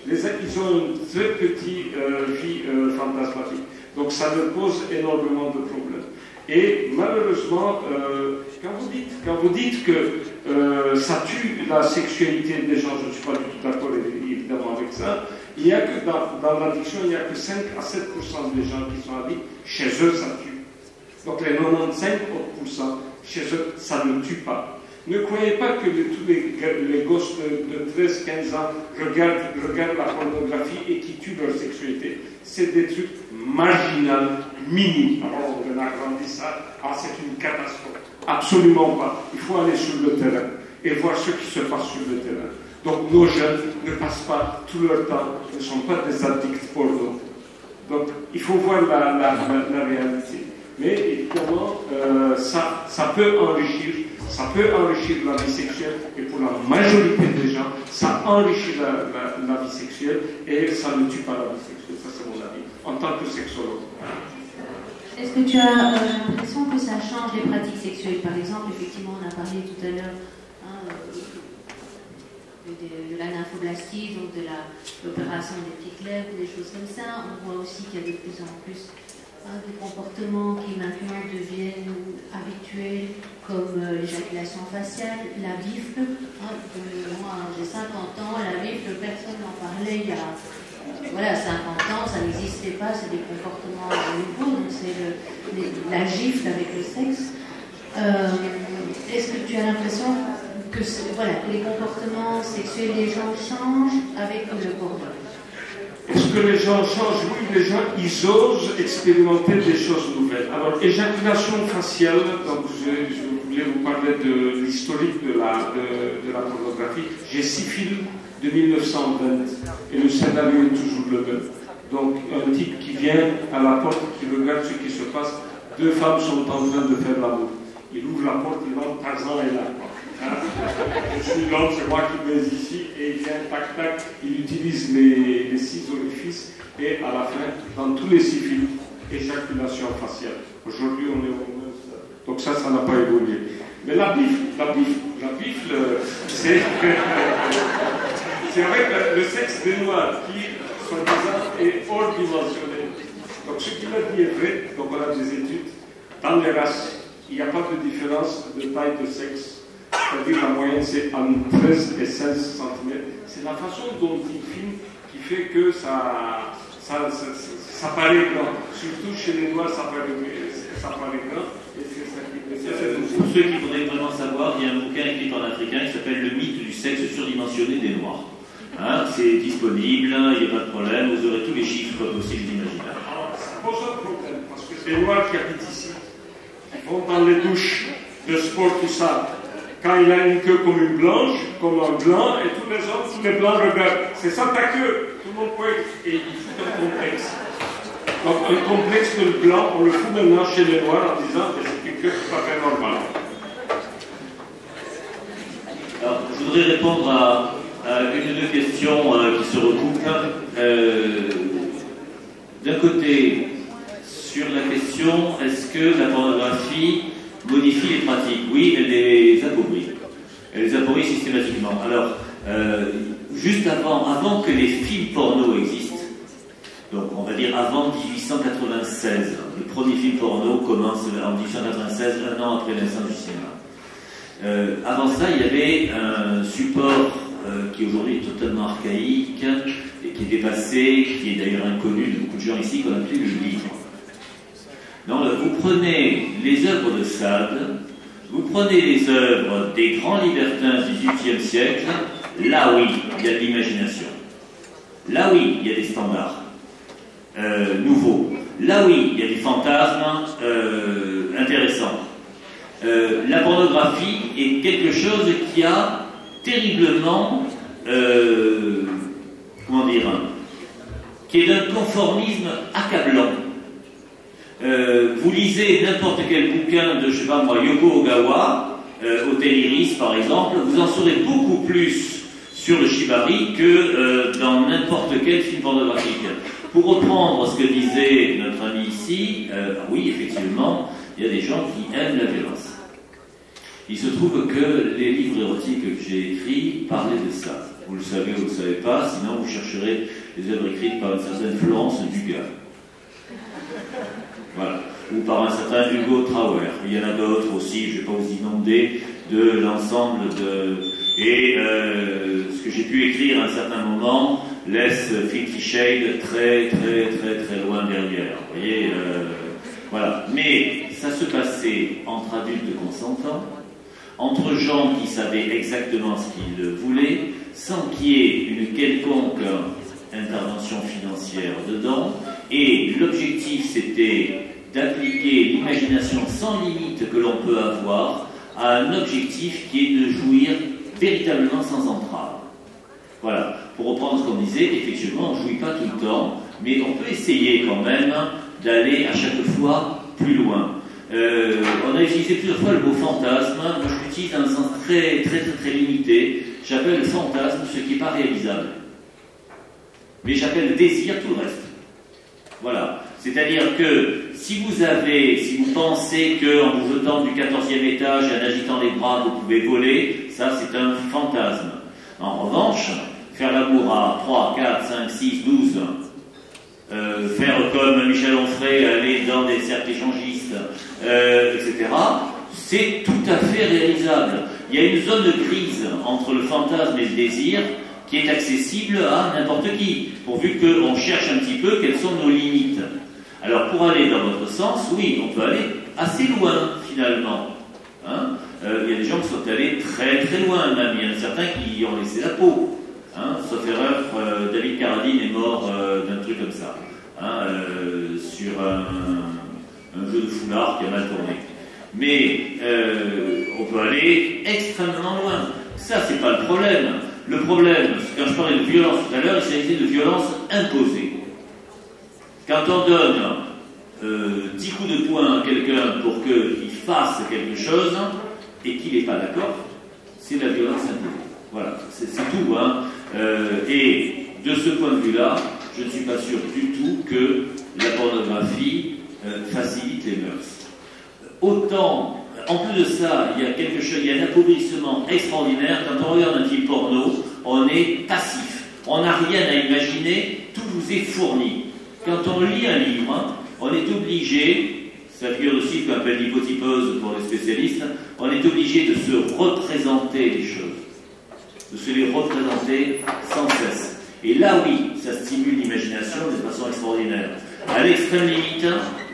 ils ont une très petite vie fantasmatique. Donc ça leur pose énormément de problèmes. Et malheureusement, quand vous dites que ça tue la sexualité des gens, je ne suis pas du tout d'accord évidemment avec ça, il n'y a que dans l'addiction, il n'y a que 5 à 7% des gens qui sont addicts, chez eux ça tue. Donc les 95%, chez eux, ça ne tue pas. Ne croyez pas que tous les gosses de 13-15 ans regardent la pornographie et qui tuent leur sexualité. C'est des trucs marginaux, minimes. Alors on agrandit ça, c'est une catastrophe. Absolument pas. Il faut aller sur le terrain et voir ce qui se passe sur le terrain. Donc nos jeunes ne passent pas tout leur temps, ne sont pas des addicts porno. Donc il faut voir la réalité. Mais évidemment, ça peut enrichir la vie sexuelle, et pour la majorité des gens, ça enrichit la vie sexuelle et ça ne tue pas la vie sexuelle. Ça, c'est mon avis, en tant que sexologue. Est-ce que tu as l'impression que ça change les pratiques sexuelles? Par exemple, effectivement, on a parlé tout à l'heure de la nymphoblastie, donc de l'opération des petites lèvres, des choses comme ça. On voit aussi qu'il y a de plus en plus des comportements qui maintenant deviennent habituels, comme l'éjaculation faciale, la bifle. Moi, j'ai 50 ans, la bifle, personne n'en parlait il y a 50 ans, ça n'existait pas, c'est des comportements nouveaux, donc c'est la gifle avec le sexe. Est-ce que tu as l'impression que les comportements sexuels des gens changent avec le porno? Est-ce que les gens changent? Oui, les gens, ils osent expérimenter des choses nouvelles. Alors, éjaculation faciale, donc je voulais vous parler de l'historique de la pornographie. J'ai 6 films de 1920 et le scénario est toujours le même. Donc, un type qui vient à la porte, qui regarde ce qui se passe, 2 femmes sont en train de faire l'amour. Il ouvre la porte, il rentre, Tarzan est là. Je suis l'homme, c'est moi qui vais ici, et il vient, tac, tac, il utilise les 6 orifices, et à la fin, dans tous les 6 films, éjaculation faciale. Aujourd'hui, on est au moins ça. Donc ça n'a pas évolué. Mais la bifle, c'est avec le sexe des Noirs qui, soi-disant, est hors dimensionné. Donc ce qu'il a dit est vrai, donc on a des études. Dans les races, il n'y a pas de différence de taille de sexe. C'est-à-dire la moyenne c'est entre 13 et 16 cm. C'est la façon dont il filme qui fait que ça paraît grand. Surtout chez les Noirs, ça paraît grand. Et c'est ça qui pour ceux qui voudraient vraiment savoir, il y a un bouquin écrit en africain qui s'appelle Le mythe du sexe surdimensionné des Noirs. C'est disponible, il n'y a pas de problème, vous aurez tous les chiffres possibles d'imaginaire. Alors, ça pose un problème, parce que les Noirs qui habitent ici, ils vont dans les douches de sport, tout ça. Quand il a une queue comme une blanche, comme un blanc, et tous les hommes, tous les blancs regardent. C'est ça ta queue. Tout le monde pointe. Et il fout un complexe. Donc un complexe de blanc, on le fout maintenant chez les Noirs en disant que c'est une queue tout à fait normale. Alors, je voudrais répondre à une ou deux questions qui se recoupent. D'un côté, sur la question, est-ce que la pornographie modifie les pratiques? Oui, elle les appauvrit. Elle les appauvrit systématiquement. Alors, juste avant que les films porno existent, donc on va dire avant 1896, le premier film porno commence en 1896, un an après la naissance du cinéma. Avant ça, il y avait un support qui aujourd'hui est totalement archaïque et qui est dépassé, qui est d'ailleurs inconnu de beaucoup de gens ici, qu'on appelle le livre. Non, vous prenez les œuvres de Sade, vous prenez les œuvres des grands libertins du XVIIIe siècle, là oui, il y a de l'imagination. Là oui, il y a des standards nouveaux. Là oui, il y a des fantasmes intéressants. La pornographie est quelque chose qui a terriblement, qui est d'un conformisme accablant. Vous lisez n'importe quel bouquin de, je sais pas moi, Yoko Ogawa, Hôtel Iris par exemple, vous en saurez beaucoup plus sur le shibari que dans n'importe quel film pornographique. Pour reprendre ce que disait notre ami ici, oui, effectivement, il y a des gens qui aiment la violence. Il se trouve que les livres érotiques que j'ai écrits parlaient de ça. Vous le savez ou vous ne le savez pas, sinon vous chercherez les œuvres écrites par une certaine Florence Dugas. Voilà. Ou par un certain Hugo Trauer. Il y en a d'autres aussi, je ne vais pas vous inonder de l'ensemble de... Et ce que j'ai pu écrire à un certain moment laisse Fifty Shades très loin derrière. Vous voyez, Voilà. Mais ça se passait entre adultes consentants, entre gens qui savaient exactement ce qu'ils voulaient, sans qu'il y ait une quelconque intervention financière dedans. Et l'objectif, c'était d'appliquer l'imagination sans limite que l'on peut avoir à un objectif qui est de jouir véritablement sans entrave. Voilà. Pour reprendre ce qu'on disait, effectivement, on ne jouit pas tout le temps, mais on peut essayer quand même d'aller à chaque fois plus loin. On a utilisé plusieurs fois le mot fantasme. Moi, je l'utilise dans un sens très limité. J'appelle le fantasme ce qui n'est pas réalisable. Mais j'appelle désir tout le reste. Voilà. C'est-à-dire que si vous pensez qu'en vous jetant du 14e étage et en agitant les bras, vous pouvez voler, ça c'est un fantasme. En revanche, faire l'amour à 3, 4, 5, 6, 12, faire comme Michel Onfray, aller dans des cercles échangistes, etc., c'est tout à fait réalisable. Il y a une zone grise entre le fantasme et le désir qui est accessible à n'importe qui, pourvu qu'on cherche un petit peu quelles sont nos limites. Alors pour aller dans votre sens, oui, on peut aller assez loin finalement. Hein, il y a des gens qui sont allés très loin, même il y en a certains qui ont laissé la peau. Hein, sauf erreur, David Carradine est mort d'un truc comme ça, hein, sur un jeu de foulard qui a mal tourné. Mais on peut aller extrêmement loin. Ça, c'est pas le problème. Le problème, quand je parlais de violence tout à l'heure, il s'agissait de violence imposée. Quand on donne 10 coups de poing à quelqu'un pour qu'il fasse quelque chose et qu'il n'est pas d'accord, c'est de la violence imposée. Voilà, c'est tout. Hein. Et de ce point de vue-là, je ne suis pas sûr du tout que la pornographie facilite les mœurs. Autant, en plus de ça, il y a un appauvrissement extraordinaire. Quand on regarde un film porno, on est passif. On n'a rien à imaginer, tout vous est fourni. Quand on lit un livre, on est obligé, ça figure aussi qu'on appelle l'hypotypose pour les spécialistes, on est obligé de se représenter les choses, de se les représenter sans cesse. Et là, oui, ça stimule l'imagination de façon extraordinaire. À l'extrême limite,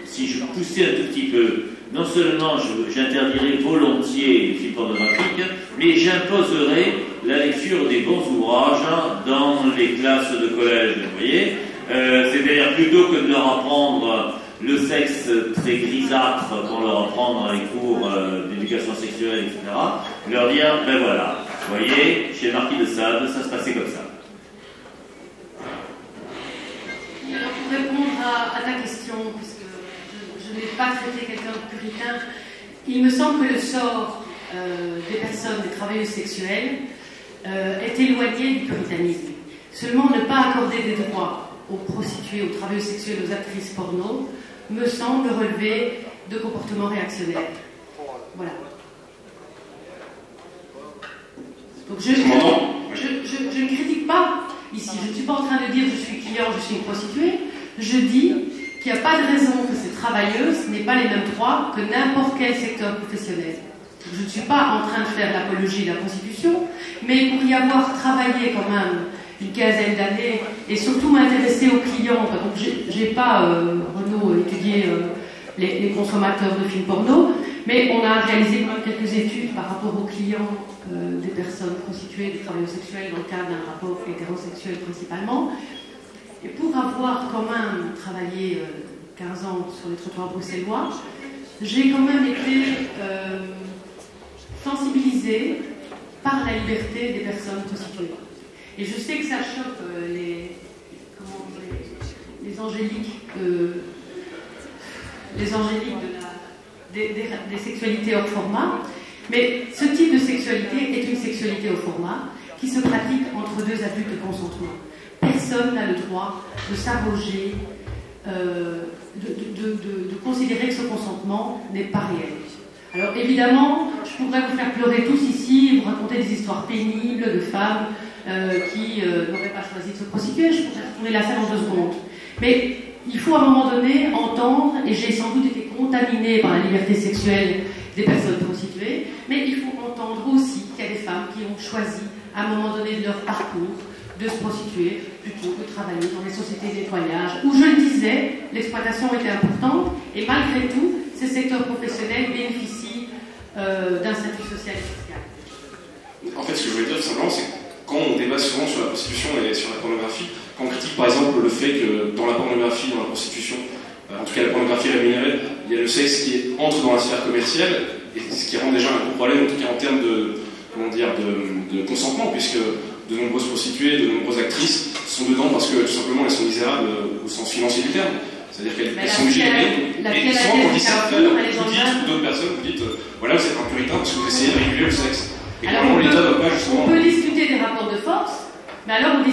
si je poussais un tout petit peu, non seulement j'interdirais volontiers les films pornographiques, mais j'imposerais la lecture des bons ouvrages dans les classes de collège, vous voyez. C'est-à-dire plutôt que de leur apprendre le sexe très grisâtre qu'on leur apprend dans les cours d'éducation sexuelle, etc., leur dire, ben voilà, vous voyez, chez le Marquis de Sade, ça se passait comme ça. Alors pour répondre à ta question, puisque je n'ai pas traité quelqu'un de puritain, il me semble que le sort des personnes, des travailleuses sexuelles, est éloigné du puritanisme. Seulement ne pas accorder des droits aux prostituées, aux travailleuses sexuelles, aux actrices porno, me semble relever de comportements réactionnaires. Voilà. Donc je ne critique pas ici. Je ne suis pas en train de dire je suis client, je suis une prostituée. Je dis qu'il n'y a pas de raison que ces travailleuses n'aient pas les mêmes droits que n'importe quel secteur professionnel. Je ne suis pas en train de faire l'apologie de la prostitution, mais pour y avoir travaillé quand même une quinzaine d'années, et surtout m'intéresser aux clients. Donc j'ai pas, Renaud, étudié les consommateurs de films porno, mais on a réalisé quand même quelques études par rapport aux clients des personnes prostituées, des travailleurs sexuels, dans le cadre d'un rapport hétérosexuel principalement. Et pour avoir quand même travaillé 15 ans sur les trottoirs bruxellois, j'ai quand même été sensibilisée par la liberté des personnes prostituées. Et je sais que ça choque les angéliques des sexualités hors format, mais ce type de sexualité est une sexualité au format qui se pratique entre deux adultes de consentement. Personne n'a le droit de s'arroger, de considérer que ce consentement n'est pas réel. Alors évidemment, je pourrais vous faire pleurer tous ici, vous raconter des histoires pénibles de femmes qui n'auraient pas choisi de se prostituer, je pourrais retourner la scène en 2 secondes. Mais il faut à un moment donné entendre, et j'ai sans doute été contaminée par la liberté sexuelle des personnes prostituées, mais il faut entendre aussi qu'il y a des femmes qui ont choisi à un moment donné de leur parcours de se prostituer plutôt que de travailler dans les sociétés de nettoyage, où, je le disais, l'exploitation était importante, et malgré tout, ces secteurs professionnels bénéficient d'un statut social et fiscal. En fait, ce que je voulais dire, tout simplement, c'est que quand on débat souvent sur la prostitution et sur la pornographie, quand on critique par exemple le fait que dans la pornographie, dans la prostitution, en tout cas la pornographie rémunérée, il y a le sexe qui entre dans la sphère commerciale, et ce qui rend déjà un gros problème, en tout cas en termes de consentement, puisque de nombreuses prostituées, de nombreuses actrices sont dedans parce que tout simplement elles sont misérables au sens financier du terme. C'est-à-dire qu'elles sont obligées d'aimer. Et souvent, quand on dit ça, vous dites, ou d'autres personnes, vous dites, voilà, vous êtes un puritain parce que vous essayez de réguler le sexe. Et alors, l'État ne doit pas justement. On peut discuter des rapports de force, mais alors on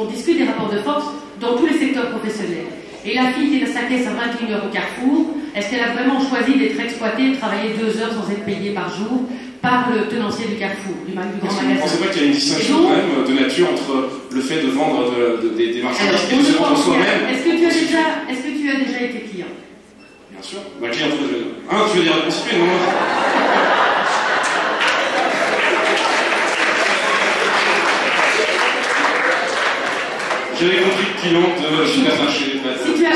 discute des rapports de force dans tous les secteurs professionnels. Et la fille qui est à sa caisse à 21 € au Carrefour, est-ce qu'elle a vraiment choisi d'être exploitée, de travailler 2 heures sans être payée par jour par le tenancier du Carrefour, du grand magasin? Vous ne pensez pas qu'il y a une distinction quand même de nature entre le fait de vendre des marchandises et de se vendre soi-même? Est-ce que tu as déjà été client? Bien sûr. Ma cliente, tu veux dire prostituée? Non. J'avais compris cliente supermarché.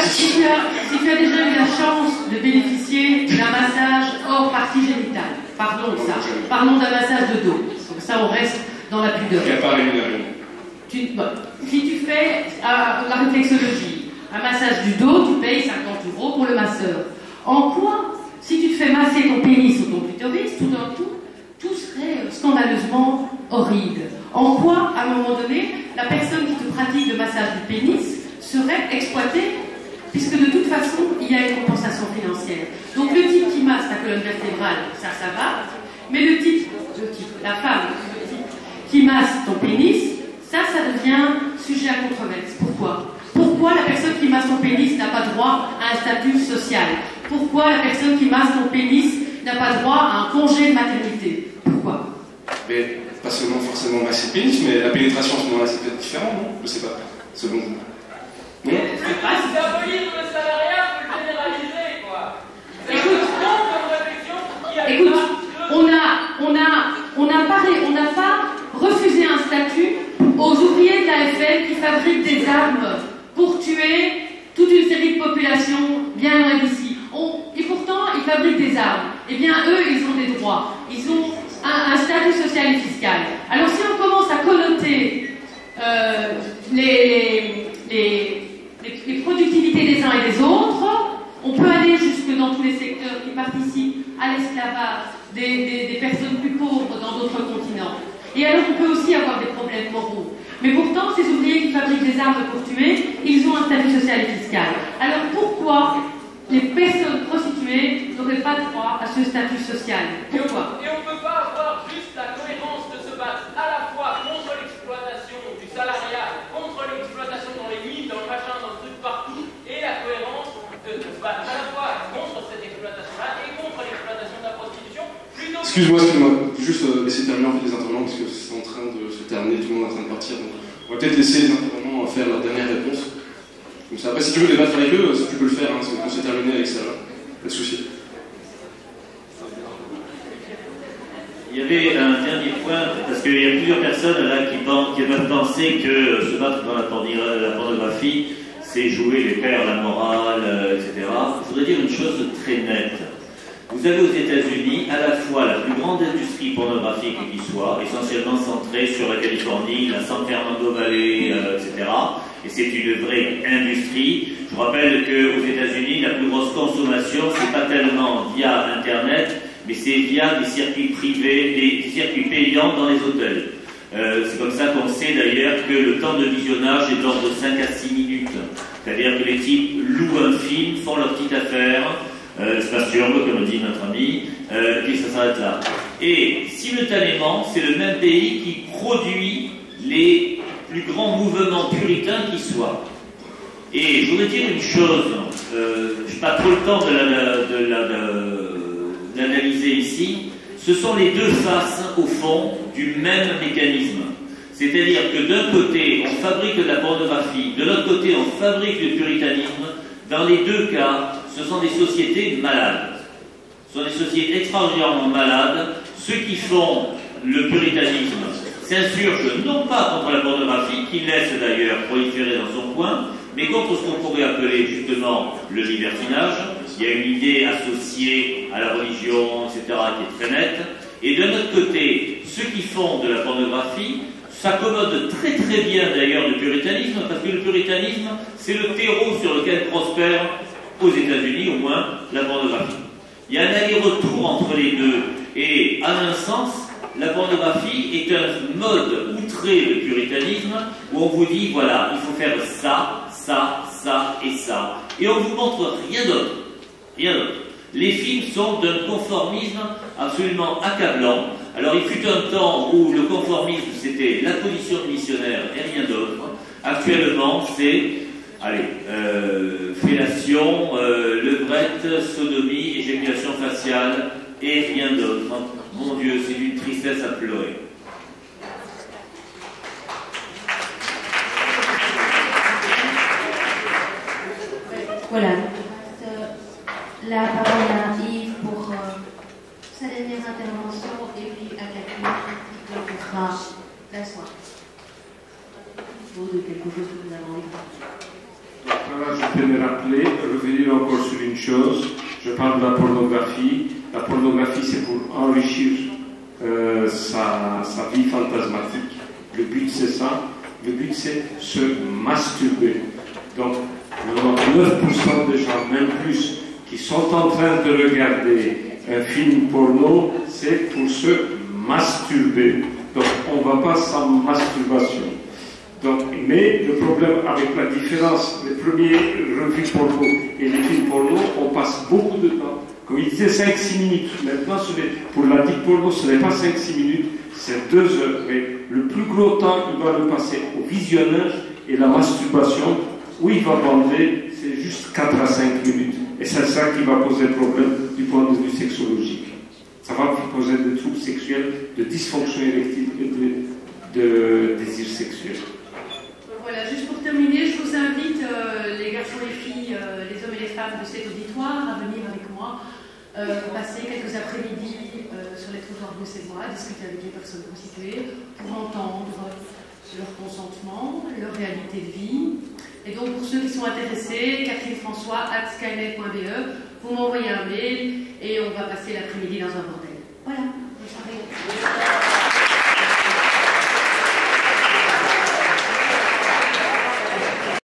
Si tu as déjà eu la chance de bénéficier d'un massage hors partie génitale, parlons de ça. Parlons d'un massage de dos. Comme ça, on reste dans la pudeur. Il n'y a pas rémunéré. Si tu fais la réflexologie, un massage du dos, tu payes 50 € pour le masseur. En quoi, si tu te fais masser ton pénis ou ton clitoris, tout d'un coup, tout serait scandaleusement horrible. En quoi, à un moment donné, la personne qui te pratique le massage du pénis serait exploitée, puisque de toute façon, il y a une compensation financière. Donc le type qui masse ta colonne vertébrale, ça va, mais la femme, qui masse ton pénis, ça devient sujet à controverse. Pourquoi la personne qui masse ton pénis n'a pas droit à un statut social? Pourquoi la personne qui masse ton pénis n'a pas droit à un congé de maternité? Pourquoi? Mais pas seulement forcément masser le pénis, mais la pénétration à ce moment-là, c'est peut-être différent, non? Je sais pas, selon vous. Non? Diabolisme le salariat, faut le généraliser, quoi. Écoute, on n'a pas refusé un statut aux ouvriers de la FN qui fabriquent des armes pour tuer toute une série de populations bien loin d'ici. Et pourtant, ils fabriquent des armes. Eh bien, eux, ils ont des droits. Ils ont un statut social et fiscal. Alors, si on commence à connoter les productivités des uns et des autres, on peut aller jusque dans tous les secteurs qui participent à l'esclavage des personnes plus pauvres dans d'autres continents. Et alors, on peut aussi avoir des problèmes moraux. Mais pourtant, ces ouvriers qui fabriquent des armes pour tuer, ils ont un statut social et fiscal. Alors, pourquoi les personnes prostituées n'auraient pas droit à ce statut social? Pourquoi? Et on ne peut pas avoir juste la cohérence de se battre à la fois contre l'exploitation du salariat, contre l'exploitation dans les mines, dans le machin, dans le truc partout, et la cohérence de se battre à la fois contre cette exploitation-là et contre l'exploitation de la prostitution. Excuse-moi, juste laisser terminer en fait les intervenants parce que c'est en train de se terminer, tout le monde est en train de partir. Donc on va peut-être laisser les intervenants faire leur dernière réponse. Comme ça. Après, si tu veux débattre avec eux, tu peux le faire, hein, on s'est terminé avec ça, pas de souci. Il y avait un dernier point, parce qu'il y a plusieurs personnes là qui peuvent penser que se battre dans la pornographie, c'est jouer les pères, la morale, etc. Je voudrais dire une chose très nette. Vous avez aux États-Unis à la fois la plus grande industrie pornographique qui soit, essentiellement centrée sur la Californie, la San Fernando Valley, etc. Et c'est une vraie industrie. Je rappelle qu'aux États-Unis, la plus grosse consommation, c'est pas tellement via Internet, mais c'est via des circuits privés, des circuits payants dans les hôtels. C'est comme ça qu'on sait d'ailleurs que le temps de visionnage est d'ordre de 5 à 6 minutes. C'est-à-dire que les types louent un film, font leur petite affaire, se masturbent, comme dit notre ami, et puis ça s'arrête là. Et simultanément, c'est le même pays qui produit les plus grands mouvements puritains qui soient. Et je voudrais dire une chose, je n'ai pas trop le temps de l'analyser ici, ce sont les deux faces, au fond, du même mécanisme. C'est-à-dire que d'un côté, on fabrique de la pornographie, de l'autre côté, on fabrique du puritanisme. Dans les deux cas, ce sont des sociétés malades. Ce sont des sociétés extraordinairement malades. Ceux qui font le puritanisme, s'insurge non pas contre la pornographie, qu'il laisse d'ailleurs proliférer dans son coin, mais contre ce qu'on pourrait appeler justement le libertinage. Il y a une idée associée à la religion, etc., qui est très nette. Et d'un autre côté, ceux qui font de la pornographie s'accommodent très très bien d'ailleurs du puritanisme, parce que le puritanisme, c'est le terreau sur lequel prospère, aux États-Unis au moins, la pornographie. Il y a un aller-retour entre les deux, et à un sens, la pornographie est un mode outré de puritanisme, où on vous dit, voilà, il faut faire ça, ça, ça et ça, et on vous montre rien d'autre. Rien d'autre. Les films sont d'un conformisme absolument accablant. Alors il fut un temps où le conformisme c'était la position de missionnaire et rien d'autre. Actuellement c'est, fellation, levrette, sodomie, éjaculation faciale et rien d'autre. Mon Dieu, c'est d'une tristesse à pleurer. Voilà. La parole à Yves pour sa dernière intervention et puis à Catherine qui clôturera la soirée. Vous de quelque chose que vous avez envie de dire. Voilà, je peux me rappeler, revenir encore sur une chose. Je parle de la pornographie. La pornographie, c'est pour enrichir sa vie fantasmatique. Le but, c'est ça. Le but, c'est se masturber. Donc, 99% des gens, même plus, qui sont en train de regarder un film porno, c'est pour se masturber. Donc, on ne va pas sans masturbation. Donc, mais le problème avec la différence, les premiers revues porno et les films porno, on passe beaucoup de temps. Comme il disait, 5-6 minutes. Maintenant, pour la dick porno, ce n'est pas 5-6 minutes, c'est 2 heures. Mais le plus gros temps, il doit le passer au visionnage et la masturbation, où il va bander, c'est juste 4 à 5 minutes. Et c'est ça qui va poser problème du point de vue sexologique. Ça va poser des troubles sexuels, de dysfonction érectile et de désir sexuel. Voilà, juste pour terminer, je vous invite, les garçons et les filles, les hommes et les femmes de cet auditoire, à venir avec moi passer quelques après-midi sur les trottoirs bruxellois, discuter avec les personnes constituées pour entendre leur consentement, leur réalité de vie. Et donc, pour ceux qui sont intéressés, catherinefrançois@skynet.be, vous m'envoyez un mail et on va passer l'après-midi dans un bordel. Voilà, bonne soirée.